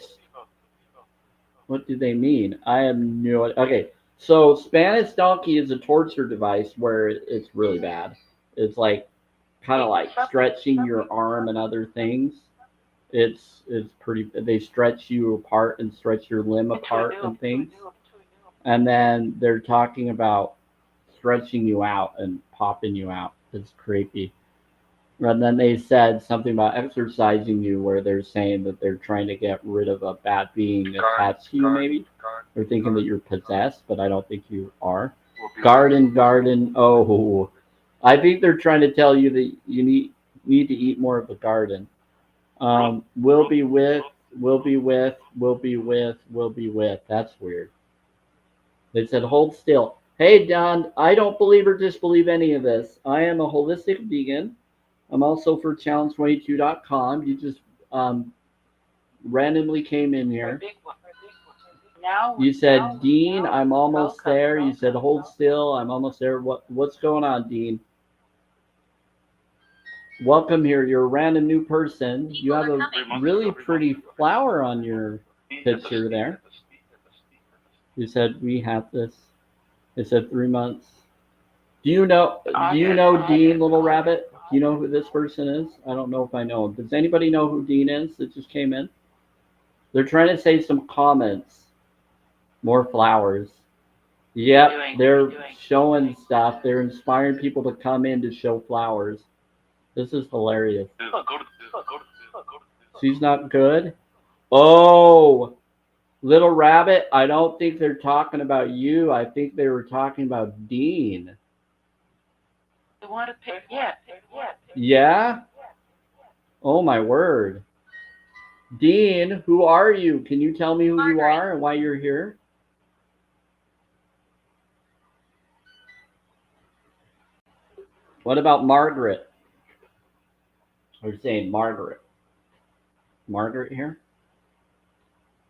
What do they mean? I have no idea. Okay, so Spanish donkey is a torture device where it's really bad. It's like kind of like stretching your arm and other things. It's pretty. They stretch you apart and stretch your limb apart and things. And then they're talking about stretching you out and popping you out. It's creepy. And then they said something about exercising you, where they're saying that they're trying to get rid of a bad being attached to you. Maybe they're thinking that you're possessed, but I don't think you are. Garden. Oh, I think they're trying to tell you that you need to eat more of the garden. Will be with will be with, will be with, will be with. That's weird. They said, hold still. Hey, Don, I don't believe or disbelieve any of this. I am a holistic vegan. I'm also for challenge22.com. You just randomly came in here. Now You said, Dean, I'm almost there. You said, hold still. I'm almost there. What's going on, Dean? Welcome here. You're a random new person. You have a really pretty flower on your picture there. You said, we have this. They said 3 months. Do you know Dean, Little Rabbit? Do you know who this person is? I don't know if I know him. Does anybody know who Dean is that just came in? They're trying to say some comments. More flowers. Yep, they're showing stuff. They're inspiring people to come in to show flowers. This is hilarious. She's not good? Oh, Little Rabbit, I don't think they're talking about you. I think they were talking about Dean. Yeah? Oh my word. Dean, who are you? Can you tell me who you are and why you're here? What about Margaret? We're saying Margaret. Margaret here?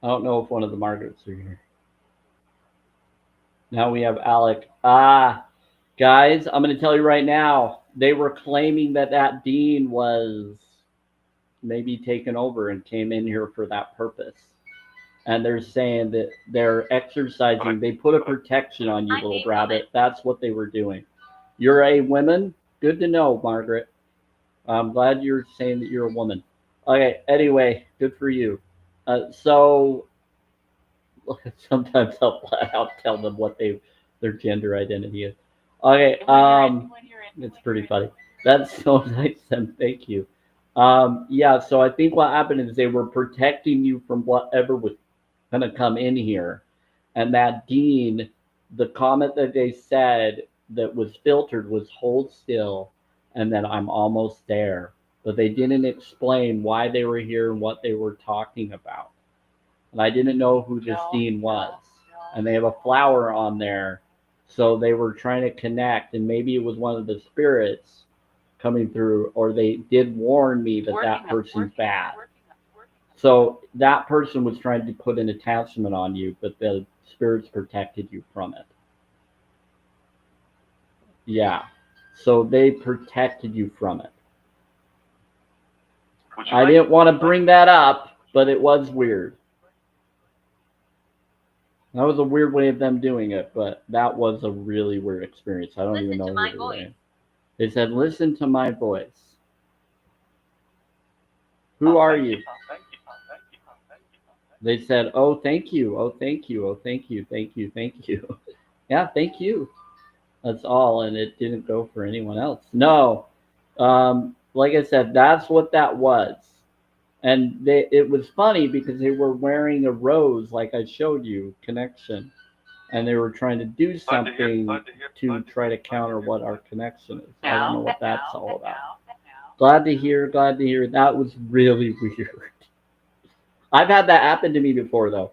I don't know if one of the Margarets are here. Now we have Alec. Guys, I'm going to tell you right now. They were claiming that Dean was maybe taken over and came in here for that purpose. And they're saying that they're exercising. They put a protection on you, Little Rabbit. That's what they were doing. You're a woman? Good to know, Margaret. I'm glad you're saying that you're a woman. Okay, anyway, good for you. So sometimes I'll flat out tell them what their gender identity is. Okay, it's pretty funny. That's so nice, and thank you. Yeah, so I think what happened is they were protecting you from whatever was going to come in here. And that Dean, the comment that they said that was filtered was hold still and then I'm almost there. But they didn't explain why they were here and what they were talking about. And I didn't know who this Dean was. And they have a flower on there. So they were trying to connect, and maybe it was one of the spirits coming through, or they did warn me that person's bad. So that person was trying to put an attachment on you, but the spirits protected you from it. Yeah. So they protected you from it. I didn't want to bring that up, but it was weird. That was a weird way of them doing it, but that was a really weird experience. I don't even know who they were. They said, listen to my voice. Who are you? They said, oh, thank you. Oh, thank you. Oh, thank you. Thank you. Thank you. Yeah, thank you. That's all. And it didn't go for anyone else. No. Like I said, that's what that was. And it was funny because they were wearing a rose like I showed you, connection. And they were trying to do something to try to counter what our connection is. I don't know what that's all about. Glad to hear. That was really weird. I've had that happen to me before, though.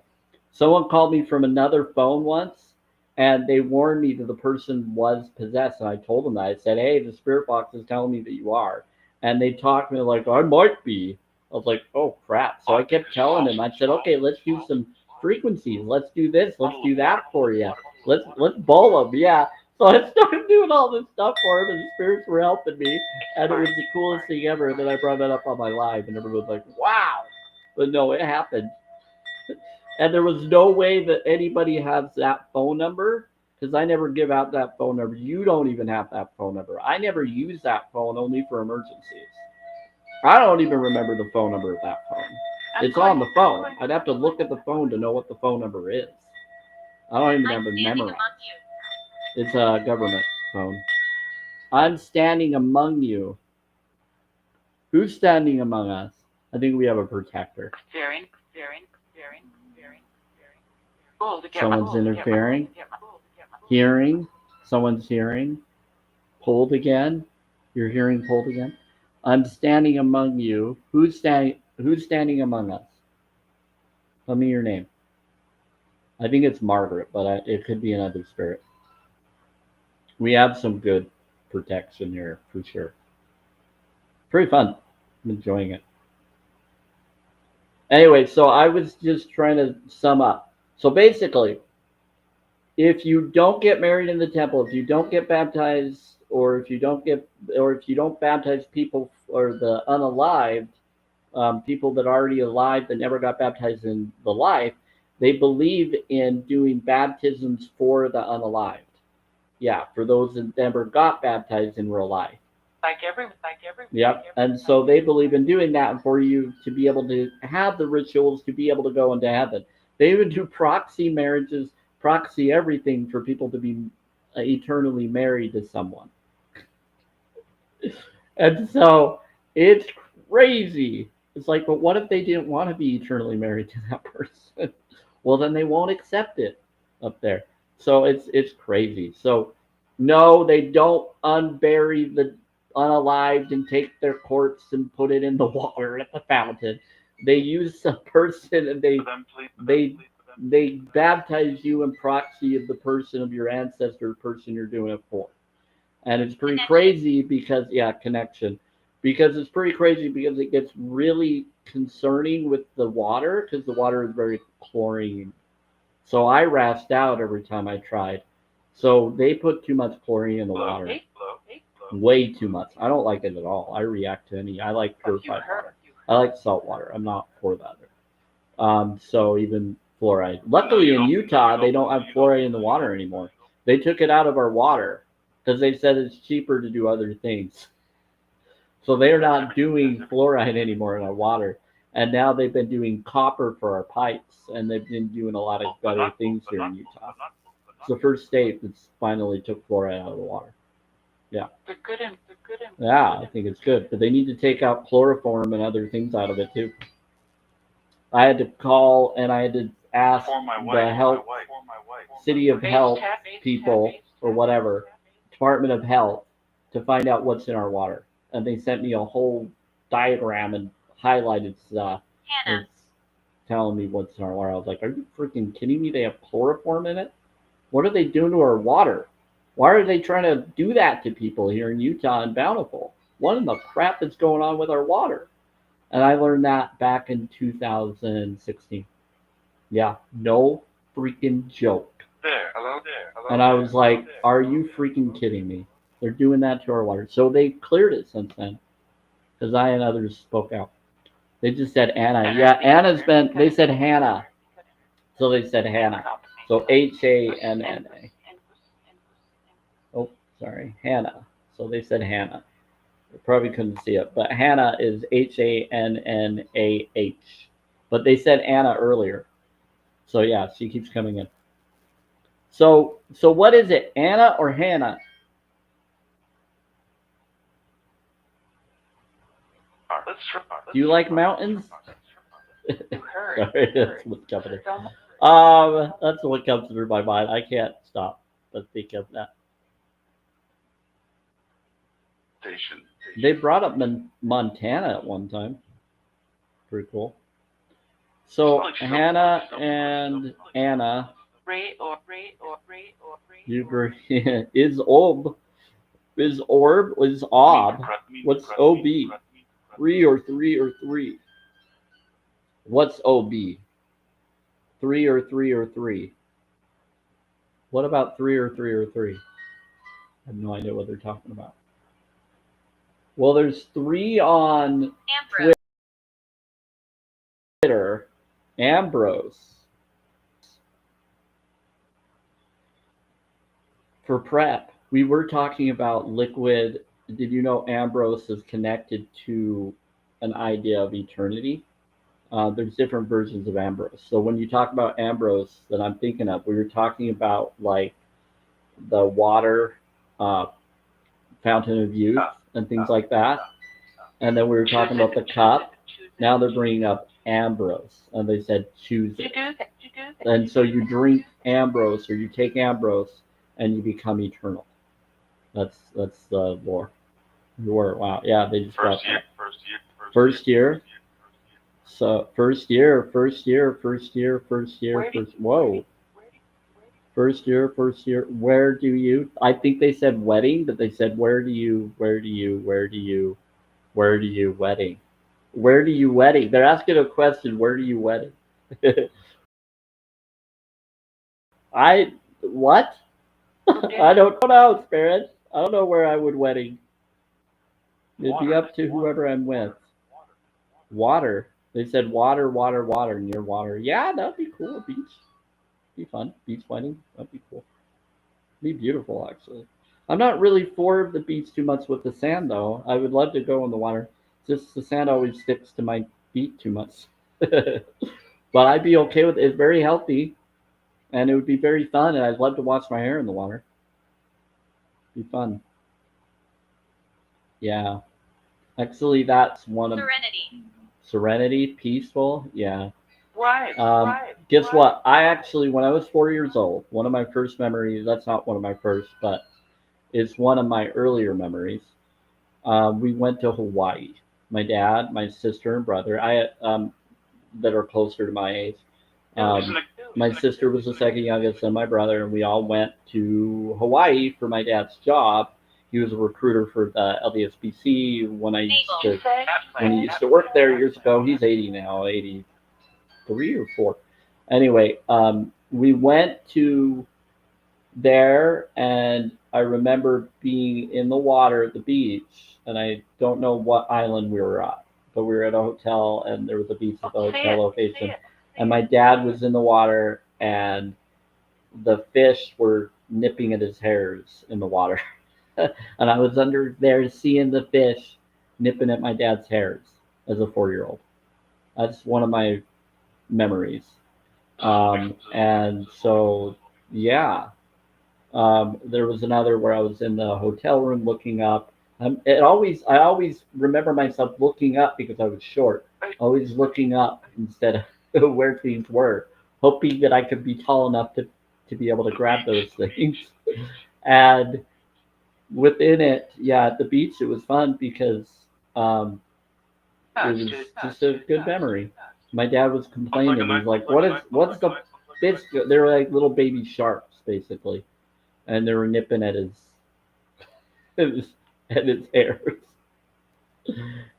Someone called me from another phone once, and they warned me that the person was possessed. And I told them that. I said, hey, the spirit box is telling me that you are. And they talked to me like, I might be. I was like, oh, crap. So I kept telling them. I said, okay, let's do some frequencies. Let's do this. Let's do that for you. Let's bowl them. Yeah. So I started doing all this stuff for them, and the spirits were helping me. And it was the coolest thing ever. And then I brought that up on my live, and everyone was like, wow. But no, it happened. And there was no way that anybody has that phone number, because I never give out that phone number. You don't even have that phone number. I never use that phone, only for emergencies. I don't even remember the phone number of that phone. It's on the phone. I'd have to look at the phone to know what the phone number is. I don't even have it memorized. It's a government phone. I'm standing among you. Who's standing among us? I think we have a protector. Someone's interfering. Hearing. Someone's hearing. Pulled again. You're hearing pulled again. I'm standing among you. Who's standing among us? Tell me your name. I think it's Margaret, but it could be another spirit. We have some good protection here for sure. Pretty fun. I'm enjoying it. Anyway, so I was just trying to sum up. So basically, if you don't get married in the temple, if you don't get baptized, or if you don't baptize people or the unalived, people that are already alive that never got baptized in the life, they believe in doing baptisms for the unalived. Yeah, for those that never got baptized in real life. Yep. And so they believe in doing that for you to be able to have the rituals to be able to go into heaven. They even do proxy marriages, proxy everything for people to be eternally married to someone. And so it's crazy. It's like, but what if they didn't want to be eternally married to that person? Well, then they won't accept it up there. So it's crazy. So no, they don't unbury the unalived and take their corpse and put it in the water at the fountain. They use a person and they baptize you in proxy of the person of your ancestor, person you're doing it for. And it's pretty crazy because connection. Because it's pretty crazy because it gets really concerning with the water because the water is very chlorine. So I rasped out every time I tried. So they put too much chlorine in the water. Way too much. I don't like it at all. I react to any. I like purified water. I like salt water. I'm not for that. So even fluoride. Luckily in Utah, they don't have fluoride in the water anymore. They took it out of our water because they said it's cheaper to do other things. So they're not doing fluoride anymore in our water. And now they've been doing copper for our pipes, and they've been doing a lot of better things here in Utah. It's the first state that's finally took fluoride out of the water. Yeah. Yeah, I think it's good. But they need to take out chloroform and other things out of it too. I had to call and I had to ask the health, city of health people or whatever, Department of Health, to find out what's in our water. And they sent me a whole diagram and highlighted stuff. Hannah. It's telling me what's in our water. I was like, are you freaking kidding me? They have chloroform in it? What are they doing to our water? Why are they trying to do that to people here in Utah and Bountiful? What in the crap is going on with our water? And I learned that back in 2016. Yeah, no freaking joke. Hello. And I was like, are you freaking kidding me? They're doing that to our water. So they cleared it since then. Because I and others spoke out. They just said Anna. Yeah, Anna's been, they said Hannah. So they said Hannah. So Hanna. Oh, sorry, Hannah. So they said Hannah. You probably couldn't see it, but Hannah is Hannah. But they said Anna earlier. So yeah, she keeps coming in. So what is it, Anna or Hannah? Do you like mountains? Sorry, that's what's coming in. That's what comes through my mind. I can't stop but think of that. They brought up Montana at one time. Pretty cool. So Hannah and Anna. You agree? Is Ob? Is Orb? Is Ob? What's OB? 3 or 3 or 3? What's OB? 3 or 3 or 3? What about 3 or 3 or 3? I have no idea what they're talking about. Well, there's 3 on Ambrose. Twitter. Ambrose. For prep, we were talking about liquid. Did you know Ambrose is connected to an idea of eternity? There's different versions of Ambrose. So when you talk about Ambrose that I'm thinking of, we were talking about like the water fountain of youth and things like that. And then we were talking about the cup. Now they're bringing up Ambrose, and they said choose it. And so you drink Ambrose, or you take Ambrose, and you become eternal. That's the lore. Wow, yeah, they just got that. First year. So first year, first year, first year, first year, Where do- first. Whoa. First year, first year. Where do you? I think they said wedding, but they said where do you? Where do you? Where do you? Where do you wedding? Where do you wedding? They're asking a question. Where do you wedding? I what? I don't know, Spirit. I don't know where I would wedding. It'd be up to whoever I'm with. Water. They said water, water, water, near water. Yeah, that'd be cool. Beach. Be fun. Beach wedding. That'd be cool. Be beautiful, actually. I'm not really for the beach too much with the sand, though. I would love to go in the water. Just the sand always sticks to my feet too much. But I'd be okay with it. It's very healthy, and it would be very fun, and I'd love to wash my hair in the water. Be fun. Yeah. Actually, that's one of Serenity. serenity, peaceful. Yeah. Right, Guess right. what? I actually, when I was 4 years old, one of my first memories, that's not one of my first, but it's one of my earlier memories. We went to Hawaii. My dad, my sister, and brother, that are closer to my age. My sister was the second youngest, and my brother, and we all went to Hawaii for my dad's job. He was a recruiter for the LDSBC when he used to work there years ago. He's 80 now, 83 or 4. Anyway, we went to there, and I remember being in the water at the beach, and I don't know what island we were at, but we were at a hotel, and there was a beach at the hotel location, and my dad was in the water, and the fish were nipping at his hairs in the water, and I was under there seeing the fish nipping at my dad's hairs as a 4-year-old. That's one of my memories. And so, yeah, there was another where I was in the hotel room looking up. I always remember myself looking up because I was short. Always looking up instead of where things were, hoping that I could be tall enough to be able to grab those things. And within it, yeah, at the beach, it was fun because um, it was just a good memory. My dad was complaining. He's like, what's the fish? They were like little baby sharks, basically, and they were nipping at his at his hairs.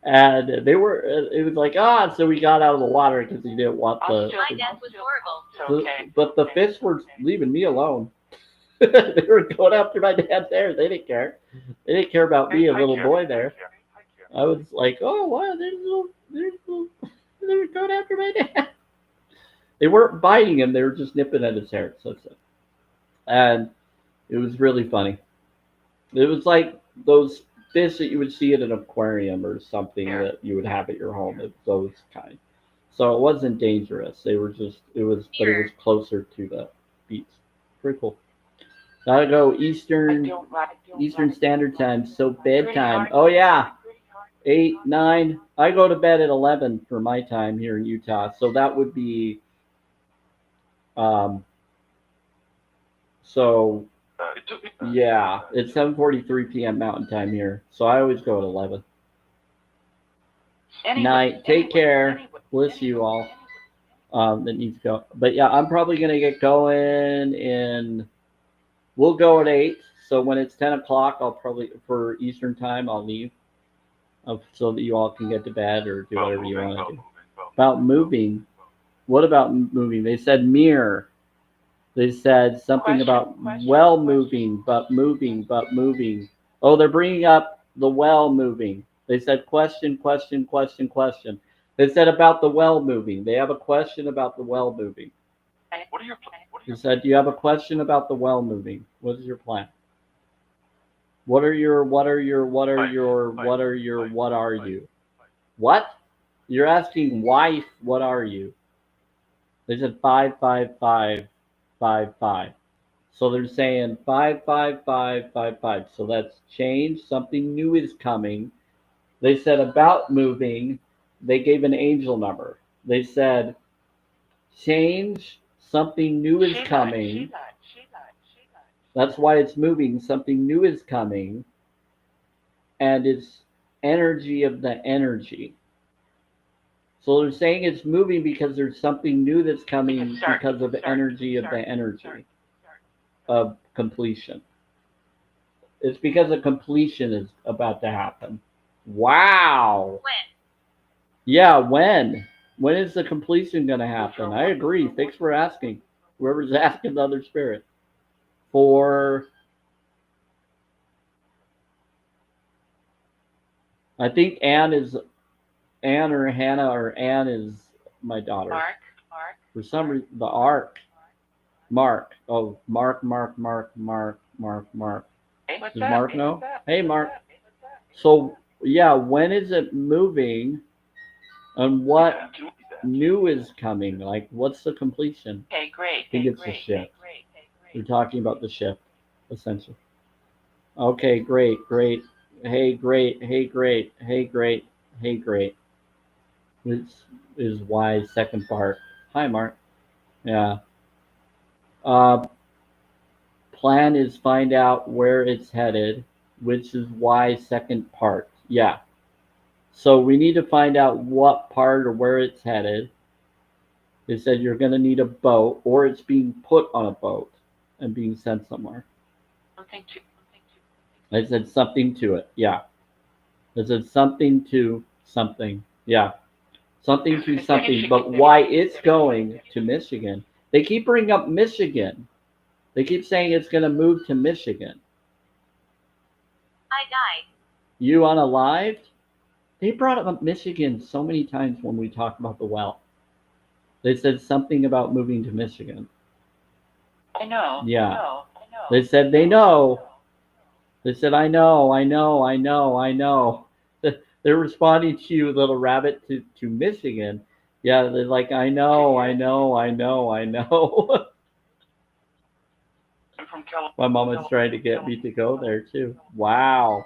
And they were. It was like so we got out of the water because he didn't want My death was horrible. but the fish were leaving me alone. They were going after my dad's hair. They didn't care. They didn't care about me, a little boy there. I was like, oh wow, they were going after my dad. They weren't biting him. They were just nipping at his hair. So, and it was really funny. It was like those fish that you would see at an aquarium or something that you would have at your home. It was those kind. So it wasn't dangerous. They were just but it was closer to the beach. Pretty cool. Gotta go Eastern Standard Time. So bedtime. Oh yeah, 8, 9. I go to bed at 11 for my time here in Utah. So that would be um. So yeah, it's 7:43 p.m. Mountain Time here. So I always go at 11. Night. Take care. Bless you all. That needs to go. But yeah, I'm probably gonna get going in. We'll go at 8. So when it's 10 o'clock, I'll probably for Eastern time I'll leave, so that you all can get to bed or do whatever you want to do. About moving. What about moving? They said mirror. They said something about well moving, but moving, but moving. Oh, they're bringing up the well moving. They said question, question, question, question. They said about the well moving. They have a question about the well moving. They said, do you have a question about the well moving? What is your plan? What are you? What? You're asking wife, what are you? They said 55555. So they're saying 55555. So that's change. Something new is coming. They said about moving. They gave an angel number. They said change. Something new is coming. That's why it's moving. Something new is coming. And it's energy of the energy. So they're saying it's moving because there's something new that's coming Start, because of the start, energy of start, the energy start. of completion. It's because a completion is about to happen. Wow. When? Yeah, when? When is the completion going to happen? I agree. Thanks for asking. Whoever's asking the other spirit. For, I think Anne or Hannah or Anne is my daughter. Mark. For some reason, the arc. Mark. Oh, Mark. Hey, what's Does up? Mark Hey, know? what's up? Hey, Mark. What's up? Hey, what's up? So, yeah, when is it moving? And what new is coming? Like, what's the completion? Hey, great. I think Hey, it's the great. shift. Hey, great. Hey, We're great. talking about the shift, essentially. Okay, great. Hey, great. Hey, great. Which is why second part. Hi, Mark. Yeah. Uh, plan is find out where it's headed, which is why second part. Yeah. So we need to find out what part or where it's headed. They said you're going to need a boat, or it's being put on a boat and being sent somewhere. Something to. I said something to it. Yeah. I said something to something. Yeah. Something to something. But why it's going to Michigan? They keep bringing up Michigan. They keep saying it's going to move to Michigan. I died. You unalived? They brought up Michigan so many times when we talked about the well. They said something about moving to Michigan. I know. Yeah. I know. They said they know. They said, I know. They're responding to you, little rabbit, to Michigan. Yeah, they're like, I know. I'm from California. My mom was trying to get me to go there too. Wow.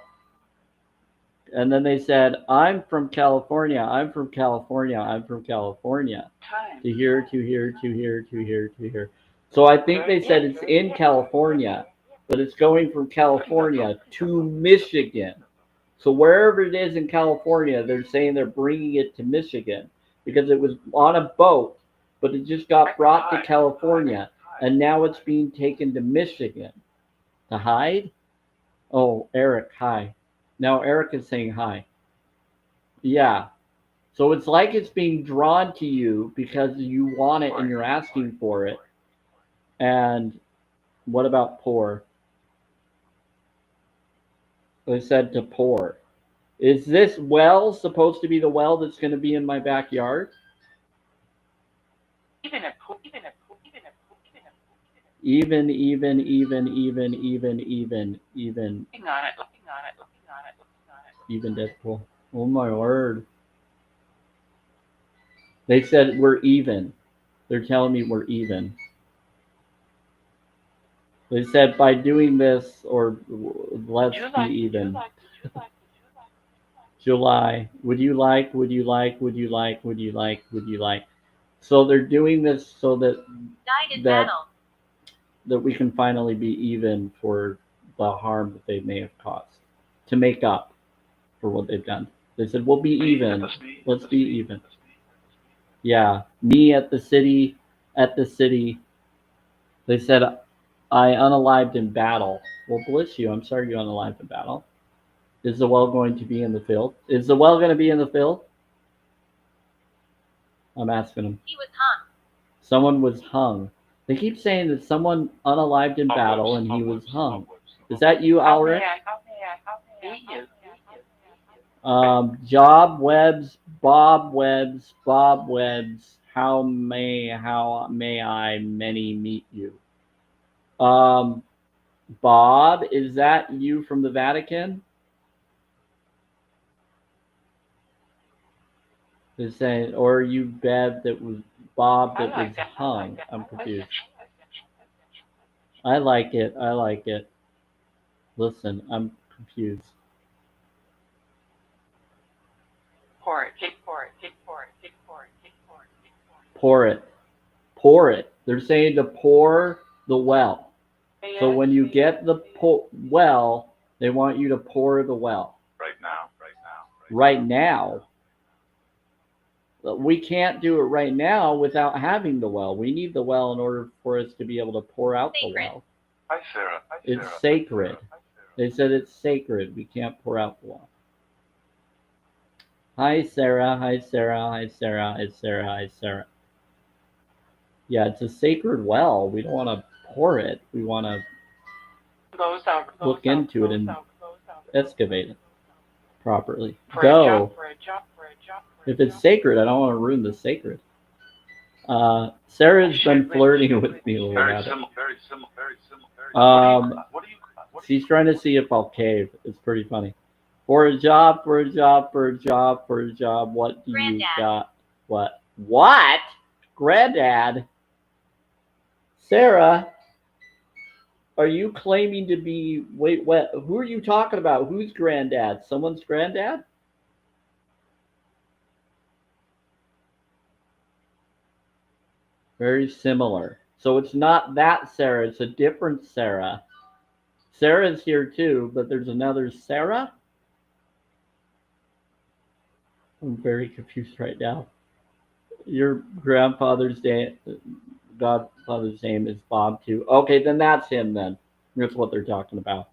And then they said, I'm from California. Time. To here. So I think they said it's in California, but it's going from California to Michigan. So wherever it is in California, they're saying they're bringing it to Michigan because it was on a boat, but it just got brought to California, and now it's being taken to Michigan to hide. Oh, Eric, hi. Now Eric is saying hi. Yeah. So it's like it's being drawn to you because you want it and you're asking for it. And what about pour? They said to pour. Is this well supposed to be the well that's going to be in my backyard? Even a. Even. Looking on it. Even Deadpool. Oh my word. They said we're even. They're telling me we're even. They said by doing this, or let's be even. July. Would you like? So they're doing this so Died in that battle. we can finally be even for the harm that they may have caused, to make up for what they've done. They said we'll be even. Let's be even. Yeah, me at the city. They said I unalived in battle. Well, bless you. I'm sorry you unalived in battle. Is the well going to be in the field? Is the well going to be in the field? I'm asking him. He was hung. Someone was hung. They keep saying that someone unalived in battle and he was hung. Is that you, Alric? Job webs, Bob webs. How may I many meet you? Bob, is that you from the Vatican? They're saying, or are you Bev that was Bob that was hung? I'm confused. I like it. Listen, I'm confused. Pour it. Pour it. They're saying to pour the well. So when you get the well, they want you to pour the well. Right now. Right now. We can't do it right now without having the well. We need the well in order for us to be able to pour out the Sacred. well. Hi, Sarah. Hi, It's Sarah. sacred. Hi, Sarah. They said it's sacred. We can't pour out the well. Hi, Sarah. Hi, Sarah. Hi, Sarah. Hi, Sarah. Hi, Sarah. Yeah, it's a sacred well. We don't want to pour it. We want to Goes out. look into it and excavate it properly. For a Go. job. For a job. For a job. For a If it's job. sacred, I don't want to ruin the sacred. Sarah's been flirting with me a little Very bit. similar. Very similar. Very similar. Very What do you? She's trying to see if I'll cave. It's pretty funny. For a job, for a job, for a job, for a job. What do you Granddad. got? What? What? Granddad? Sarah, are you claiming to be? Wait, what? Who are you talking about? Who's granddad? Someone's granddad? Very similar. So it's not that Sarah. It's a different Sarah. Sarah's here too, but there's another Sarah. I'm very confused right now. Your godfather's name is Bob too. Okay, then that's him then. That's what they're talking about.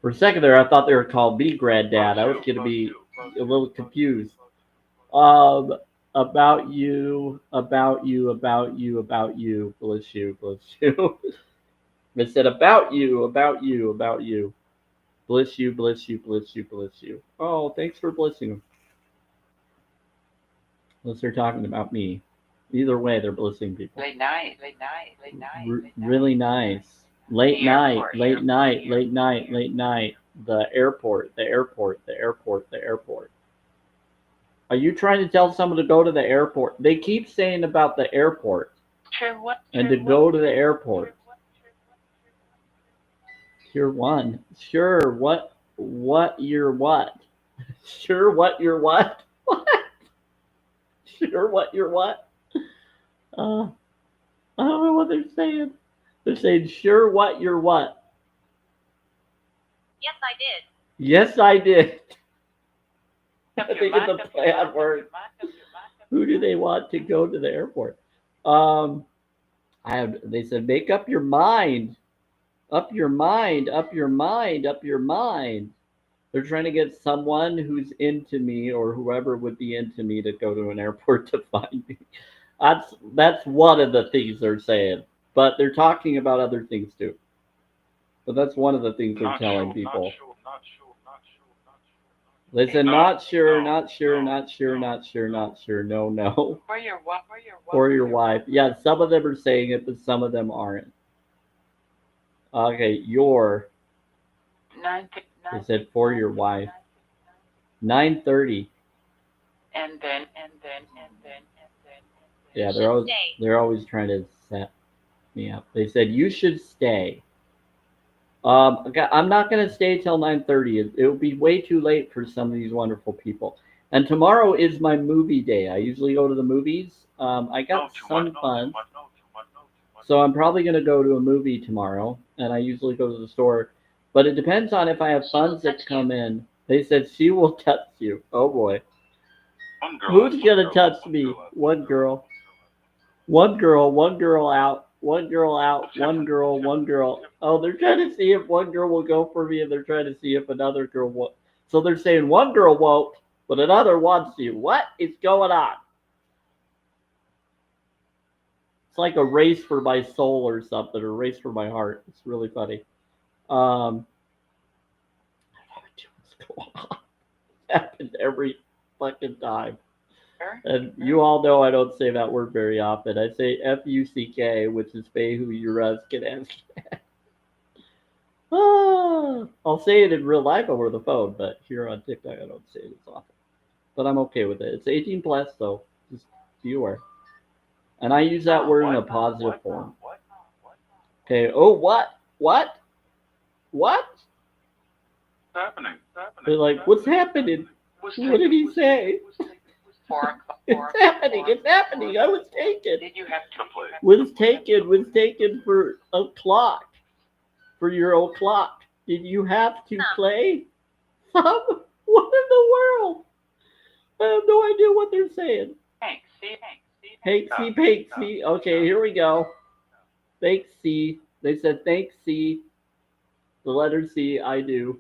For a second there, I thought they were called me granddad. I was gonna be a little confused. About you. Bless you. It said about you. Bless you. Oh, thanks for blessing them. Unless they're talking about me. Either way, they're blessing people. Late night. Really nice. Late night. The airport. Are you trying to tell someone to go to the airport? They keep saying about the airport Sure what? and to go to the airport. Tier 1. Sure, what you're what? Sure, what you're what? What? Sure, what you're what? I don't know what they're saying. They're saying, sure, what you're what? Yes, I did. Yes, I did. I think it's a play on words. Who do they want to go to the airport? They said, make up your mind. Up your mind. They're trying to get someone who's into me or whoever would be into me to go to an airport to find me. That's one of the things they're saying. But they're talking about other things too. But that's one of the things they're telling people. They said not sure. No. For your what? For your wife. Yeah, some of them are saying it, but some of them aren't. Okay, your. They said for your wife. 9:30. And then. Yeah, Should stay. they're always trying to set me up. They said you should stay. I'm not gonna stay till 9:30. It will be way too late for some of these wonderful people. And tomorrow is my movie day. I usually go to the movies. I got some fun, so I'm probably gonna go to a movie tomorrow. And I usually go to the store, but it depends on if I have funds that come in. They said she will touch you. Oh boy, who's gonna touch me? One girl. One girl out. One girl. Oh, they're trying to see if one girl will go for me, and they're trying to see if another girl won't. So they're saying one girl won't, but another wants you. What is going on? It's like a race for my soul or something, or a race for my heart. It's really funny. I have no idea what's going on. It happens every fucking time. And you all know I don't say that word very often. I say F-U-C-K, which is Fay who you can ask. I'll say it in real life over the phone, but here on TikTok I don't say it as often. But I'm okay with it. It's 18 plus, so just be aware. And I use that word in a positive form. Okay. Oh, what? What's happening? They're like, what's happening? What did he say? It's happening. I was taken. Did you have to play? Was taken for a clock. For your old clock. Did you have to play? What in the world? I have no idea what they're saying. Thanks. See, thanks. See, Thanksy. Okay, here we go. Thanksy. They said thanksy. The letter C, I do.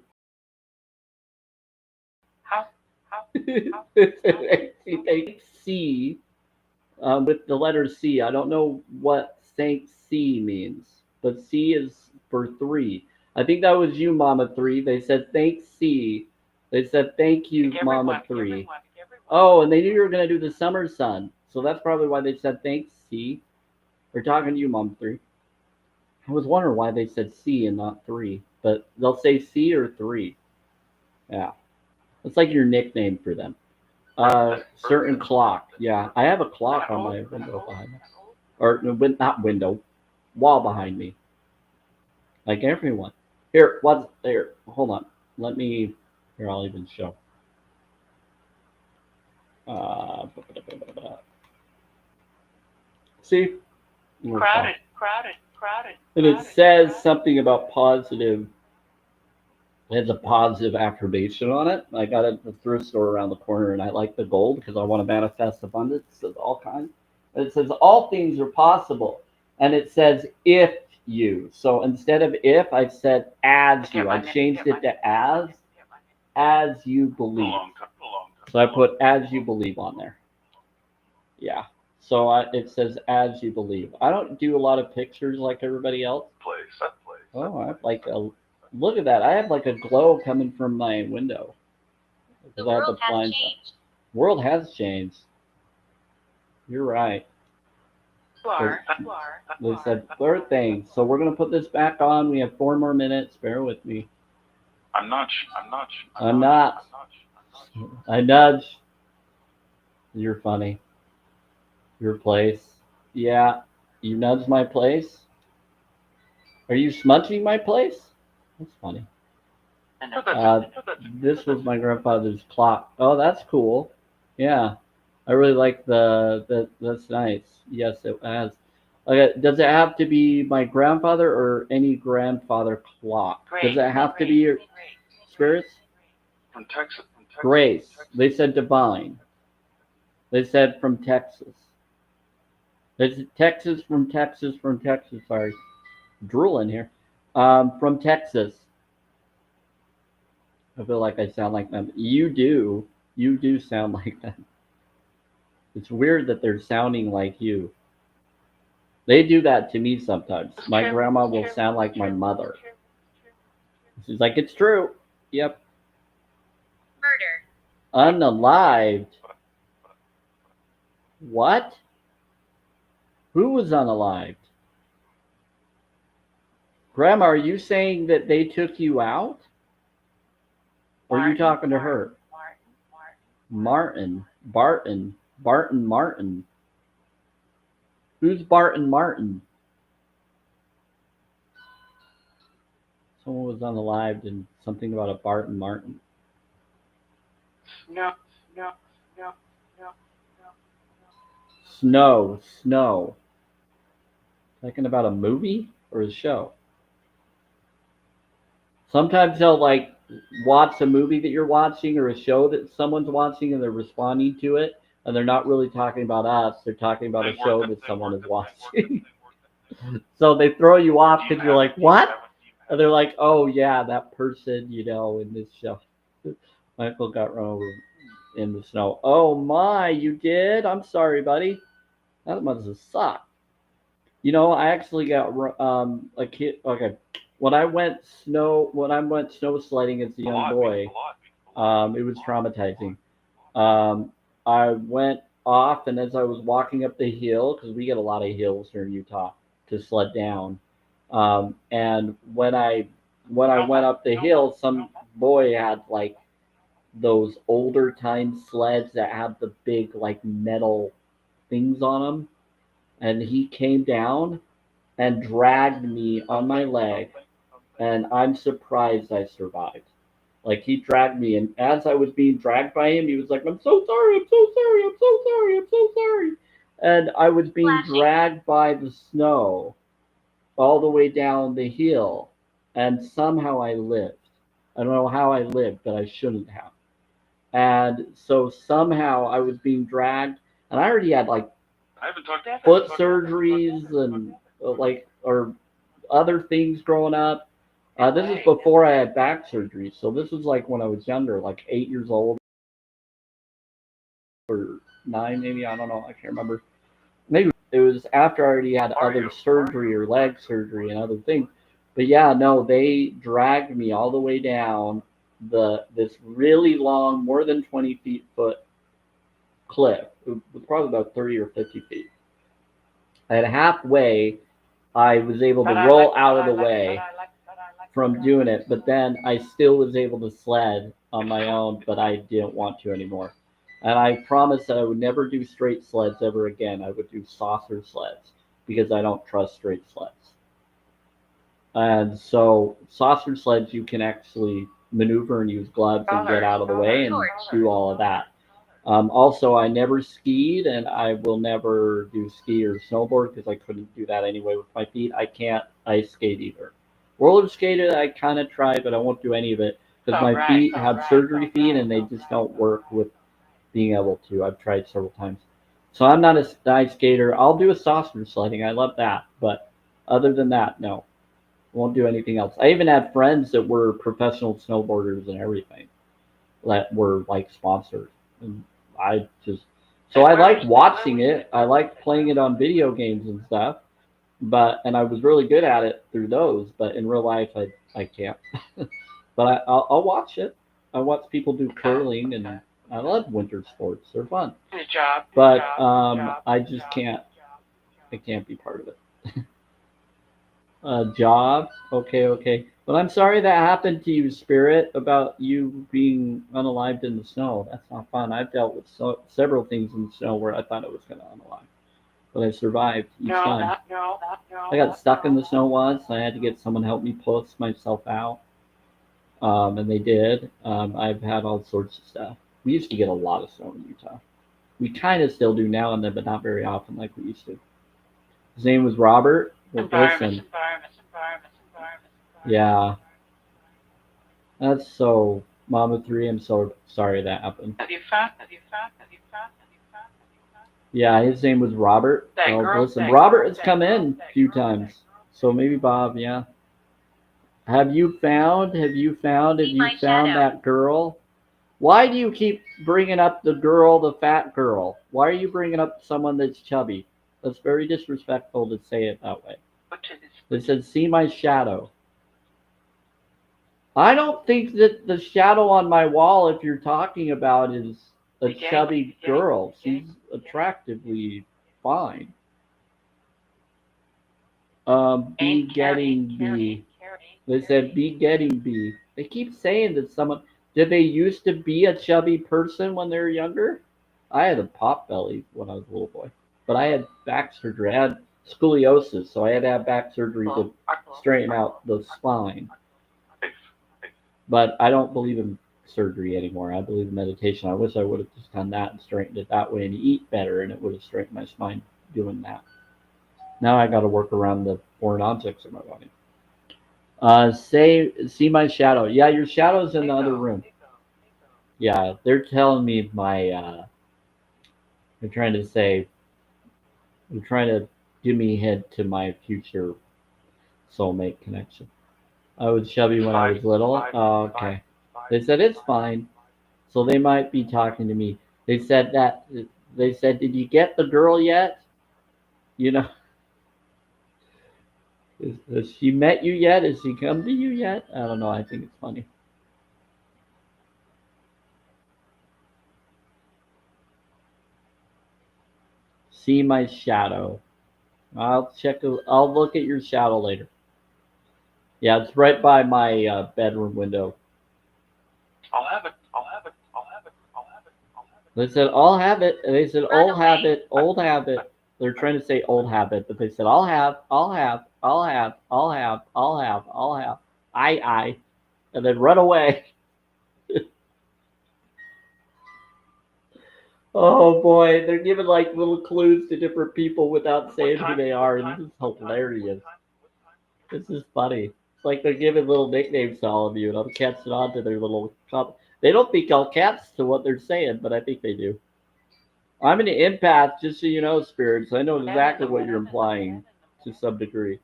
How? Thanksy. With the letter C. I don't know what thank C means, but C is for 3. I think that was you, Mama 3. They said thank C. They said thank you, Mama 3. Oh, and they knew you were going to do the summer sun. So that's probably why they said thanks C. They're talking to you, Mom 3. I was wondering why they said C and not 3. But they'll say C or 3. Yeah. It's like your nickname for them. Certain clock. Yeah, I have a clock on my window behind me. Or not window, wall behind me. Like everyone. Here, what's there? Hold on. Let me. Here, I'll even show. Uh, See? Crowded. And it says something about positive. It has a positive affirmation on it. I got it at the thrift store around the corner, and I like the gold because I want to manifest abundance. It says all kinds. It says all things are possible, and it says if you. So instead of if, I said as you. I changed it to as you believe. So I put as you believe on there. Yeah. So it says as you believe. I don't do a lot of pictures like everybody else. Oh, I have like a look at that. I have like a glow coming from my window. The Because I have world has blinds up. changed. World has changed. You're right. They said third thing. So we're gonna put this back on. We have 4 more minutes. Bear with me. I'm not. I nudge. You're funny. Your place. Yeah. You nudge my place. Are you smudging my place? That's funny. This was my grandfather's clock. Oh, that's cool. Yeah, I really like that's nice. Yes, it has. Okay, does it have to be my grandfather or any grandfather clock? Does it have to be your spirits? From Texas. Grace. They said divine. They said from Texas. It's Texas from Texas from Texas. Sorry, drooling here. From Texas. I feel like I sound like them. You do. You do sound like them. It's weird that they're sounding like you. They do that to me sometimes. My grandma will sound like my mother. She's like, it's true. Yep. Murder. Unalived. What? Who was unalived? Grandma, are you saying that they took you out? Or are you talking to her? Martin. Barton. Who's Barton Martin? Someone was unalived and something about a Barton Martin. No. Snow. Talking about a movie or a show? Sometimes they'll like watch a movie that you're watching or a show that someone's watching and they're responding to it and they're not really talking about us. They're talking about a show that someone is watching. So they throw you off because you're like, what? And they're like, oh yeah, that person, in this show. Michael got run over in the snow. Oh my, you did? I'm sorry, buddy. That must have sucked. I actually got a kid. Okay, when I went snow sledding as a young boy, it was traumatizing. I went off, and as I was walking up the hill, because we get a lot of hills here in Utah to sled down, and when I went up the hill, some boy had like those older time sleds that have the big like metal things on them, and he came down and dragged me on my leg, and I'm surprised I survived. Like he dragged me, and as I was being dragged by him, he was like, "I'm so sorry, I'm so sorry, I'm so sorry, I'm so sorry," and I was being dragged by the snow all the way down the hill, and somehow I lived. I don't know how I lived, but I shouldn't have. And so somehow I was being dragged. and I already had like I haven't talked to foot surgeries and or other things growing up. This is before I had back surgery, so this was like when I was younger, like 8 years old or 9, maybe, I don't know, I can't remember. Maybe it was after I already had other surgery or leg surgery and other things. But yeah, no, they dragged me all the way down this really long, more than 20 foot cliff. It was probably about 30 or 50 feet. At halfway, I was able to roll out of the way from doing it, but then I still was able to sled on my own, but I didn't want to anymore. And I promised that I would never do straight sleds ever again. I would do saucer sleds because I don't trust straight sleds. And so saucer sleds, you can actually maneuver and use gloves and get out of the way and do all of that. Also, I never skied, and I will never do ski or snowboard because I couldn't do that anyway with my feet. I can't ice skate either. Roller skated, I kind of tried, but I won't do any of it because my feet have surgery feet, and they just don't work with being able to. I've tried several times. So I'm not a ice skater. I'll do a saucer sledding. I love that. But other than that, no. Won't do anything else. I even had friends that were professional snowboarders and everything that were like sponsors. And I just so I like watching it. I like playing it on video games and stuff. And I was really good at it through those. But in real life, I can't. But I'll watch it. I watch people do curling, and I love winter sports. They're fun. Good job. But I just can't. I can't be part of it. Job. Okay, okay. But I'm sorry that happened to you, Spirit, about you being unalived in the snow. That's not fun. I've dealt with several things in the snow where I thought I was going to unalive, but I survived each time. I got stuck in the snow once, and I had to get someone to help me push myself out, and they did. I've had all sorts of stuff. We used to get a lot of snow in Utah. We kind of still do now and then, but not very often like we used to. His name was Robert. Well, listen, yeah, that's so. Mama 3, I'm so sorry that happened. Have you found? Yeah, his name was Robert. Oh, listen, Robert has come in a few times. So maybe Bob, yeah. Have you found that girl? Why do you keep bringing up the girl, the fat girl? Why are you bringing up someone that's chubby? That's very disrespectful to say it that way. They said, see my shadow. I don't think that the shadow on my wall, if you're talking about, is a chubby girl. She's attractively fine. Be getting B. They said be getting B. They keep saying that someone. Did they used to be a chubby person when they were younger? I had a pot belly when I was a little boy, but I had back surgery. I had scoliosis, so I had to have back surgery to straighten out the spine. But I don't believe in surgery anymore. I believe in meditation. I wish I would have just done that and straightened it that way and eat better, and it would have straightened my spine doing that. Now I got to work around the foreign objects in my body. See my shadow. Yeah, your shadow's in the other room. Yeah, they're telling me they're trying to say, they're trying to give me a hint to my future soulmate connection. I was chubby when I was little. Oh, okay. They said it's fine. So they might be talking to me. They said, did you get the girl yet? You know, has she met you yet? Has she come to you yet? I don't know. I think it's funny. See my shadow. I'll look at your shadow later. Yeah, it's right by my bedroom window. I'll have it. They said, I'll have it. And they said, old habit, old habit. They're trying to say old habit, but they said, I'll have. I. And then run away. Oh boy, they're giving like little clues to different people without saying who they are. This is hilarious. This is funny. It's like they're giving little nicknames to all of you, and I'm catching on to their little. They don't think I'll catch to what they're saying, but I think they do. I'm an empath, just so you know, spirits. I know exactly what you're implying to some degree.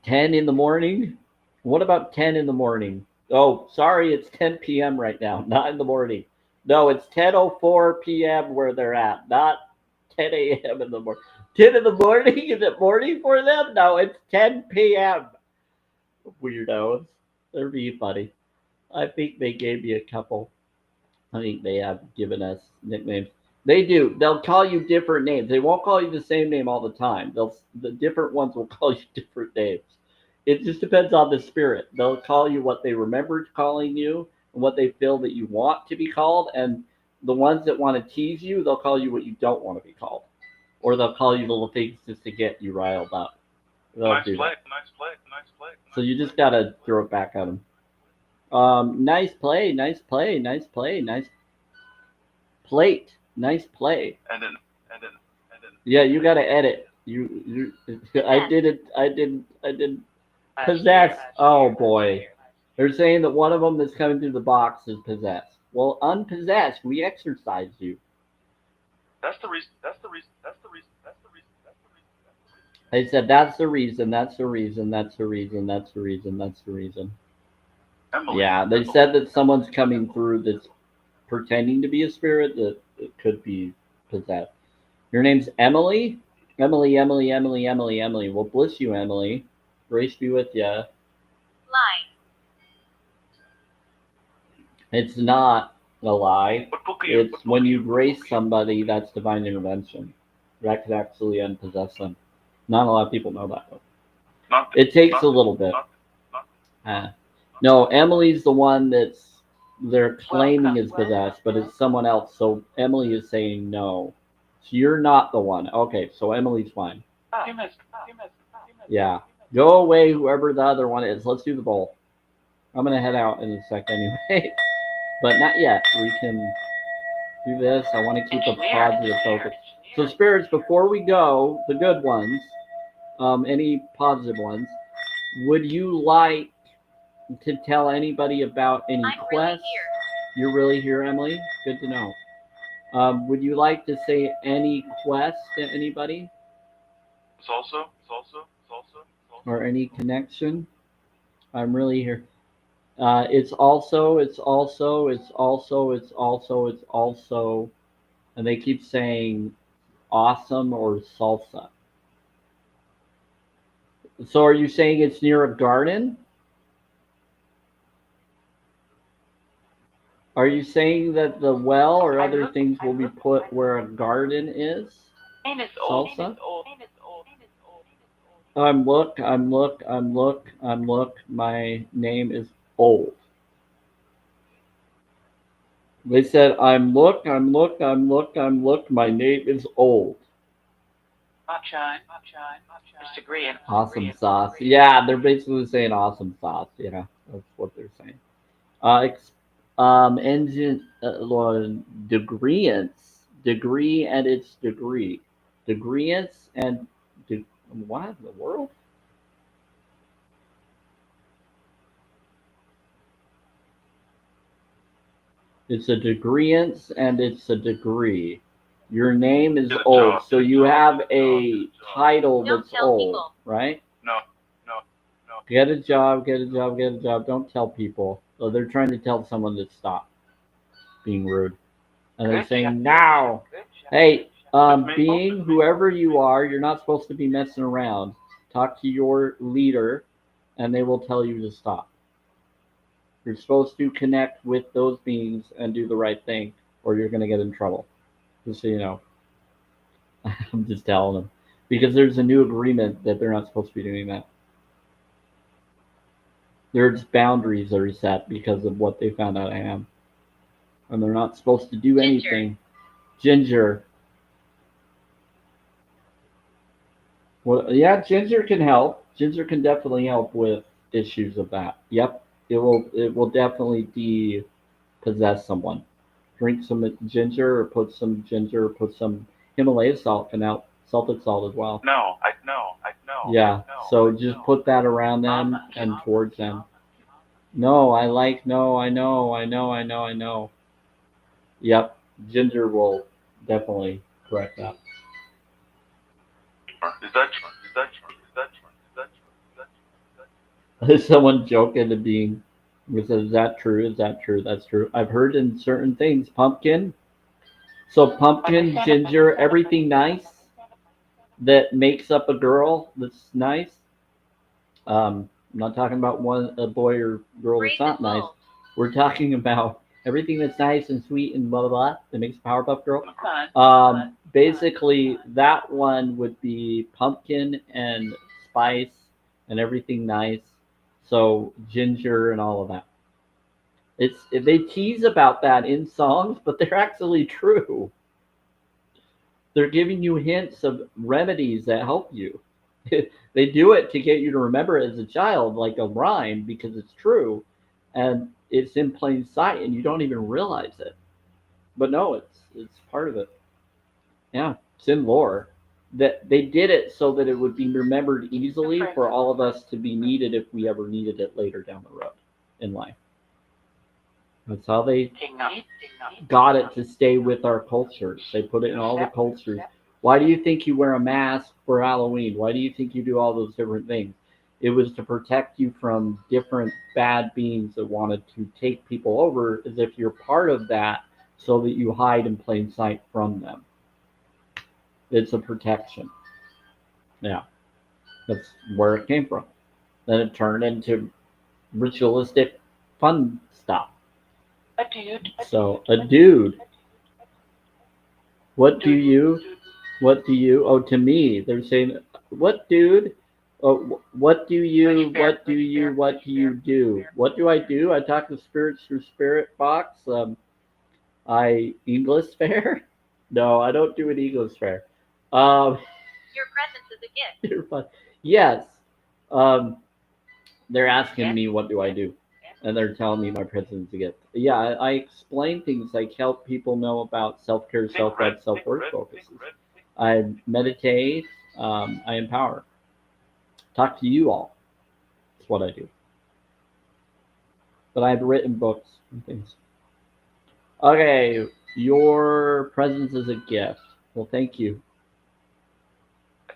10 in the morning? What about 10 in the morning? Oh, sorry, it's 10 p.m. right now, not in the morning. No, it's 10:04 p.m. where they're at, not 10 a.m. in the morning. 10 in the morning? Is it morning for them? No, it's 10 p.m. Weirdos. They're being funny. I think they gave me a couple. I think they have given us nicknames. They do. They'll call you different names. They won't call you the same name all the time. The different ones will call you different names. It just depends on the spirit. They'll call you what they remember calling you and what they feel that you want to be called. And the ones that want to tease you, they'll call you what you don't want to be called. Or they'll call you little things just to get you riled up. They'll Nice do play, that. nice play, nice play. So you just gotta throw it back at them. Nice play, nice play, nice play, nice plate, nice play. And then. Yeah, you gotta edit. You. I didn't. I didn't possess. Oh boy, they're saying that one of them that's coming through the box is possessed. Well, unpossessed. We exorcised you. That's the reason. That's the reason. That's the reason. That's the reason. That's the reason. That's the reason. They said that's the reason. That's the reason. That's the reason. That's the reason. That's the reason. Emily. Yeah, they said that someone's coming through that's pretending to be a spirit that it could be possessed. Your name's Emily? Emily, Emily, Emily, Emily, Emily. Well, bless you, Emily. Grace be with you. Lie. It's not a lie. What book are you? It's when you grace somebody, that's divine intervention. That could actually unpossess them. Not a lot of people know that, though. Not, It takes not, a little bit. not, No, Emily's the one that's they're claiming is possessed, but it's someone else. So Emily is saying no. So you're not the one. Okay, so Emily's fine. You missed. Yeah. Go away, whoever the other one is. Let's do the bowl. I'm gonna head out in a sec anyway. But not yet. We can do this. I want to keep a positive focus. So spirits, before we go, the good ones, any positive ones, would you like to tell anybody about any I'm quests? really here. You're really here, Emily? Good to know. Would you like to say any quest to anybody? It's also. Or any connection? I'm really here. It's also, and they keep saying awesome or salsa. So are you saying it's near a garden? Are you saying that the well or other things will be put where a garden is? Salsa? I'm look. My name is old. They said, I'm look. My name is old. Awesome sauce. Yeah, they're basically saying awesome sauce. Yeah, that's what they're saying. Engine, degree and its degree. Degreeance and, what in the world? It's a degreeance and it's a degree. Your name is old, so you have a title Don't that's tell old, people. right? No. Get a job. Don't tell people. So they're trying to tell someone to stop being rude. And they're saying, now, hey, being whoever you are, you're not supposed to be messing around. Talk to your leader, and they will tell you to stop. You're supposed to connect with those beings and do the right thing, or you're going to get in trouble. Just so you know. I'm just telling them. Because there's a new agreement that they're not supposed to be doing that. There's boundaries that are set because of what they found out I am. And they're not supposed to do anything. Ginger. Well, yeah, ginger can help. Ginger can definitely help with issues of that. Yep. It will definitely depossess someone. Drink some ginger or put some Himalaya salt and out salted salt as well. No. Yeah. So just put that around them and towards them. No, I like no, I know, I know, I know, I know. Yep, Ginger will definitely correct that. Is that true? Is that true? Is that true? Is that true? Is that true? Is someone joking to being says, is that true? Is that true? That's true. I've heard in certain things, pumpkin. So pumpkin, ginger, everything nice that makes up a girl that's nice. I'm not talking about one a boy or girl that's Praise and not nice. wolves. We're talking about everything that's nice and sweet and blah blah blah that makes a Powerpuff Girl. Basically, that one would be pumpkin and spice and everything nice. So ginger and all of that. It's they tease about that in songs, but they're actually true. They're giving you hints of remedies that help you. They do it to get you to remember it as a child, like a rhyme, because it's true, and it's in plain sight, and you don't even realize it. But no, it's part of it. Yeah, it's in lore. That they did it so that it would be remembered easily for all of us to be needed if we ever needed it later down the road in life. That's how they got it to stay with our cultures. They put it in all the cultures. Why do you think you wear a mask for Halloween? Why do you think you do all those different things? It was to protect you from different bad beings that wanted to take people over, as if you're part of that, so that you hide in plain sight from them. It's a protection. Yeah, that's where it came from. Then it turned into ritualistic fun stuff. A dude. So, a dude, what do you? What do you? Oh, to me, they're saying, what, dude? Oh, what do you? What do you? What do you do? What do I do? I talk to spirits through Spirit Box. I English fair? No, I don't do an English fair. Um, Your presence is a gift. you're fun. Yes. Um, they're asking me what do I do, and they're telling me my presence again. Yeah, I explain things like help people know about self care, self love, self worth focuses. I meditate. I empower. Talk to you all. That's what I do. But I've written books and things. Okay, your presence is a gift. Well, thank you.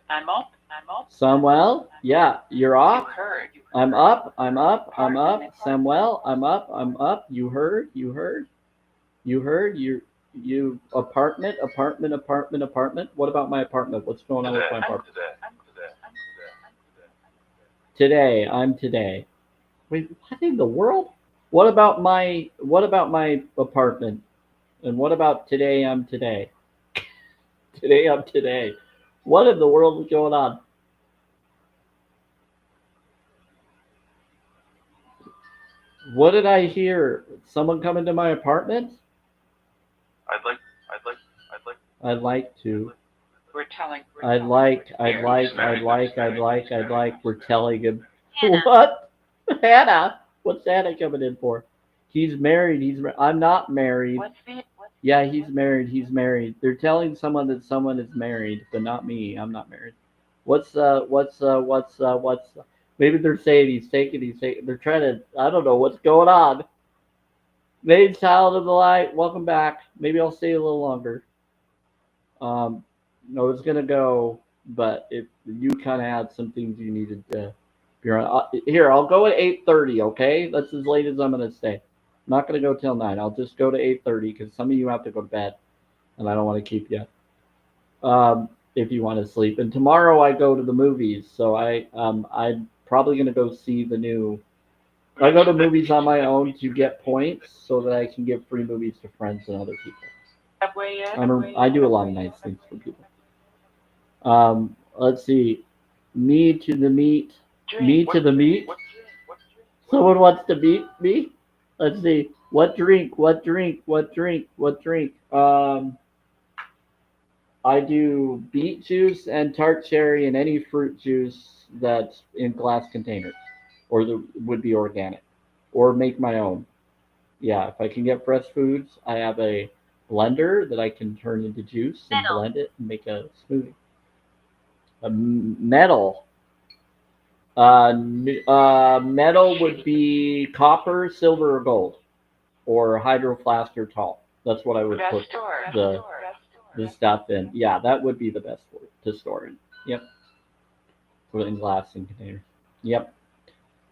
I'm up. I'm up. Samuel, yeah, you're You off. heard. I'm up. I'm up. I'm up. Samuel, I'm up. I'm up. You heard. You heard. You heard. You apartment. Apartment. Apartment. Apartment. What about my apartment? What's going on with my apartment? Today. I'm today. Wait, what in the world? What about my apartment? And what about today I'm today? Today I'm today. What in the world is going on? What did I hear? Someone come into my apartment? I'd like, I'd like, I'd like. I'd like to. We're telling. We're telling him. Hannah. What? Hannah? What's Hannah coming in for? He's married. I'm not married. What's it? Yeah, he's married. He's married. They're telling someone that someone is married, but not me. I'm not married. What's maybe they're saying he's taking they're trying to I don't know what's going on. Main child of the light, welcome back. Maybe I'll stay a little longer. No, it's gonna go, but if you kind of had some things you needed to be around. Here, I'll go at 8:30. Okay, that's as late as I'm gonna stay. I'm not gonna go till 9. I'll just go to 8:30 because some of you have to go to bed, and I don't want to keep you. If you want to sleep. And tomorrow I go to the movies, so I'm probably gonna go see the new. I go to movies on my own to get points so that I can give free movies to friends and other people. Subway yet? I do a lot of nice things for people. Let's see. Me to the meat. Me to the meat. Someone wants to meet me. Let's see. What drink? What drink? What drink? What drink? I do beet juice and tart cherry and any fruit juice that's in glass containers, or that would be organic, or make my own. Yeah, if I can get fresh foods, I have a blender that I can turn into juice and Metal. blend it and make a smoothie. A metal. Metal would be copper, silver, or gold, or hydroflask or tall. That's what I would Best put store. the the stuff in. Yeah, that would be the best for it to store in. Yep, put it in glass and container. Yep.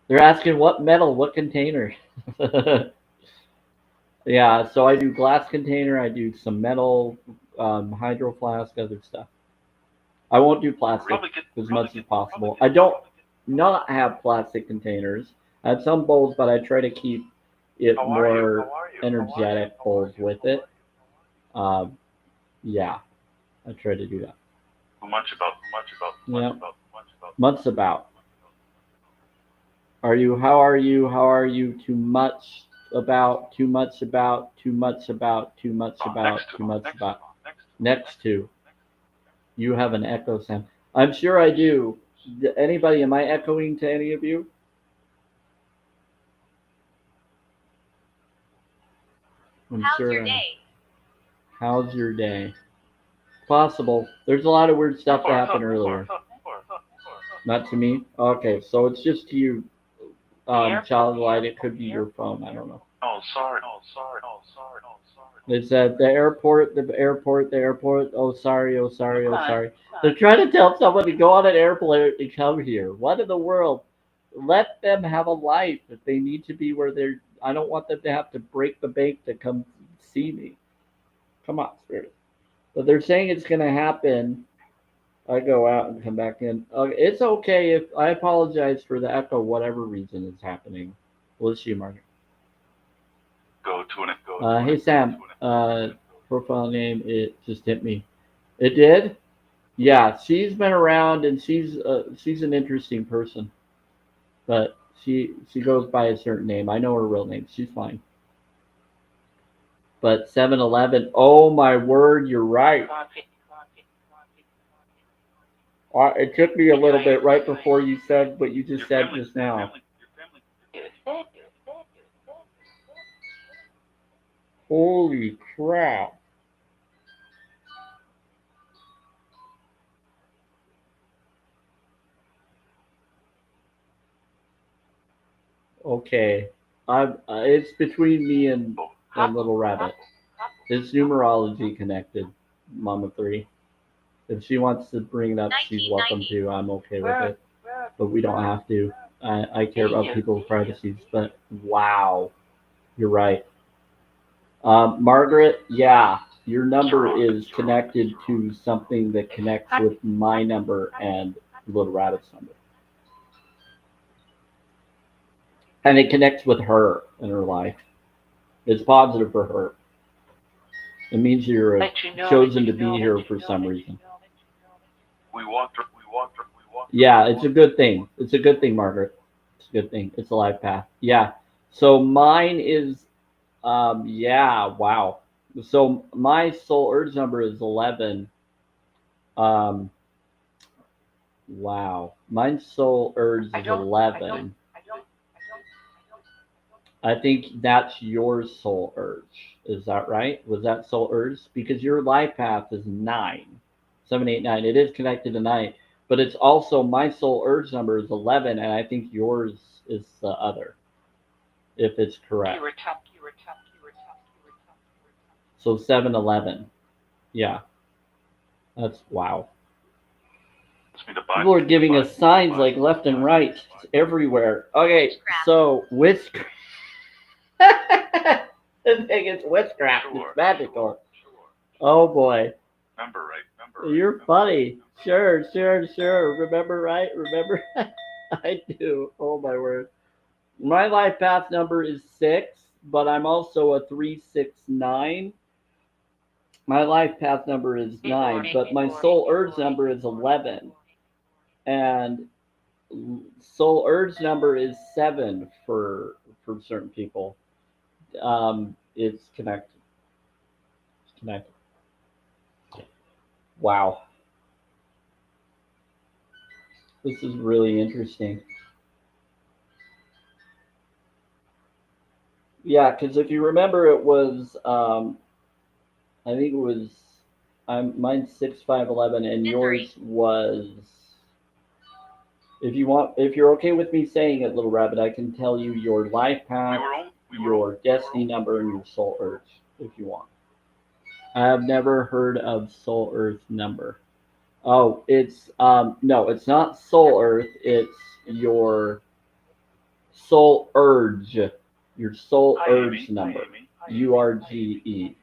They're asking what metal, what container. Yeah, so I do glass container. I do some metal, hydro flask, other stuff. I won't do plastic as much as possible. I don't not have plastic containers. I have some bowls, but I try to keep it How are you? more How are you? energetic bowls with it. Um, yeah, I try to do that. Yeah, much about. Are you? How are you? How are you? Too much about. Too much about. Too much about. Too much about. Too much about. Next to. You have an echo sound. I'm sure I do. Anybody? Am I echoing to any of you? I'm How's sure. your day? How's your day? Possible. There's a lot of weird stuff that happened earlier. Not to me. Okay, so it's just to you, child light. It could be your phone. I don't know. Oh, sorry. Oh, sorry. Oh, sorry. Oh, sorry. They said the airport, the airport, the airport. Oh, sorry. Oh, sorry. Oh, sorry. They're trying to tell someone to go on an airplane and come here. What in the world? Let them have a life. If they need to be where they're, I don't want them to have to break the bank to come see me. Come on, spirit. But they're saying it's going to happen. I go out and come back in. It's okay if I apologize for the echo, whatever reason is happening. Bless you, Margaret. Go to an. Hey Sam, profile name. It just hit me. It did. Yeah, she's been around and she's an interesting person, but she goes by a certain name. I know her real name. She's fine. But 7-Eleven. Oh my word, you're right. It took me a little bit right before you said what you just said just now. Holy crap. Okay. It's between me and Little Rabbit. It's numerology connected, Mama 3. If she wants to bring it up, she's welcome 1990. to. I'm okay with it. But we don't have to. I care about people's privacies. But wow, you're right. Margaret, yeah, your number is connected to something that connects with my number and Little Rabbit's number. And it connects with her in her life. It's positive for her. It means you're chosen to be here for some reason. We walked. Yeah, it's a good thing. It's a good thing, Margaret. It's a good thing. It's a life path. Yeah. So mine is, yeah, wow. So my soul urge number is 11. Um, wow. My soul urge is 11. I think that's your soul urge. Is that right? Was that soul urge? Because your life path is 9. 7, 8, 9. It is connected to 9. But it's also my soul urge number is 11, and I think yours is the other, if it's correct. So 7-11. Yeah. That's wow. People are giving us signs like left and right. It's everywhere. Okay, so witchcraft. The thing is witchcraft. It's magical. Oh boy. Remember right. You're funny. Sure. Remember right? Remember? I do. Oh my word. My life path number is 6, but I'm also a 369. My life path number is 9, but my soul urge number is 11. And soul urge number is 7 for certain people. It's connected. It's connected. Wow. This is really interesting. Yeah, because if you remember, it was I think it was mine's 6, 5, 11, and yours was If you want, if you're okay with me saying it, little rabbit, I can tell you your life path, your destiny number, and your soul urge, if you want. I have never heard of soul earth number. Oh, it's no, it's not soul earth. It's your soul urge, your soul Hi, urge Amy. number. Hi, Amy. Hi, URGE.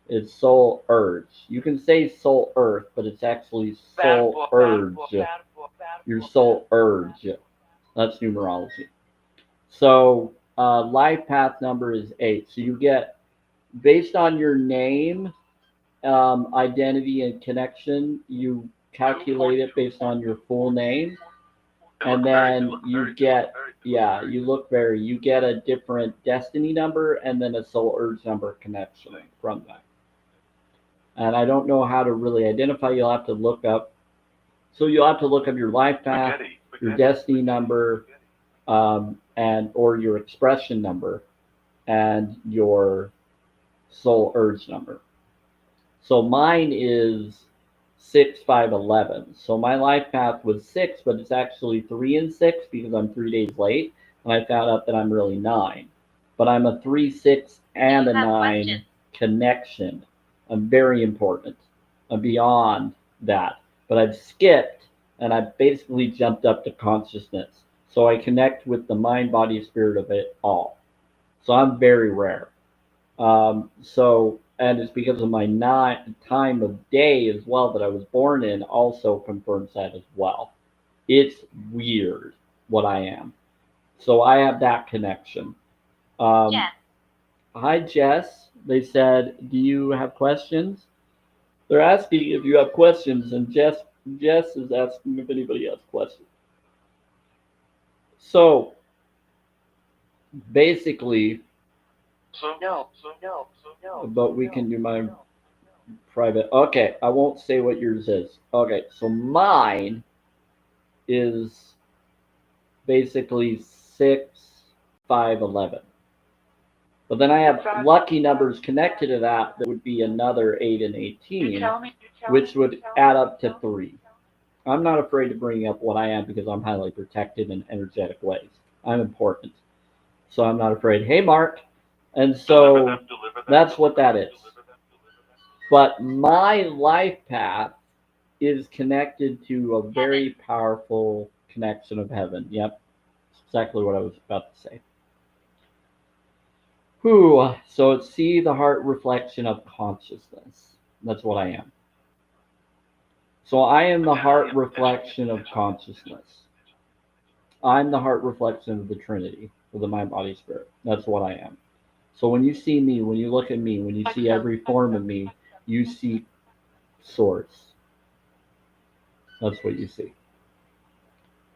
It's soul urge. You can say soul earth, but it's actually soul urge. Your soul urge. That's numerology. So life path number is 8. So you get, based on your name, identity, and connection, you calculate it based on your full name, and then you get, yeah, you get a different destiny number and then a soul urge number connection from that. And I don't know how to really identify. You'll have to look up. So you'll have to look up your life path, your destiny number, and or your expression number, and your soul urge number. So mine is 6, 5, 11. So my life path was 6, but it's actually 3 and 6 because I'm 3 days late, and I found out that I'm really 9. But I'm a 3, 6, and a 9 connection. I'm very important. I'm beyond that. But I've skipped, and I've basically jumped up to consciousness. So I connect with the mind, body, spirit of it all. So I'm very rare. And it's because of my time of day as well that I was born in also confirms that as well. It's weird what I am. So I have that connection. Jess. Hi, Jess. They said, do you have questions? They're asking if you have questions, and Jess is asking if anybody has questions. So basically, but we can do my private. Okay, I won't say what yours is. Okay, so mine is basically 6, 5, 11. But then I have lucky numbers connected to that that would be another 8 and 18, which would add up to 3. I'm not afraid to bring up what I am because I'm highly protected in energetic ways. I'm important. So I'm not afraid. Hey, Mark. And so that's what that is. But my life path is connected to a very powerful connection of heaven. Yep, that's exactly what I was about to say. Whew. So it's see the heart reflection of consciousness. That's what I am. So I am the heart reflection of consciousness. I'm the heart reflection of the Trinity, of the mind, body, spirit. That's what I am. So when you see me, when you look at me, when you see every form of me, you see source. That's what you see.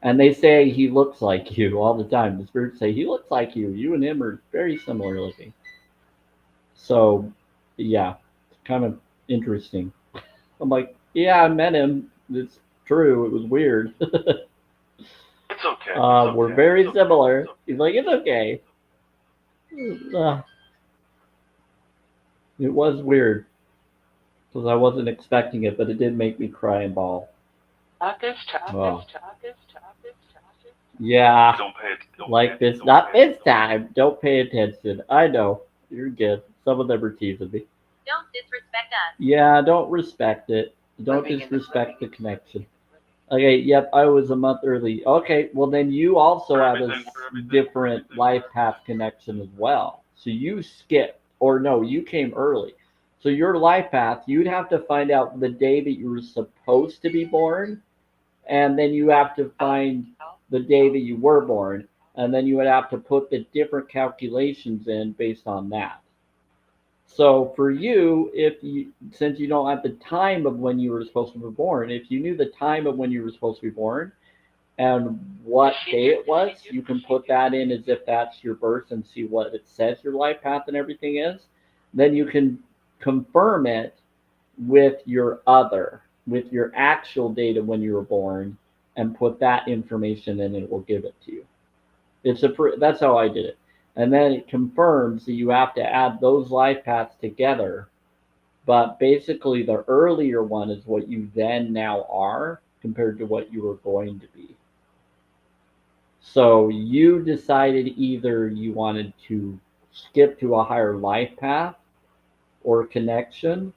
And they say he looks like you all the time. The spirits say he looks like you. You and him are very similar looking. So, yeah, it's kind of interesting. I'm like, yeah, I met him. It's true. It was weird. It's okay. We're very similar. He's like, it's okay. Uh, it was weird because I wasn't expecting it, but it did make me cry and bawl. Oh. Yeah, like this. Not this time. Don't pay attention. I know. You're good. Some of them are teasing me. Don't disrespect us. Yeah, don't respect it. Don't disrespect the connection. Okay, yep, I was a month early. Okay, well then you also have a different life path connection as well. So you skipped, or no, you came early. So your life path, you'd have to find out the day that you were supposed to be born, and then you have to find the day that you were born, and then you would have to put the different calculations in based on that. So for you, if you, since you don't have the time of when you were supposed to be born, if you knew the time of when you were supposed to be born and what day it was, you can put that in as if that's your birth and see what it says your life path and everything is. Then you can confirm it with your with your actual date of when you were born, and put that information in, and it will give it to you. That's how I did it. And then it confirms that you have to add those life paths together. But basically, the earlier one is what you then now are compared to what you were going to be. So you decided either you wanted to skip to a higher life path or connection,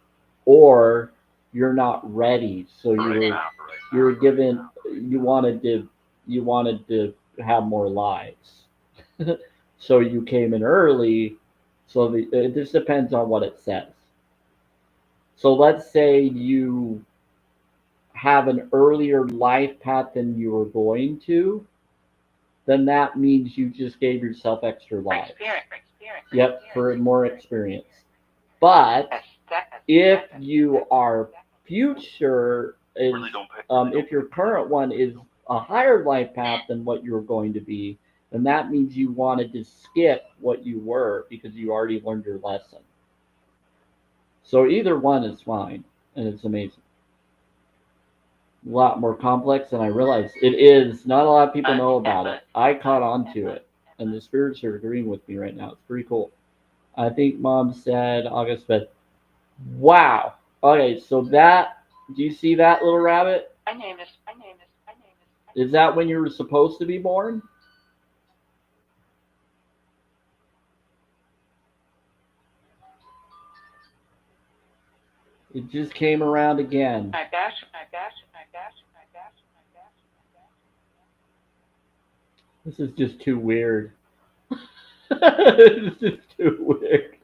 or you're not ready. So For right you now, for right you were now, for right given now. you wanted to have more lives. So you came in early. So it just depends on what it says. So let's say you have an earlier life path than you were going to, then that means you just gave yourself extra lives. Yep, for more experience. But if you are future is Really don't pay. if your current one is a higher life path than what you're going to be, then that means you wanted to skip what you were because you already learned your lesson. So either one is fine, and it's amazing. A lot more complex than I realized. It is. Not a lot of people know about it. I caught on to it, and the spirits are agreeing with me right now. It's pretty cool. I think Mom said August 5th. Wow. Okay, so that, do you see that little rabbit? Is that when you were supposed to be born? It just came around again. This is just too weird. This is just too weird.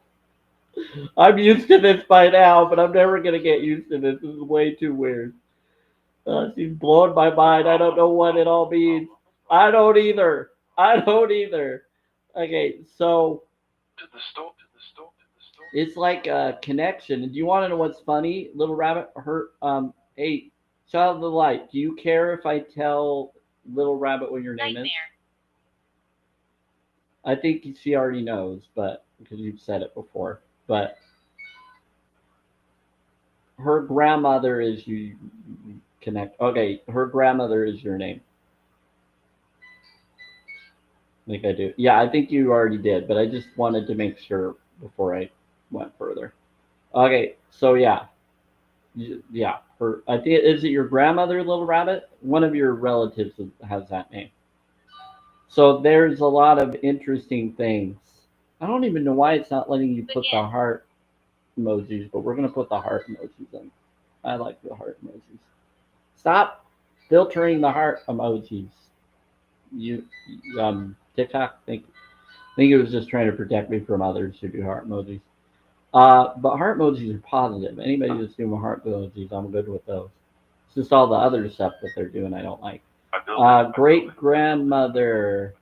I'm used to this by now, but I'm never gonna get used to this. This is way too weird. She's blowing my mind. I don't know what it all means. I don't either. I don't either. Okay, so To the store, to the store, to the store. it's like a connection. Do you want to know what's funny, little rabbit? Hey, child of the light. Do you care if I tell little rabbit what your name is? Nightmare. I think she already knows, but because you've said it before. But her grandmother is you connect. Okay, her grandmother is your name. I think I do. Yeah, I think you already did, but I just wanted to make sure before I went further. Okay, so yeah, yeah. Her, I think is it your grandmother, Little Rabbit? One of your relatives has that name. So there's a lot of interesting things. I don't even know why it's not letting you put the Begin. heart emojis, but we're gonna put the heart emojis in. I like the heart emojis. Stop filtering the heart emojis. You TikTok, I think it was just trying to protect me from others who do heart emojis. But heart emojis are positive. Anybody that's doing heart emojis, I'm good with those. It's just all the other stuff that they're doing I don't like. Great grandmother.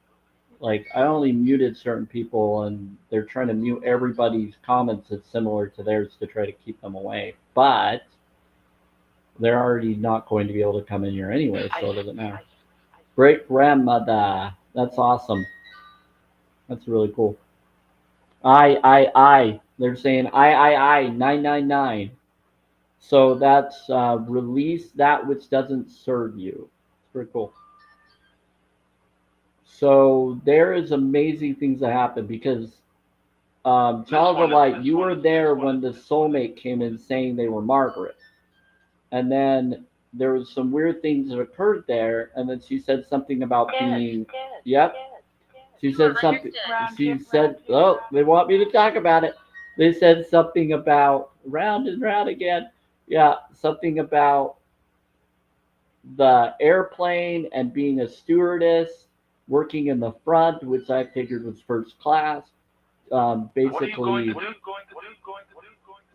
Like I only muted certain people, and they're trying to mute everybody's comments that's similar to theirs to try to keep them away. But they're already not going to be able to come in here anyway, so it doesn't matter. Great grandmother. That's awesome. That's really cool. I. They're saying I 999. So that's release that which doesn't serve you. It's pretty cool. So there is amazing things that happen because Child of the Light, you were there when the soulmate came in saying they were Margaret, and then there was some weird things that occurred there, and then she said something about being. Yep. She said something. She said, "Oh, they want me to talk about it." They said something about round and round again. Yeah, something about the airplane and being a stewardess, working in the front, which I figured was first class. Basically,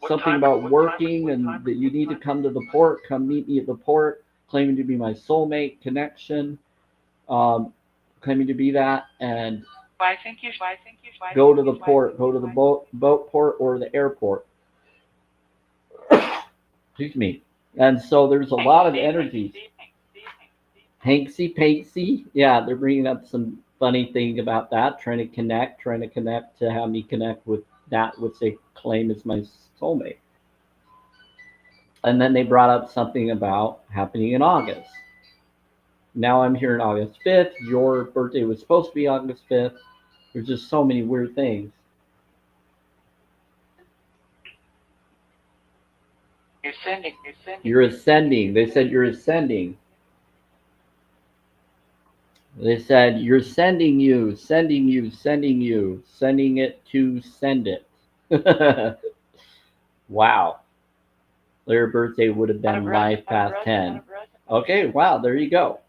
something about working and that you need to come to the port. Come meet me at the port. Claiming to be my soulmate connection. Um, Claiming to be that and go to the port, go to the boat port or the airport. Excuse me. And so there's a lot of energies. Hanksy Panksy, yeah, they're bringing up some funny thing about that, trying to connect to have me connect with that which they claim is my soulmate. And then they brought up something about happening in August. Now I'm here on August 5th. Your birthday was supposed to be August 5th. There's just so many weird things. You're ascending. They said you're ascending. They said, you're sending you, sending you, sending you, sending it to send it. Wow. Their birthday would have been life past 10. Okay, wow, there you go.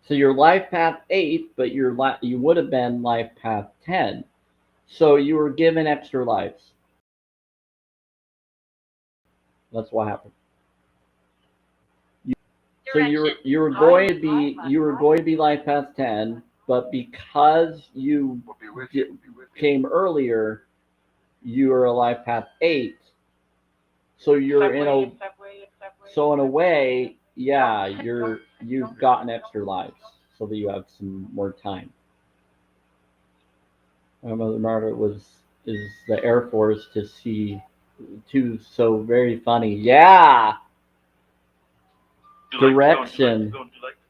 So your life path 8, but you would have been life path 10. So you were given extra lives. That's what happened. So Direction. you were going to be life path 10, but because you We'll be with you. came earlier, you are a life path 8. So you're in a so in a way, yeah, you've gotten extra lives so that you have some more time. My mother Margaret is the Air Force to see too, so very funny. Yeah, direction.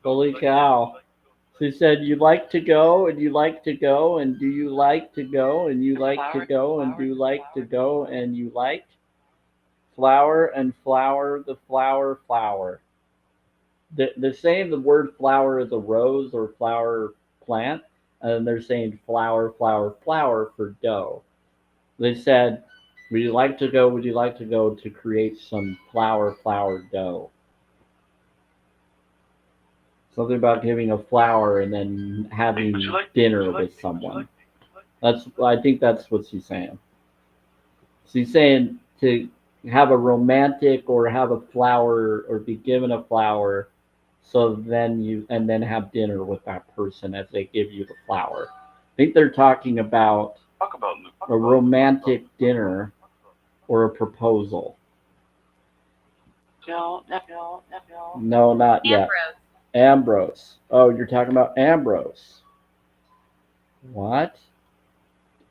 Holy cow. She said, you like to go, and you like to go, and do you like to go, and you like to go, and do you like to go, and you like flower and flower, the flower, flower. They're saying the word flower is a rose or flower plant, and they're saying flower, flower, flower for dough. They said, would you like to go? Would you like to go to create some flower, flower dough? Something about giving a flower and then having dinner with someone. I think that's what she's saying. She's saying to have a romantic or have a flower or be given a flower, so then have dinner with that person as they give you the flower. I think they're talking about Talk about Luke. a romantic dinner or a proposal. No. No, not yet. Ambrose. Ambrose. Oh, you're talking about Ambrose. What?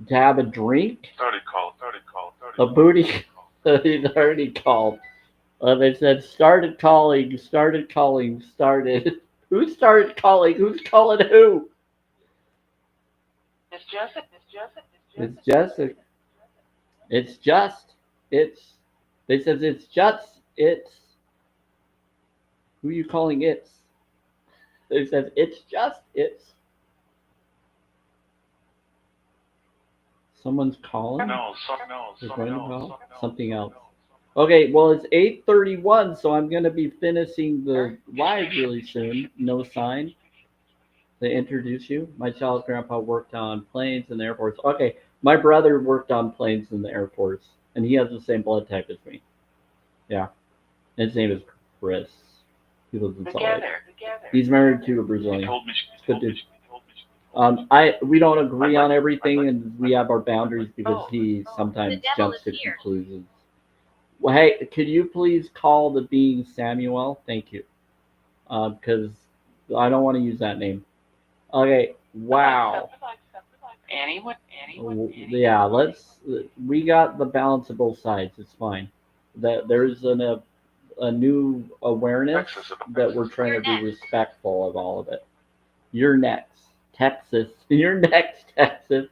To have a drink? Started call. A booty? He's already called. They said started calling, started calling, started. Who started calling? Who's calling who? It's Jessica. It's Jessica. It's just. It's. They says it's just. It's. Who are you calling it's? They says it's just. It's. Someone's calling? No, They're going to call? Something else. Okay, well, it's 8:31, so I'm going to be finishing the live really soon. No sign. To introduce you, my child's grandpa worked on planes in the Air Force. Okay, my brother worked on planes in the Air Force, and he has the same blood type as me. Yeah, his name is Chris. He lives in Salt Lake. He's married to a He Brazilian. told me. Good dude. We don't agree on everything, and we have our boundaries because he sometimes The devil jumps is to here. conclusions. Well, hey, could you please call the being Samuel? Thank you, because I don't want to use that name. Okay, wow. Annie. Yeah, we got the balance of both sides. It's fine. That there's a new awareness that we're trying to be respectful of all of it. You're next, Texas. You're next, Texas.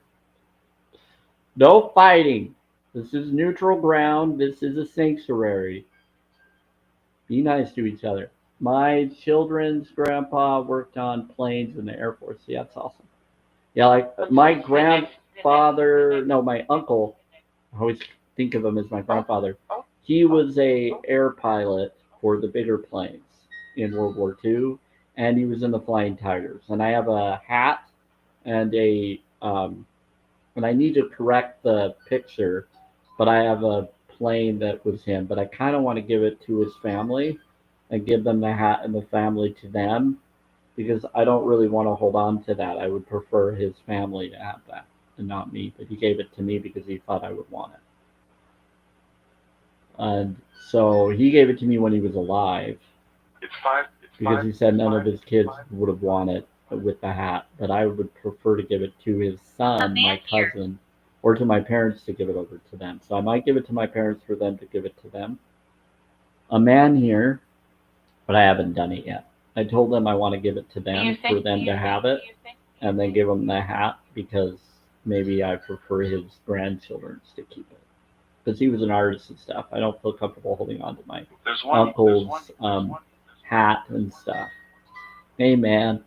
No fighting. This is neutral ground. This is a sanctuary. Be nice to each other. My children's grandpa worked on planes in the Air Force. Yeah, that's awesome. Yeah, like my grandfather, no, my uncle, I always think of him as my grandfather. He was a air pilot for the bigger planes in World War II, and he was in the Flying Tigers. And I have a hat and and I need to correct the picture, but I have a plane that was him. But I kind of want to give it to his family and give them the hat and the family to them because I don't really want to hold on to that. I would prefer his family to have that and not me. But he gave it to me because he thought I would want it. And so he gave it to me when he was alive It's five. because he said none of his kids would have wanted it with the hat. But I would prefer to give it to his son, my cousin, or to my parents to give it over to them. So I might give it to my parents for them to give it to them. A man here, but I haven't done it yet. I told them I want to give it to them for them to have it and then give them the hat because maybe I prefer his grandchildren to keep it. Because he was an artist and stuff. I don't feel comfortable holding on to my uncle's hat and stuff. Hey, man.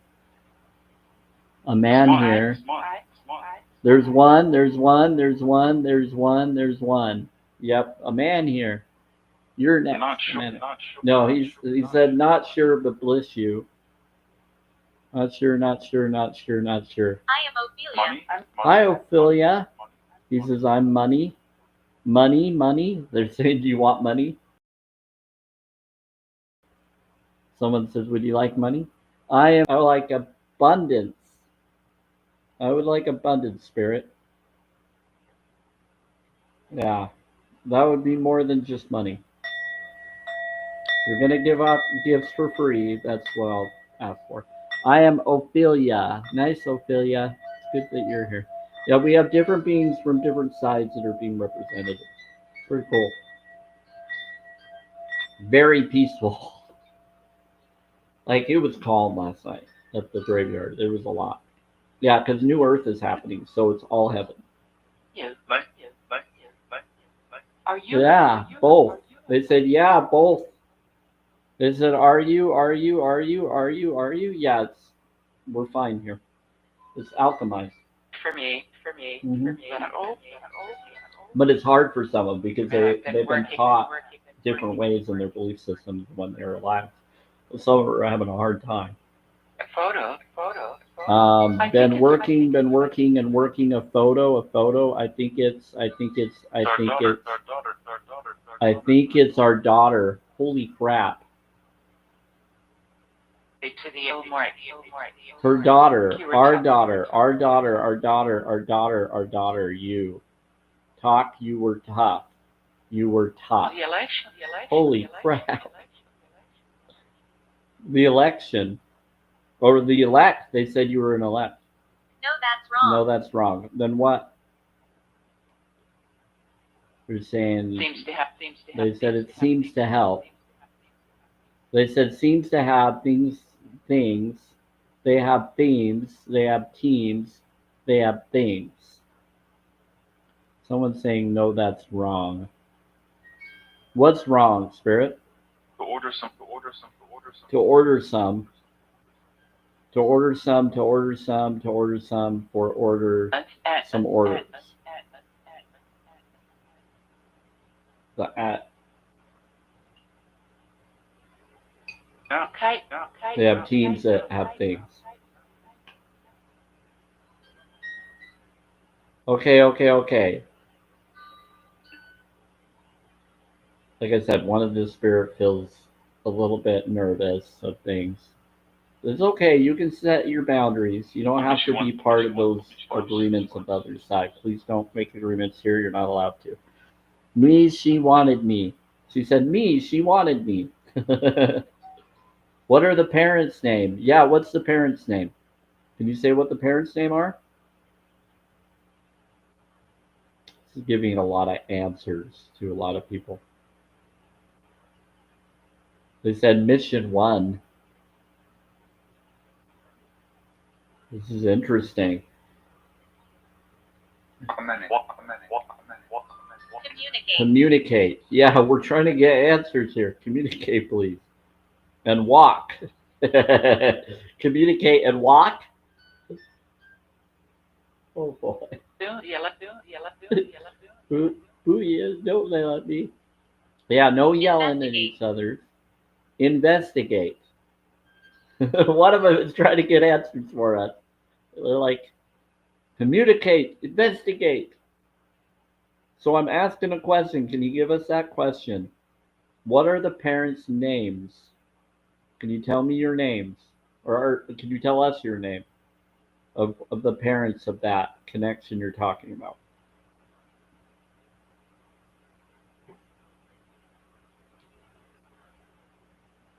A man Smart. here. Smart. Smart. There's one, there's one, there's one, there's one, there's one. Yep, a man here. You're next. Not sure. Man. Not sure. No, not he sure, said not sure, but bless you. Not sure, not sure, not sure, not sure. I am Ophelia. Money. Hi, Ophelia. Money. He says, I'm money. Money, money. They're saying, do you want money? Someone says, would you like money? I like abundance. I would like abundance, spirit. Yeah, that would be more than just money. You're going to give out gifts for free. That's what I'll ask for. I am Ophelia. Nice, Ophelia. It's good that you're here. Yeah, we have different beings from different sides that are being represented. Pretty cool. Very peaceful. Like, it was calm last night at the graveyard. There was a lot. Yeah, because New Earth is happening, so it's all heaven. Are you? Yeah, both. They said, yeah, both. They said, are you? Yeah, we're fine here. It's alchemized. For me. Mhm. Oh, But it's hard for some of them because they've been working, taught different ways in their belief systems when they're alive. Some of them are having a hard time. A photo. Been working and working a photo. I think it's our daughter. Holy crap. To the more. Her daughter, our daughter, you. Talk, you were tough. You were tough. The election. Holy crap. The election. Or the elect. They said you were an elect. No, that's wrong. No, that's wrong. Then what? They're saying, Seems to have. they said it seems to help. They said seems to have things. They have themes. They have teams. They have things. Someone's saying, no, that's wrong. What's wrong, Spirit? To order some. To order some. To order some for order some orders. The at. Yeah. Okay. They have teams that have things. Okay. Like I said, one of the spirit feels a little bit nervous of things. It's okay. You can set your boundaries. You don't have to be part of those agreements of the other side. Please don't make agreements here. You're not allowed to. Me, she wanted me. She said, me, she wanted me. What are the parents' name? Yeah, what's the parents' name? Can you say what the parents' name are? This is giving a lot of answers to a lot of people. They said mission 1. This is interesting. Communicate. Yeah, we're trying to get answers here. Communicate, please. And walk. Communicate and walk? Oh boy. Who is? Don't they let me? Yeah, no yelling at each other. Investigate. One of them is trying to get answers for us. They're like, communicate, investigate. So I'm asking a question. Can you give us that question? What are the parents' names? Can you tell me your names? Or can you tell us your name of the parents of that connection you're talking about?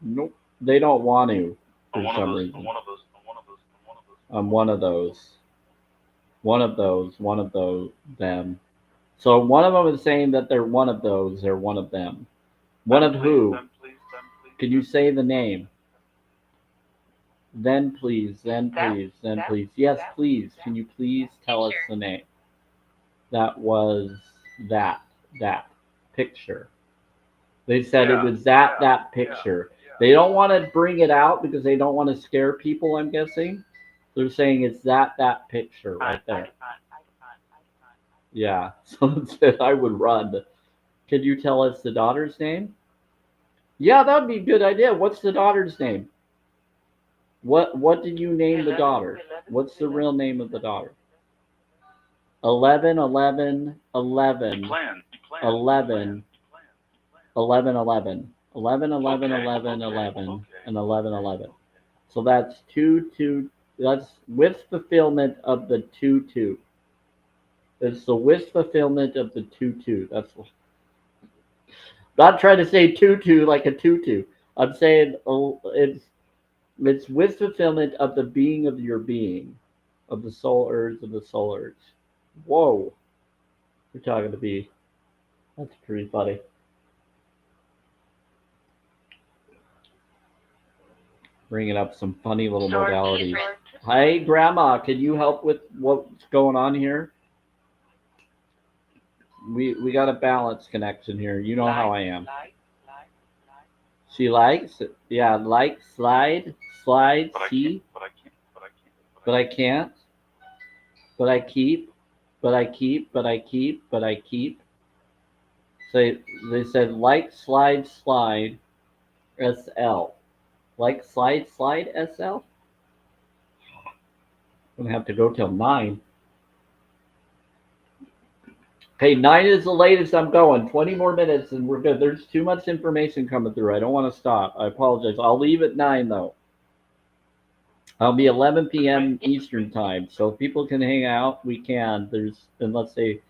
Nope. They don't want to for some reason. I'm one of those. One of those, them. So one of them is saying that they're one of those, they're one of them. One of who? Can you say the name? Then please. Yes, please. Can you please tell us the name? That was that picture. They said it was that picture. They don't want to bring it out because they don't want to scare people, I'm guessing. They're saying it's that picture right there. Yeah, someone said I would run. Could you tell us the daughter's name? Yeah, that would be a good idea. What's the daughter's name? What did you name the daughter? What's the real name of the daughter? 11, 11, 11, You plan. 11, 11, 11, 11, 11, 11, 11, and 11, 11. So that's 2, 2. That's with fulfillment of the 2, 2. It's the with fulfillment of the 2, 2. That's not trying to say tutu like a tutu. I'm saying it's with fulfillment of the being of your being, of the soul urge of the soul urge. Whoa, we're talking to be. That's pretty funny. Bringing up some funny little modalities. Hi, Grandma. Can you help with what's going on here? We got a balance connection here. You know how I am. She likes it. Yeah, like, slide, see. But I can't. But I keep. But I keep. But I keep. But I keep. So they said like, slide, SL. Like, slide, SL? I'm gonna have to go till 9. Okay, 9 is the latest I'm going. 20 more minutes and we're good. There's too much information coming through. I don't want to stop. I apologize. I'll leave at 9 though. I'll be 11 p.m. Eastern time. So if people can hang out, we can. Unless they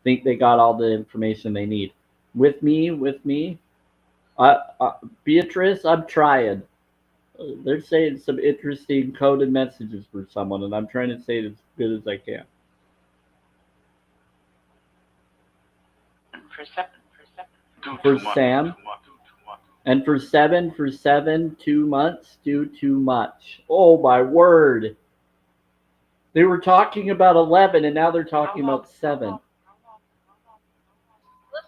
think they got all the information they need. With me. Beatrice, I'm trying. They're saying some interesting coded messages for someone, and I'm trying to say it as good as I can. For Sam, and for 7, 2 months, do too much. Oh my word! They were talking about 11, and now they're talking about 7. Look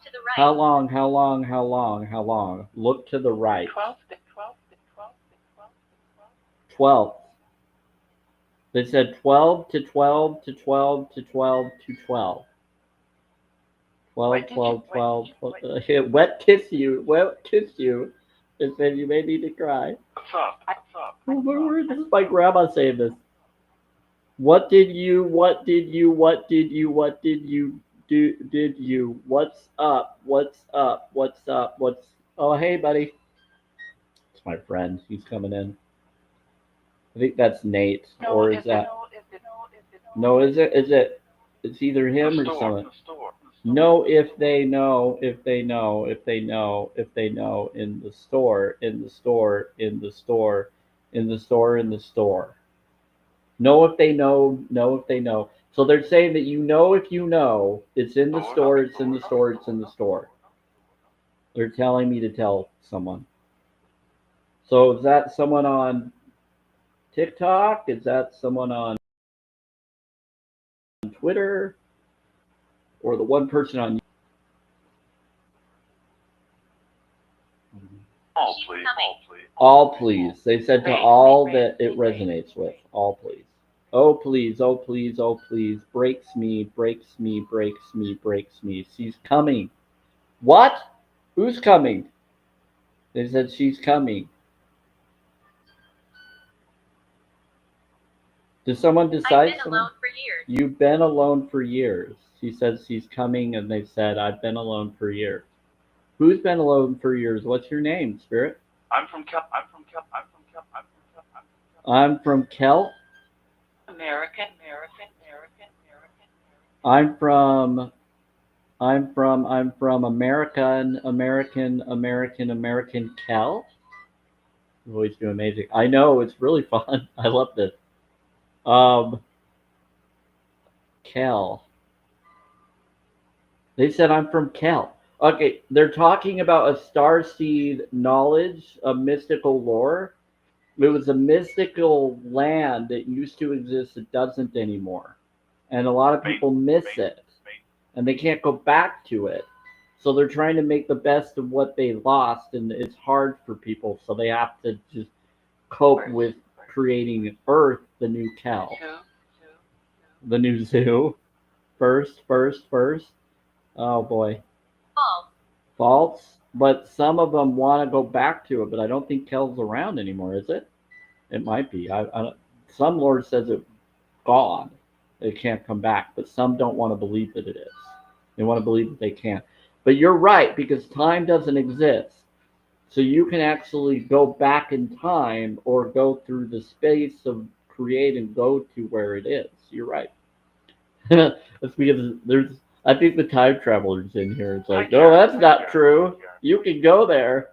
to the right. How long? Look to the right. 12. They said 12 to 12 to 12 to 12 to 12. 12. Wet kiss you. It said you may need to cry. What's up? Oh my word, this is my grandma saying this. What did you do? What's up? Oh, hey, buddy. It's my friend. He's coming in. I think that's Nate. Or is that? No, is it? It's either him or someone. Know if they know, in the store. Know if they know. So they're saying that you know if you know, it's in the store. They're telling me to tell someone. So is that someone on TikTok? Is that someone on Twitter? Or the one person on all please. They said to all that it resonates with. All please. Oh please. Breaks me. She's coming. What? Who's coming? They said she's coming. Did someone decide? I've been alone for years. You've been alone for years. She says she's coming, and they said I've been alone for years. Who's been alone for years? What's your name, Spirit? I'm from Kel. I'm from Kel. American. I'm from American Kel. You're always doing amazing. I know, it's really fun. I love this. Kel. They said I'm from Kel. Okay, they're talking about a starseed knowledge, a mystical lore. It was a mystical land that used to exist that doesn't anymore. And a lot of people miss it. And they can't go back to it. So they're trying to make the best of what they lost, and it's hard for people, so they have to just cope with creating Earth, the new Kel, the new zoo. First. Oh boy, False. false. But some of them want to go back to it, but I don't think Kel's around anymore, is it? It might be. Some Lord says it's gone. It can't come back, but some don't want to believe that it is. They want to believe that they can. But you're right, because time doesn't exist. So you can actually go back in time or go through the space of create and go to where it is. You're right. That's because there's, I think the time travelers in here. It's like, no, that's not true. You can go there.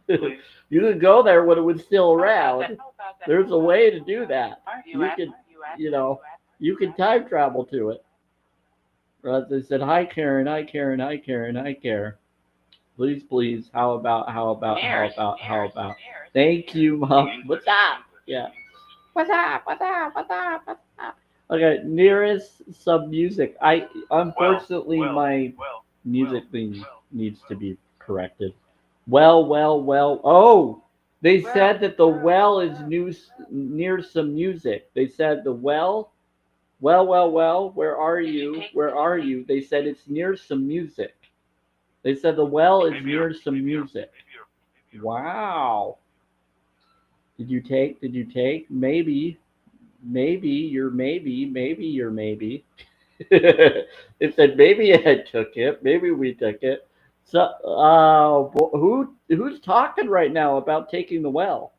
Please. You can go there when it was still around. There's a way to do that. You can, you can time travel to it. Right? They said, hi Karen, hi Karen, hi Karen, hi Karen. Please. How about? Thank you, Mom. What's up? Yeah. What's up? Okay, nearest some music. Unfortunately my music thing needs to be corrected. Well. Oh, they said that the well is near some music. They said the well. Well. Where are you? Where are you? They said it's near some music. They said the well is near some music. Wow. Did you take? Maybe. Maybe you're maybe. It said maybe I took it. Maybe we took it. So, who's talking right now about taking the well?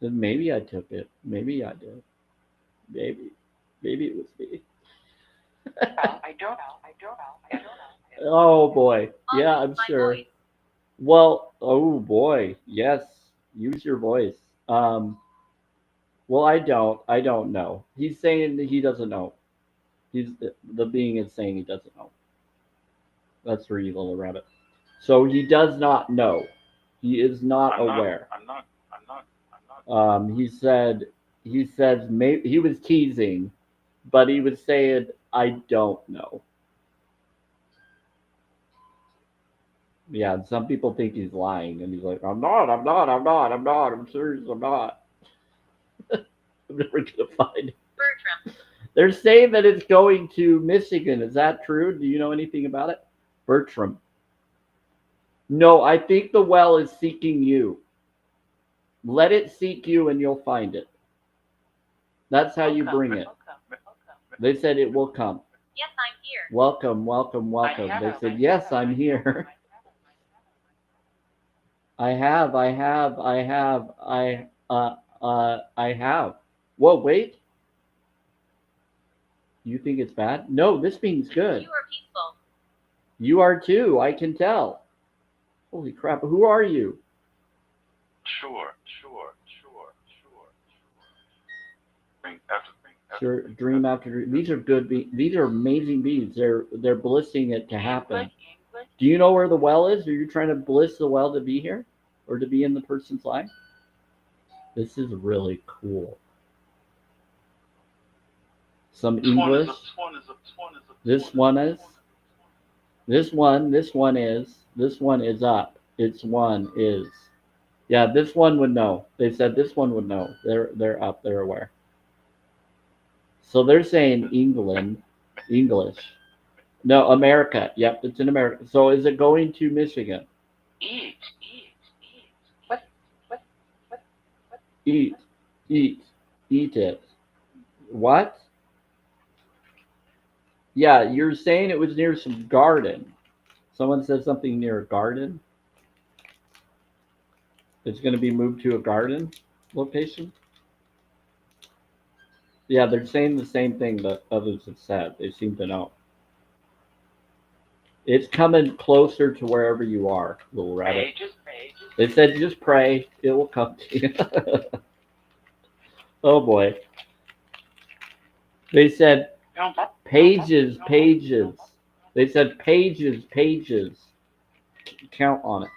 Then maybe I took it. Maybe I did. Maybe it was me. I don't know. Oh boy. I'll Yeah, use I'm my sure. voice. Well, oh boy. Yes. Use your voice. Well, I don't know. He's saying that he doesn't know. The being is saying he doesn't know. That's for you, little rabbit. So he does not know. He is not aware. I'm not. He says maybe he was teasing, but he was saying I don't know. Yeah, and some people think he's lying, and he's like, I'm serious, I'm not. I'm never gonna find it. Bertram. They're saying that it's going to Michigan. Is that true? Do you know anything about it? Bertram. No, I think the well is seeking you. Let it seek you and you'll find it. That's how you bring it. They said it will come. Yes, I'm here. Welcome. They said, yes, I'm here. I have. I have. Whoa, wait. You think it's bad? No, this means good. You are peaceful. You are too. I can tell. Holy crap! Who are you? Sure. Dream after dream. Sure, dream after dream. These are good. These are amazing beads. They're blissing it to happen. Do you know where the well is? Are you trying to bliss the well to be here, or to be in the person's life? This is really cool. Some English. This one is. This one is. This one is up. It's one is. Yeah, this one would know. They said this one would know. They're up. They're aware. So they're saying England, English. No, America. Yep, it's in America. So is it going to Michigan? Eat. What? Eat it. What? Yeah, you're saying it was near some garden. Someone said something near a garden. It's going to be moved to a garden location. Yeah, they're saying the same thing that others have said. They seem to know. It's coming closer to wherever you are, little rabbit. Pray. They said just pray, it will come to you. Oh boy. They said pages. They said pages. Count on it.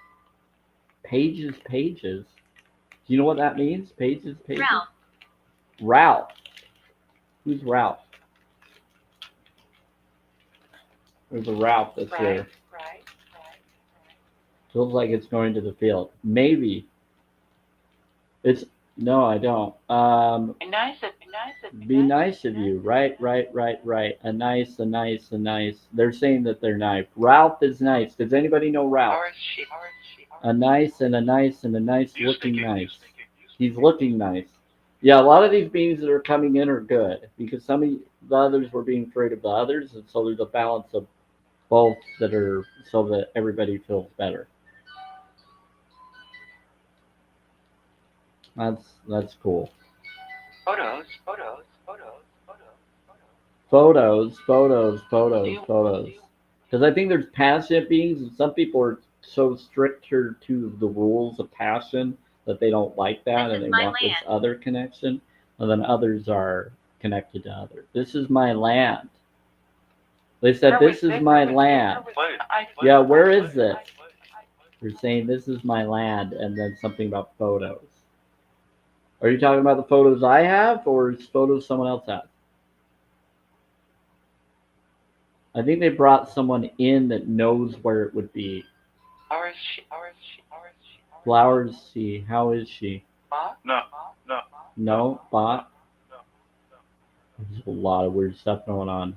Pages. Do you know what that means? Pages. Ralph. Who's Ralph? There's a route that's here. Right. Feels like it's going to the field. Maybe. It's no, I don't. Be nice of you. Right. A nice. They're saying that they're nice. Ralph is nice. Does anybody know Ralph? A nice looking nice. He's looking nice. Yeah, a lot of these beings that are coming in are good because some of the others were being afraid of the others, and so there's a balance of both that are so that everybody feels better. That's cool. Photos. Because I think there's passionate beings, and some people are so stricter to the rules of passion that they don't like that, This and is they my want this land. other connection, and then others are connected to others. This is my land. They said, this is my land. Yeah, where is it? They're saying, this is my land, and then something about photos. Are you talking about the photos I have, or is photos someone else has? I think they brought someone in that knows where it would be. Flowers, see. How is she? No. No? Bot? No. There's a lot of weird stuff going on.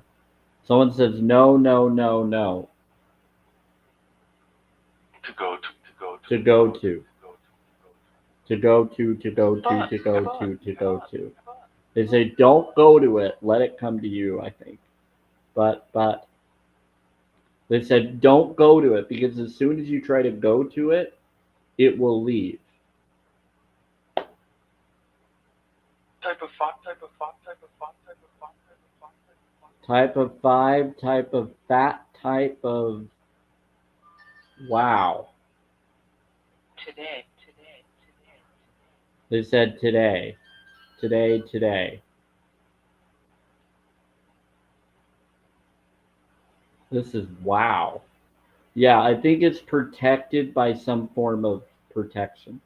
Someone says, no. To go to. To go to. To go to. They say, don't go to it. Let it come to you, I think. But they said, don't go to it, because as soon as you try to go to it, it will leave. Type of font. Type of 5, type of fat, type of... Wow. Today. They said today. Today. This is wow. Yeah, I think it's protected by some form of protection.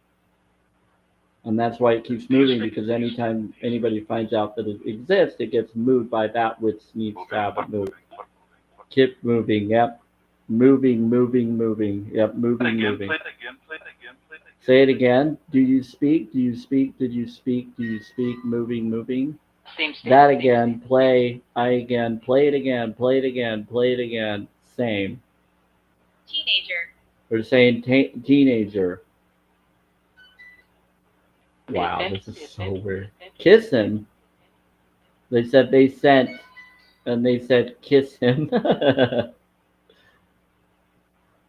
And that's why it keeps moving, because anytime anybody finds out that it exists, it gets moved by that which needs to have it moved. Keep moving, yep. Moving. Yep, moving. Play it again. Say it again. Do you speak? Did you speak? Moving. That again. Play. I again. Play it again. Same. Teenager. They're saying teenager. Wow, this is so weird. Kiss him. They said they sent, and they said kiss him.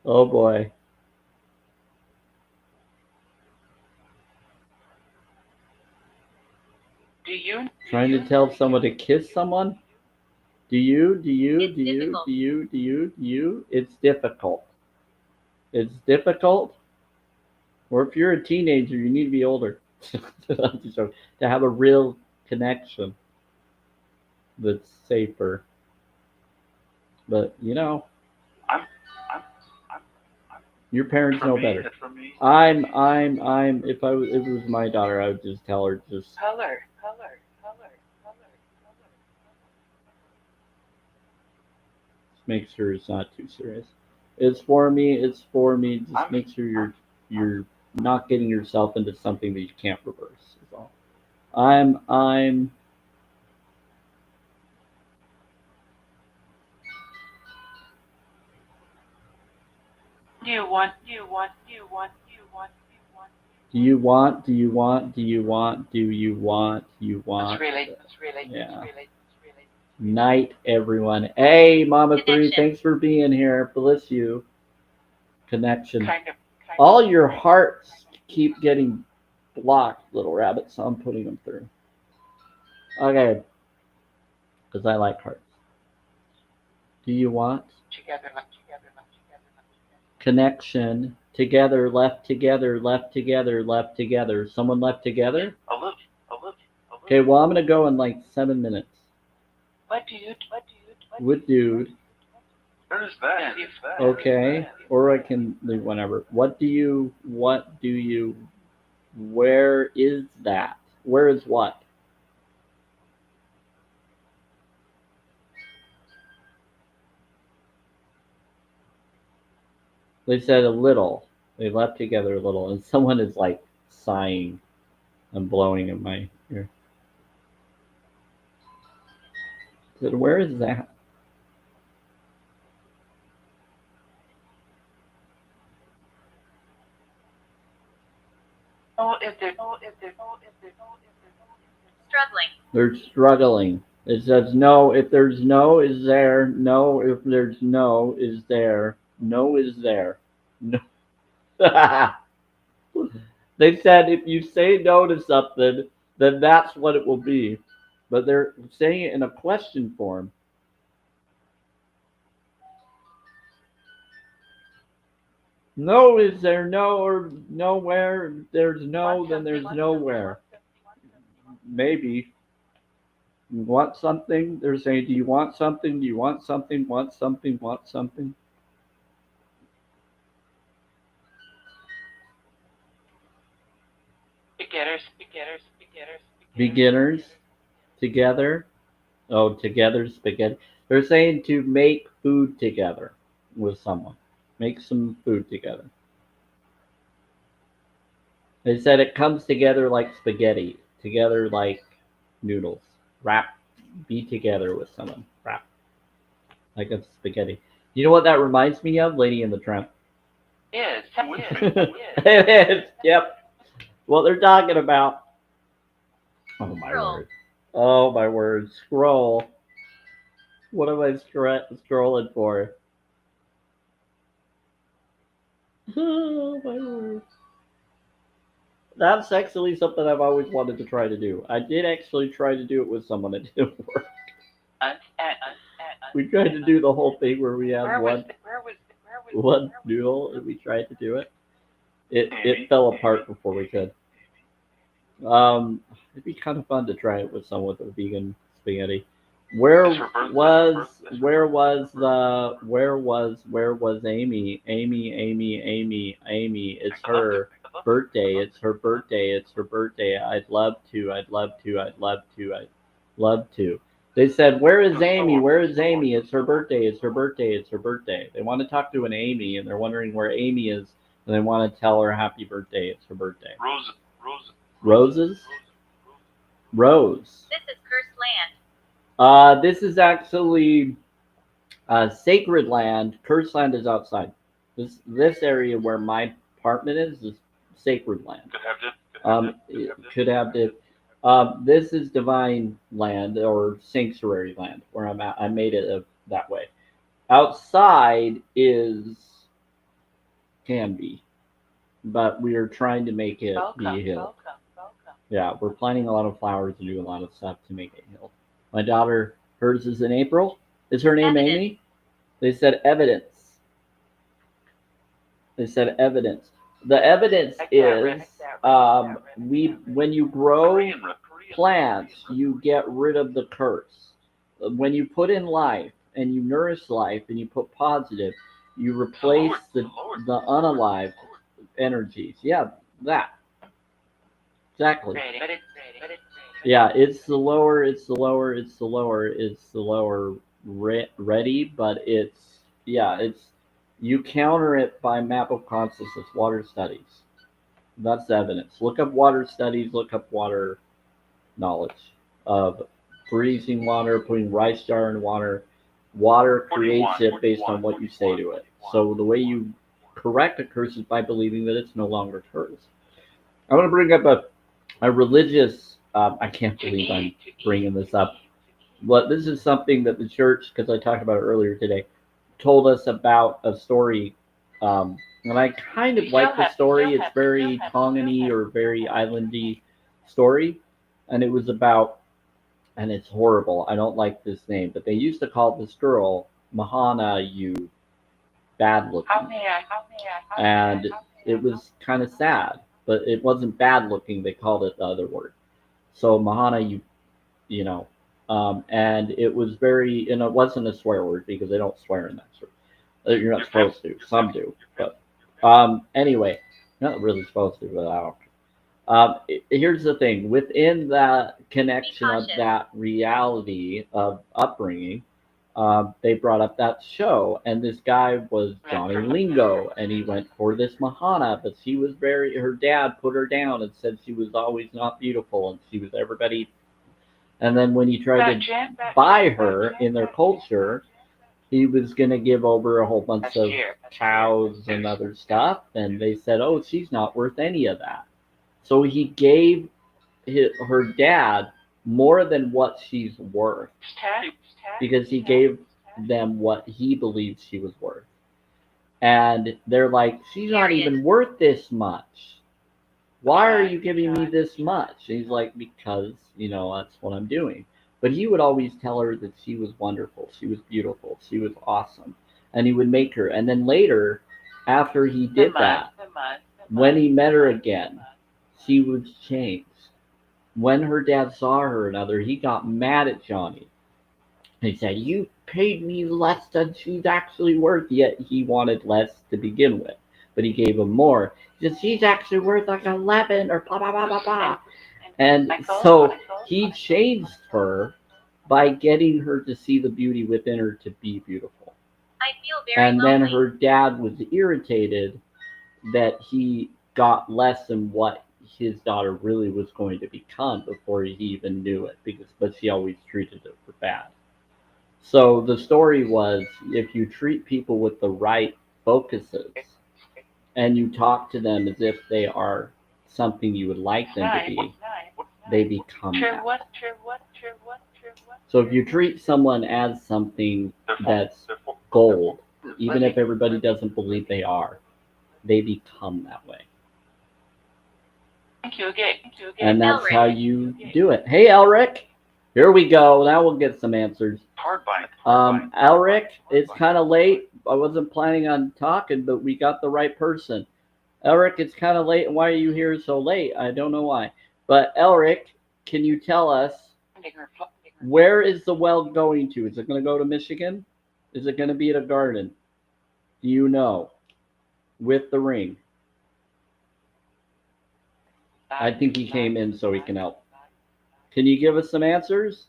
Oh boy. Do you? Trying to tell someone to kiss someone? Do you? It's difficult. It's difficult. Or if you're a teenager, you need to be older to have a real connection that's safer. But I'm your parents know better. It's for me. I'm. If it was my daughter, I would just tell her just Color. make sure it's not too serious. It's for me. Just make sure you're not getting yourself into something that you can't reverse. Is all. I'm. Do you want? Do you want? That's really. Yeah. Night, everyone. Hey, Mama Three, Connection. thanks for being here. Bless you. Connection. Kind of. All your hearts keep getting blocked, little rabbit, so I'm putting them through. Okay. Because I like hearts. Do you want? Together. Connection. Together, left together. Someone left together? I love you. Okay, well, I'm going to go in like 7 minutes. What do you? With dude. Where's that? Okay. Or I can leave whenever. What do you? Where is that? Where is what? They said a little. They left together a little, and someone is like sighing and blowing in my ear. I said, where is that? Struggling. They're struggling. It says no. If there's no, is there? No. If there's no, is there? No is there. No. They said if you say no to something, then that's what it will be. But they're saying it in a question form. No is there? No or nowhere? There's no, then there's nowhere. Maybe. You want something? They're saying, do you want something? Do you want something? Want something? Want something? Beginners together. Oh, together spaghetti. They're saying to make food together with someone. Make some food together. They said it comes together like spaghetti, together like noodles. Wrap, be together with someone. Wrap, like a spaghetti. You know what that reminds me of? Lady in the Tramp. It is. Yep. What they're talking about. Oh my Scroll. word. Oh my word. Scroll. What am I scrolling for? Oh my word. That's actually something I've always wanted to try to do. I did actually try to do it with someone. It didn't work. We tried to do the whole thing where we had one noodle and we tried to do it. It fell apart before we could. It'd be kind of fun to try it with someone with a vegan spaghetti. Where was Amy? Amy. It's her birthday. It's her birthday. It's her birthday. I'd love to. I'd love to. They said, where is Amy? Where is Amy? It's her birthday. It's her birthday. It's her birthday. They want to talk to an Amy and they're wondering where Amy is and they want to tell her happy birthday. It's her birthday. Roses? Rose. This is cursed land. This is actually sacred land. Cursed land is outside. This area where my apartment is sacred land. Could have to. This is divine land or sanctuary land where I'm at. I made it that way. Outside can be, but we are trying to make it be a hill. Yeah, we're planting a lot of flowers and doing a lot of stuff to make it a hill. My daughter, hers is in April. Is her name Evidence. Amy? They said evidence. They said evidence. The evidence is when you grow plants, you get rid of the curse. When you put in life and you nourish life and you put positive, you replace the unalive energies. Yeah, that. Exactly. Yeah, it's the lower, ready, but it's you counter it by map of consciousness, water studies. That's the evidence. Look up water studies, look up water knowledge of freezing water, putting rice jar in water. Water creates it based on what you say to it. So the way you correct a curse is by believing that it's no longer cursed. I want to bring up a religious. I can't believe I'm bringing this up, but this is something that the church, because I talked about it earlier today, told us about a story. And I kind of like the story. It's very Tongany or very islandy story, and it was about, and it's horrible. I don't like this name, but they used to call this girl Mahana, you bad looking, and it was kind of sad, but it wasn't bad looking. They called it the other word. So Mahana, you know, and it was very, and it wasn't a swear word because they don't swear in that sort. You're not supposed to. Some do, but anyway, you're not really supposed to, but I don't. Here's the thing: within that connection of that reality of upbringing, they brought up that show, and this guy was Johnny Lingo, and he went for this Mahana, but she was her dad put her down and said she was always not beautiful, and she was everybody. And then when he tried to buy her in their culture, he was going to give over a whole bunch of cows and other stuff, and they said, oh, she's not worth any of that. So he gave her dad more than what she's worth because he gave them what he believed she was worth. And they're like, she's not even worth this much. Why are you giving me this much? And he's like, because, that's what I'm doing. But he would always tell her that she was wonderful, she was beautiful, she was awesome. And he would make her. And then later, after he did that, when he met her again, she was changed. When her dad saw her another, he got mad at Johnny. He said, you paid me less than she's actually worth, yet he wanted less to begin with. But he gave him more. He said, she's actually worth like 11 or blah, blah, blah, blah, blah. And so he changed her by getting her to see the beauty within her to be beautiful. I feel very And then lonely. her dad was irritated that he got less than what his daughter really was going to become before he even knew it, but she always treated it for bad. So the story was, if you treat people with the right focuses and you talk to them as if they are something you would like them to be, they become that. So if you treat someone as something that's gold, even if everybody doesn't believe they are, they become that way. Thank you again. And that's how you do it. Hey, Elric. Here we go. Now we'll get some answers. Elric, it's kind of late. I wasn't planning on talking, but we got the right person. Elric, it's kind of late. Why are you here so late? I don't know why. But Elric, can you tell us, where is the well going to? Is it going to go to Michigan? Is it going to be at a garden? Do you know? With the ring. I think he came in so he can help. Can you give us some answers?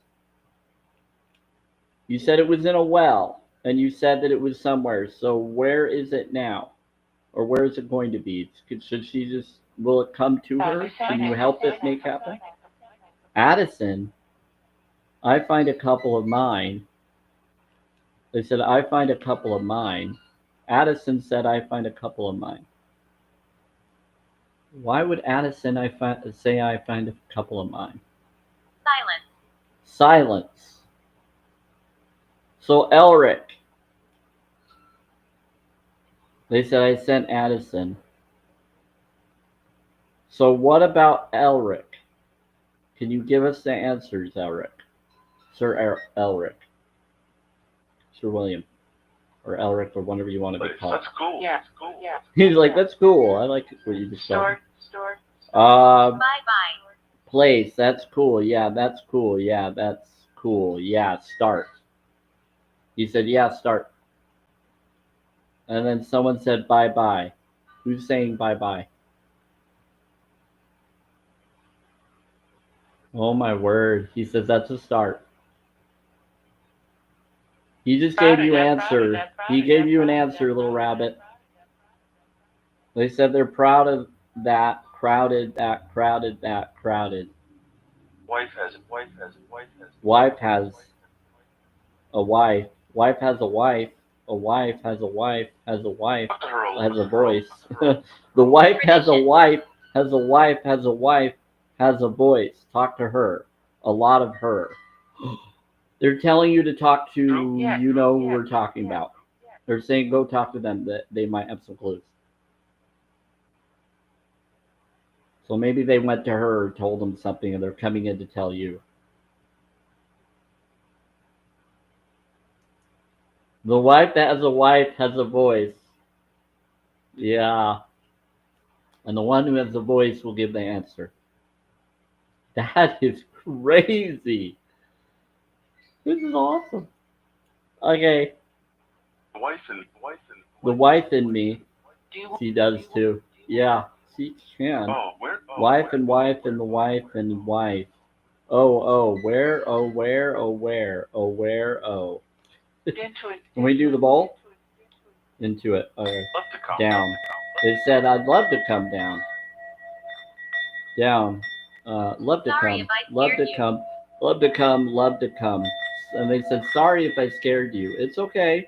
You said it was in a well, and you said that it was somewhere. So where is it now? Or where is it going to be? Should she just, will it come to her? Can you help this make happen? Addison, I find a couple of mine. They said, I find a couple of mine. Addison said, I find a couple of mine. Why would Addison say I find a couple of mine? Silence. So Elric. They said I sent Addison. So what about Elric? Can you give us the answers, Elric? Sir Elric. Sir William. Or Elric, or whatever you want to be called. That's cool. Yeah. He's like, that's cool. I like what you just said. Store. Bye-bye. Place. That's cool. Yeah, that's cool. Yeah, that's cool. Yeah, start. He said, yeah, start. And then someone said, bye-bye. Who's saying bye-bye? Oh, my word. He says, that's a start. He just gave you an answer. He gave you an answer, little rabbit. They said they're proud of that, crowded. Wife has Wife has a wife. Wife has a wife. A wife has a wife has a wife has a voice. The wife has a wife has a wife has a wife has a voice. Talk to her. A lot of her. They're telling you to talk to who we're talking about. They're saying go talk to them, that they might have some clues. So maybe they went to her or told them something and they're coming in to tell you. The wife that has a wife has a voice. Yeah. And the one who has the voice will give the answer. That is crazy. This is awesome. Okay. The wife in me. She does too. Yeah, she can. Wife and wife and the wife and wife. Oh, where, oh, where, oh, where, oh, where, oh. Into it. Can we do the bowl? Into it. Okay. Love to come. Down. They said, I'd love to come down. Down. Love to Sorry come. if I Love to scared you. come. Love to come. Love to come. And they said, sorry if I scared you. It's okay.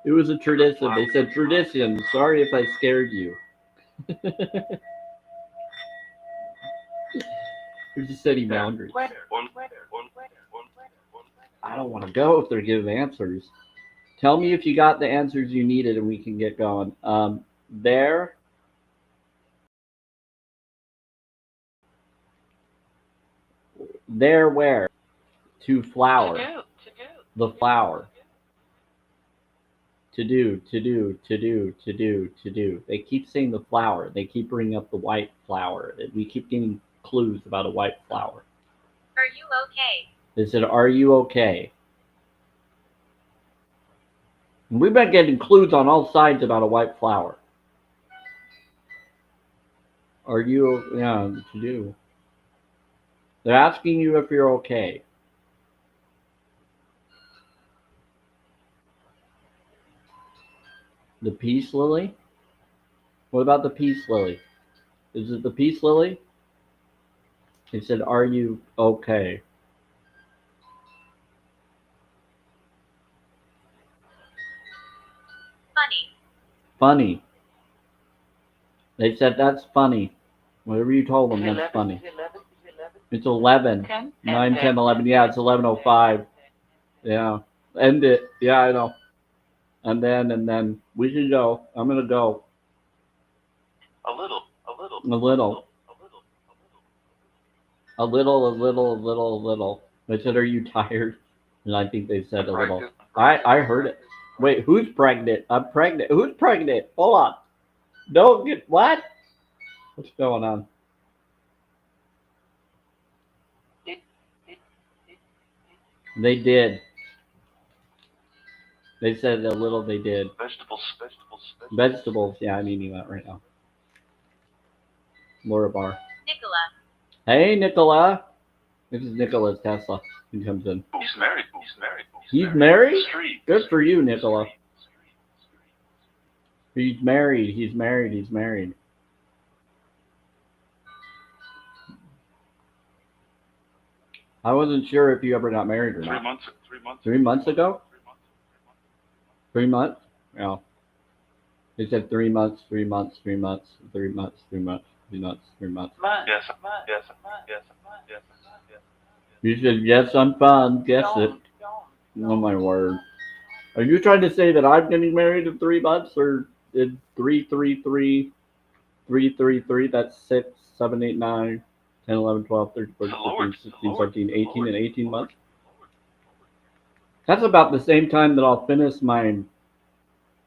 It was a tradition. They said, tradition. Sorry if I scared you. We're just setting boundaries. I don't want to go if they're giving answers. Tell me if you got the answers you needed and we can get going. There. There where? To flower. To do. The flower. To do. They keep saying the flower. They keep bringing up the white flower. We keep getting clues about a white flower. Are you okay? They said, are you okay? And we've been getting clues on all sides about a white flower. Are you, yeah, to do. They're asking you if you're okay. The peace lily? What about the peace lily? Is it the peace lily? They said, are you okay? Funny. Funny. They said, that's funny. Whatever you told them, that's funny. It's 11. 9, 10, 11. Yeah, it's 11:05. Yeah. End it. Yeah, I know. And then we can go. I'm gonna go. A little. A little. They said, are you tired? And I think they said a little. I heard it. Wait, who's pregnant? I'm pregnant. Who's pregnant? Hold on. Don't get what? What's going on? They did. They said a little. They did. Vegetables. Yeah, I'm eating that right now. Laura Bar. Nicola. Hey, Nicola. This is Nicola's Tesla. He comes in. He's married. He's married? Street. Good for you, Nicola. He's married. He's married. He's married. I wasn't sure if you ever got married or not. 3 months ago? 3 months? Yeah. They said 3 months, 3 months, 3 months, 3 months, 3 months, 3 months, 3 months. Yes. You said, yes, I'm fun. Guess it. Oh, my word. Are you trying to say that I'm getting married in 3 months? Or in 333, 333, that's 6, 7, 8, 9, 10, 11, 12, 13, 14, 15, 16, 17, 18, and 18 months? That's about the same time that I'll finish my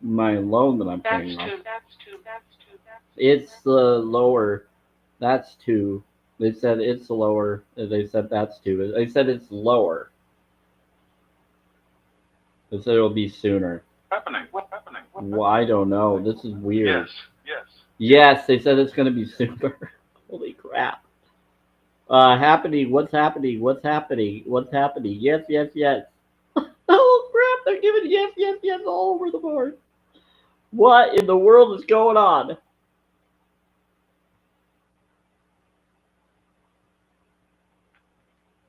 loan that I'm paying off. It's the lower. That's 2. They said it's lower. They said that's 2. They said it's lower. They said it'll be sooner. What's happening? Well, I don't know. This is weird. Yes. Yes, they said it's gonna be sooner. Holy crap. Happening. What's happening? What's happening? What's happening? Yes. Oh crap! They're giving yes all over the board. What in the world is going on?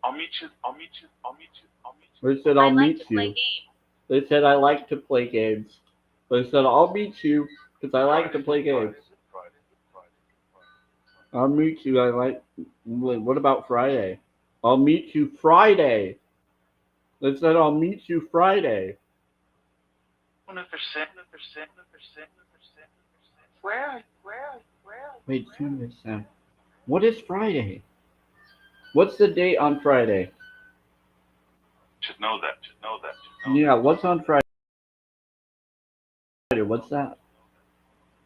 I'll meet you. They said I'll I like meet to play you. games. They said I like to play games. They said I'll meet you because I like to play games. I'll meet you. I like. What about Friday? I'll meet you Friday. They said I'll meet you Friday. 100%. Where? Wait, tune this down. What is Friday? What's the date on Friday? Should know that. Yeah, what's on Friday? What's that?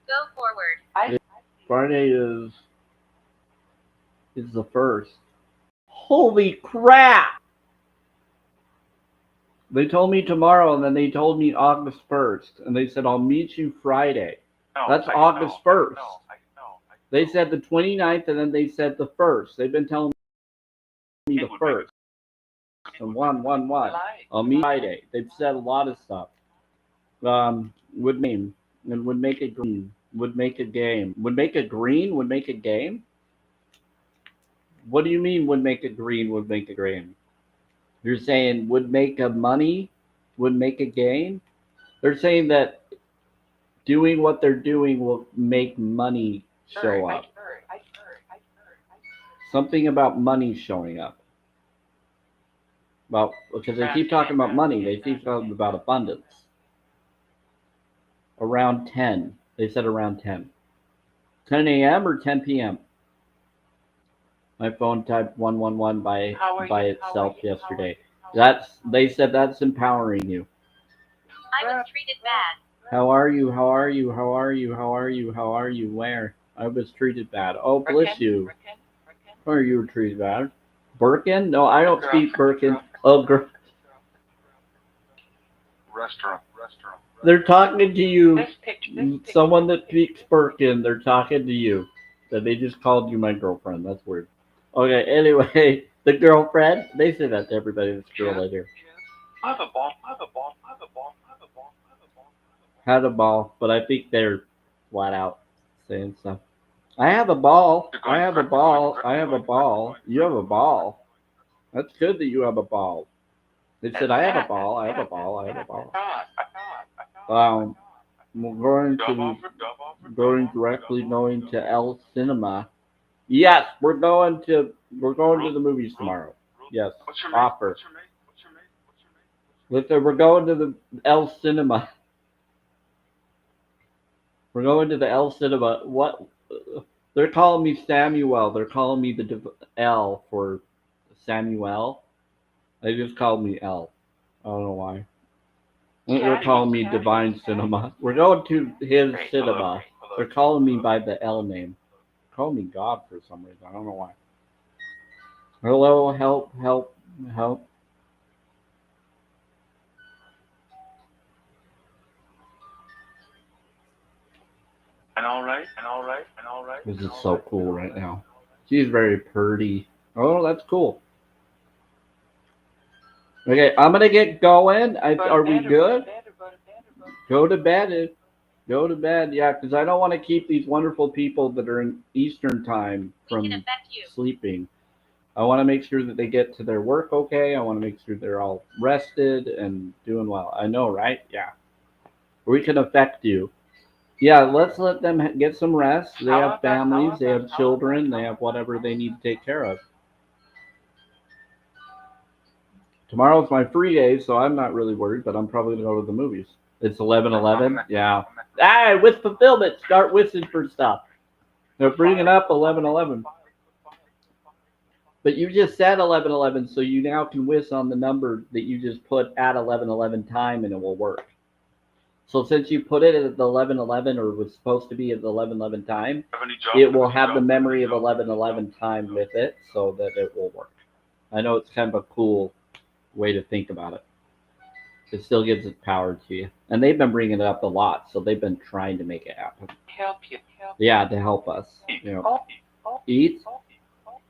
Go forward. Friday is the 1st. Holy crap! They told me tomorrow, and then they told me August 1st, and they said I'll meet you Friday. No, That's I August know, 1st. I know. They said the 29th, and then they said the 1st. They've been telling me the 1st. And one. Me Friday. They've said a lot of stuff. Would name and would make a green. Would make a game. Would make a green. Would make a game. What do you mean? Would make a green. Would make a game. You're saying would make a money. Would make a gain. They're saying that doing what they're doing will make money show up. Something about money showing up. Well, because they keep talking about money, they keep talking about abundance. Around 10. They said around 10. 10 a.m. or 10 p.m. My phone typed 111 by itself yesterday. They said that's empowering you. I was treated bad. How are you? How are you? How are you? How are you? How are you? Where? I was treated bad. Oh, bless you. Where you were treated bad? Birkin? No, I don't speak Birkin. Oh, girl. Restaurant. They're talking to you. Someone that speaks Birkin, they're talking to you. That they just called you my girlfriend. That's weird. Okay, anyway, the girlfriend. They say that to everybody that's a girl later. I have a ball. Had a ball, but I think they're flat out saying stuff. I have a ball. I have a ball. I have a ball. You have a ball. That's good that you have a ball. They said I have a ball. I have a ball. I have a ball. We're going directly going to El Cinema. Yes, we're going to the movies tomorrow. Yes, offer. Listen, we're going to the El Cinema. We're going to the El Cinema. What? They're calling me Samuel. They're calling me the L for Samuel. They just called me L. I don't know why. They're calling me Divine Cinema. We're going to his cinema. They're calling me by the L name. They're calling me God for some reason. I don't know why. Hello, help. And all right. This is so cool right now. She's very pretty. Oh, that's cool. Okay, I'm gonna get going. Are we good? Go to bed. Go to bed. Yeah, because I don't want to keep these wonderful people that are in Eastern time We can from affect you. sleeping. I want to make sure that they get to their work okay. I want to make sure they're all rested and doing well. I know, right? Yeah. We can affect you. Yeah, let's let them get some rest. They have families, they have children, they have whatever they need to take care of. Tomorrow's my free day, so I'm not really worried, but I'm probably going to go to the movies. It's 11:11. Yeah. Ah, with fulfillment, start wishing for stuff. They're bringing up 11:11. But you just said 11:11, so you now can wish on the number that you just put at 11:11 time, and it will work. So since you put it at the 11:11, or was supposed to be at the 11:11 time, it will have the memory of 11:11 time with it, so that it will work. I know it's kind of a cool way to think about it. It still gives its power to you, and they've been bringing it up a lot, so they've been trying to make it happen. Yeah, to help us. Eat.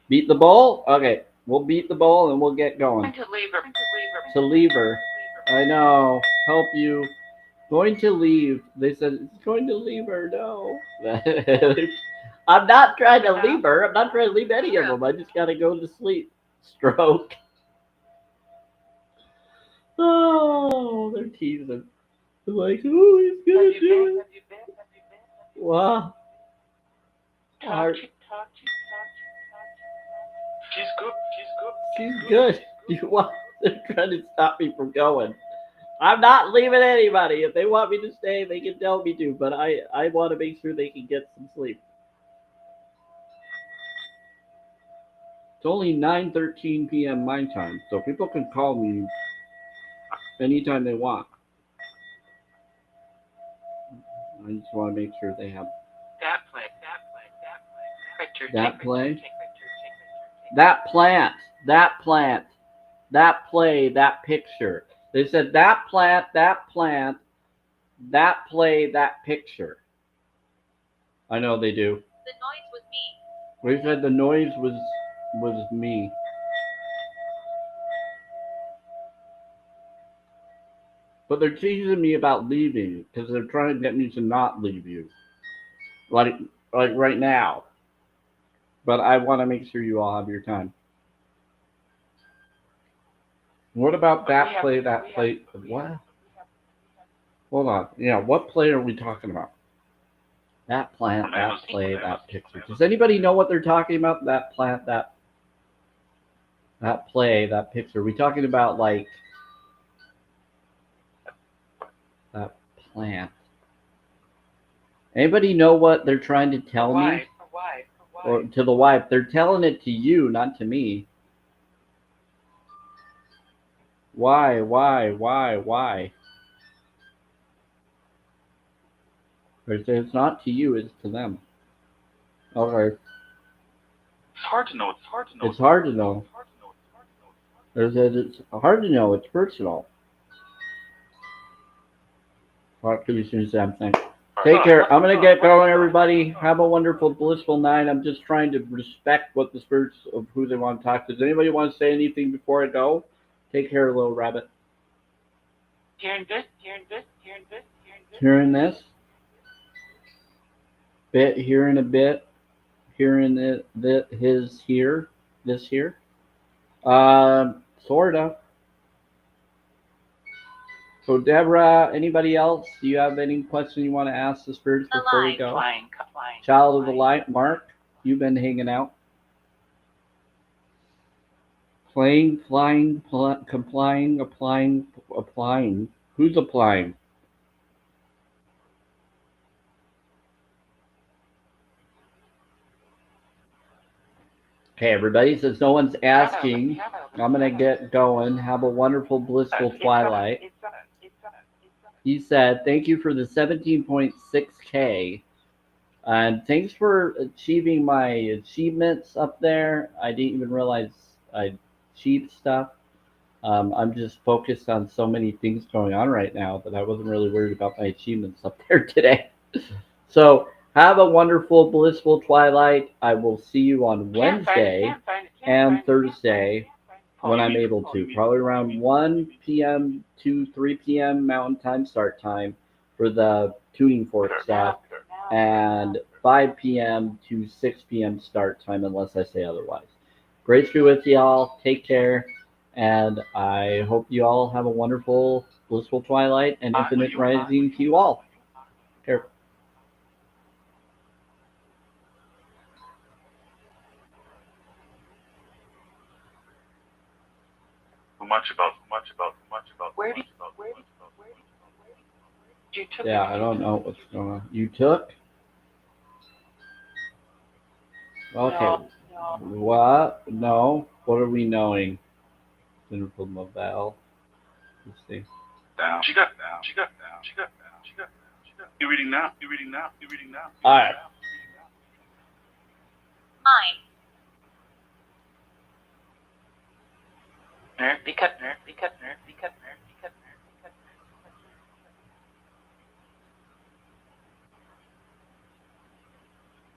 Beat the bowl. Okay, we'll beat the bowl and we'll get going. To lever. I know. Help you. Going to leave. They said it's going to leave her. No. I'm not trying to leave her. I'm not trying to leave any of them. I just gotta go to sleep. Stroke. Oh, they're teasing. They're like, oh, he's gonna do it. Wow. Heart. She's good. You want? They're trying to stop me from going. I'm not leaving anybody. If they want me to stay, they can tell me to. But I want to make sure they can get some sleep. It's only 9:13 p.m. my time, so people can call me anytime they want. I just want to make sure they have that play. That plant. That plant. That play. That picture. They said that plant. That plant. That play. That picture. I know they do. The noise was me. We said the noise was me. But they're teasing me about leaving because they're trying to get me to not leave you. Like right now. But I want to make sure you all have your time. What about that play, what? Hold on. Yeah, what play are we talking about? That plant, that play, that picture. Does anybody know what they're talking about? That plant, that play, that picture. Are we talking about like that plant? Anybody know what they're trying to tell me? Or to the wife. They're telling it to you, not to me. Why? It's not to you, it's to them. Okay. It's hard to know. It's hard to know. It's hard to know. It's hard to know. It's personal. Talk to me as soon as I'm thinking. Take care. I'm going to get going, everybody. Have a wonderful, blissful night. I'm just trying to respect what the spirits of who they want to talk to. Does anybody want to say anything before I go? Take care, little rabbit. Hearing this. Hearing this. Bit, hearing a bit. Hearing his here. This here. Sorta. So, Deborah, anybody else? Do you have any question you want to ask the spirits before we go? Flying. Child of the light, Mark, you've been hanging out. Playing, flying, complying, applying. Who's applying? Okay, everybody, since no one's asking, I'm going to get going. Have a wonderful, blissful twilight. He said, thank you for the 17.6K. And thanks for achieving my achievements up there. I didn't even realize I achieved stuff. I'm just focused on so many things going on right now that I wasn't really worried about my achievements up there today. So have a wonderful, blissful twilight. I will see you on Wednesday and Thursday when I'm able to. Probably around 1 p.m. to 3 p.m. Mountain Time start time for the tuning fork stuff, and 5 p.m. to 6 p.m. start time unless I say otherwise. Great to be with y'all. Take care. And I hope you all have a wonderful, blissful twilight and infinite rising to you all. Care. Much about. Where did you took Yeah, I don't know what's going on. You took? Okay. No. What? No. What are we knowing? Jennifer Mobile. Let's see. Down. She got down. You reading now? All right. Mine. nerve, because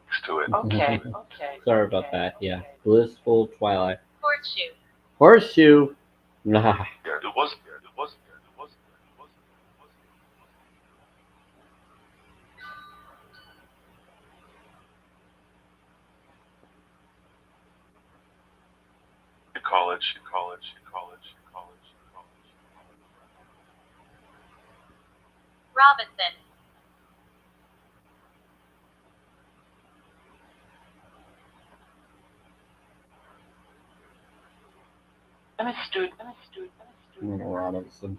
Let's do it. Okay. Sorry about that. Yeah. Blissful twilight. Horseshoe. Horseshoe. Nah. It was. College. Robinson. Understood. Little Robinson.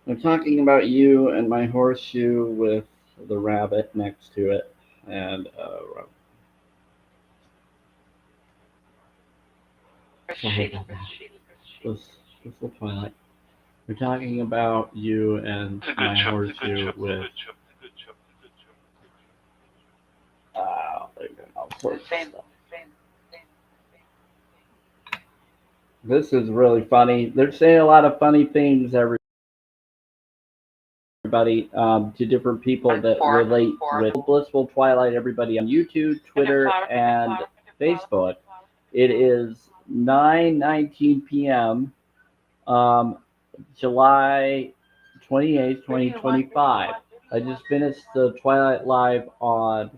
I'm talking about you and my horseshoe with the rabbit next to it, and sorry about that. Blissful twilight. We're talking about you and my horseshoe with all sorts of stuff. This is really funny. They're saying a lot of funny things, everybody, to different people that relate with Blissful Twilight, everybody on YouTube, Twitter, and Facebook. It is 9:19 p.m. July 28th, 2025. I just finished the Twilight Live on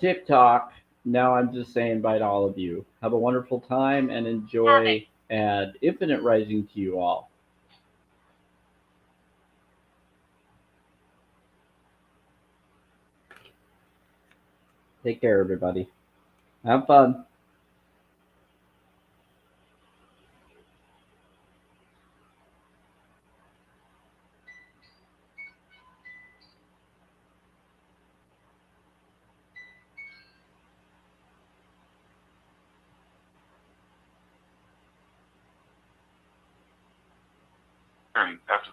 TikTok. Now I'm just saying bye to all of you. Have a wonderful time and enjoy, and infinite rising to you all. Take care, everybody. Have fun. After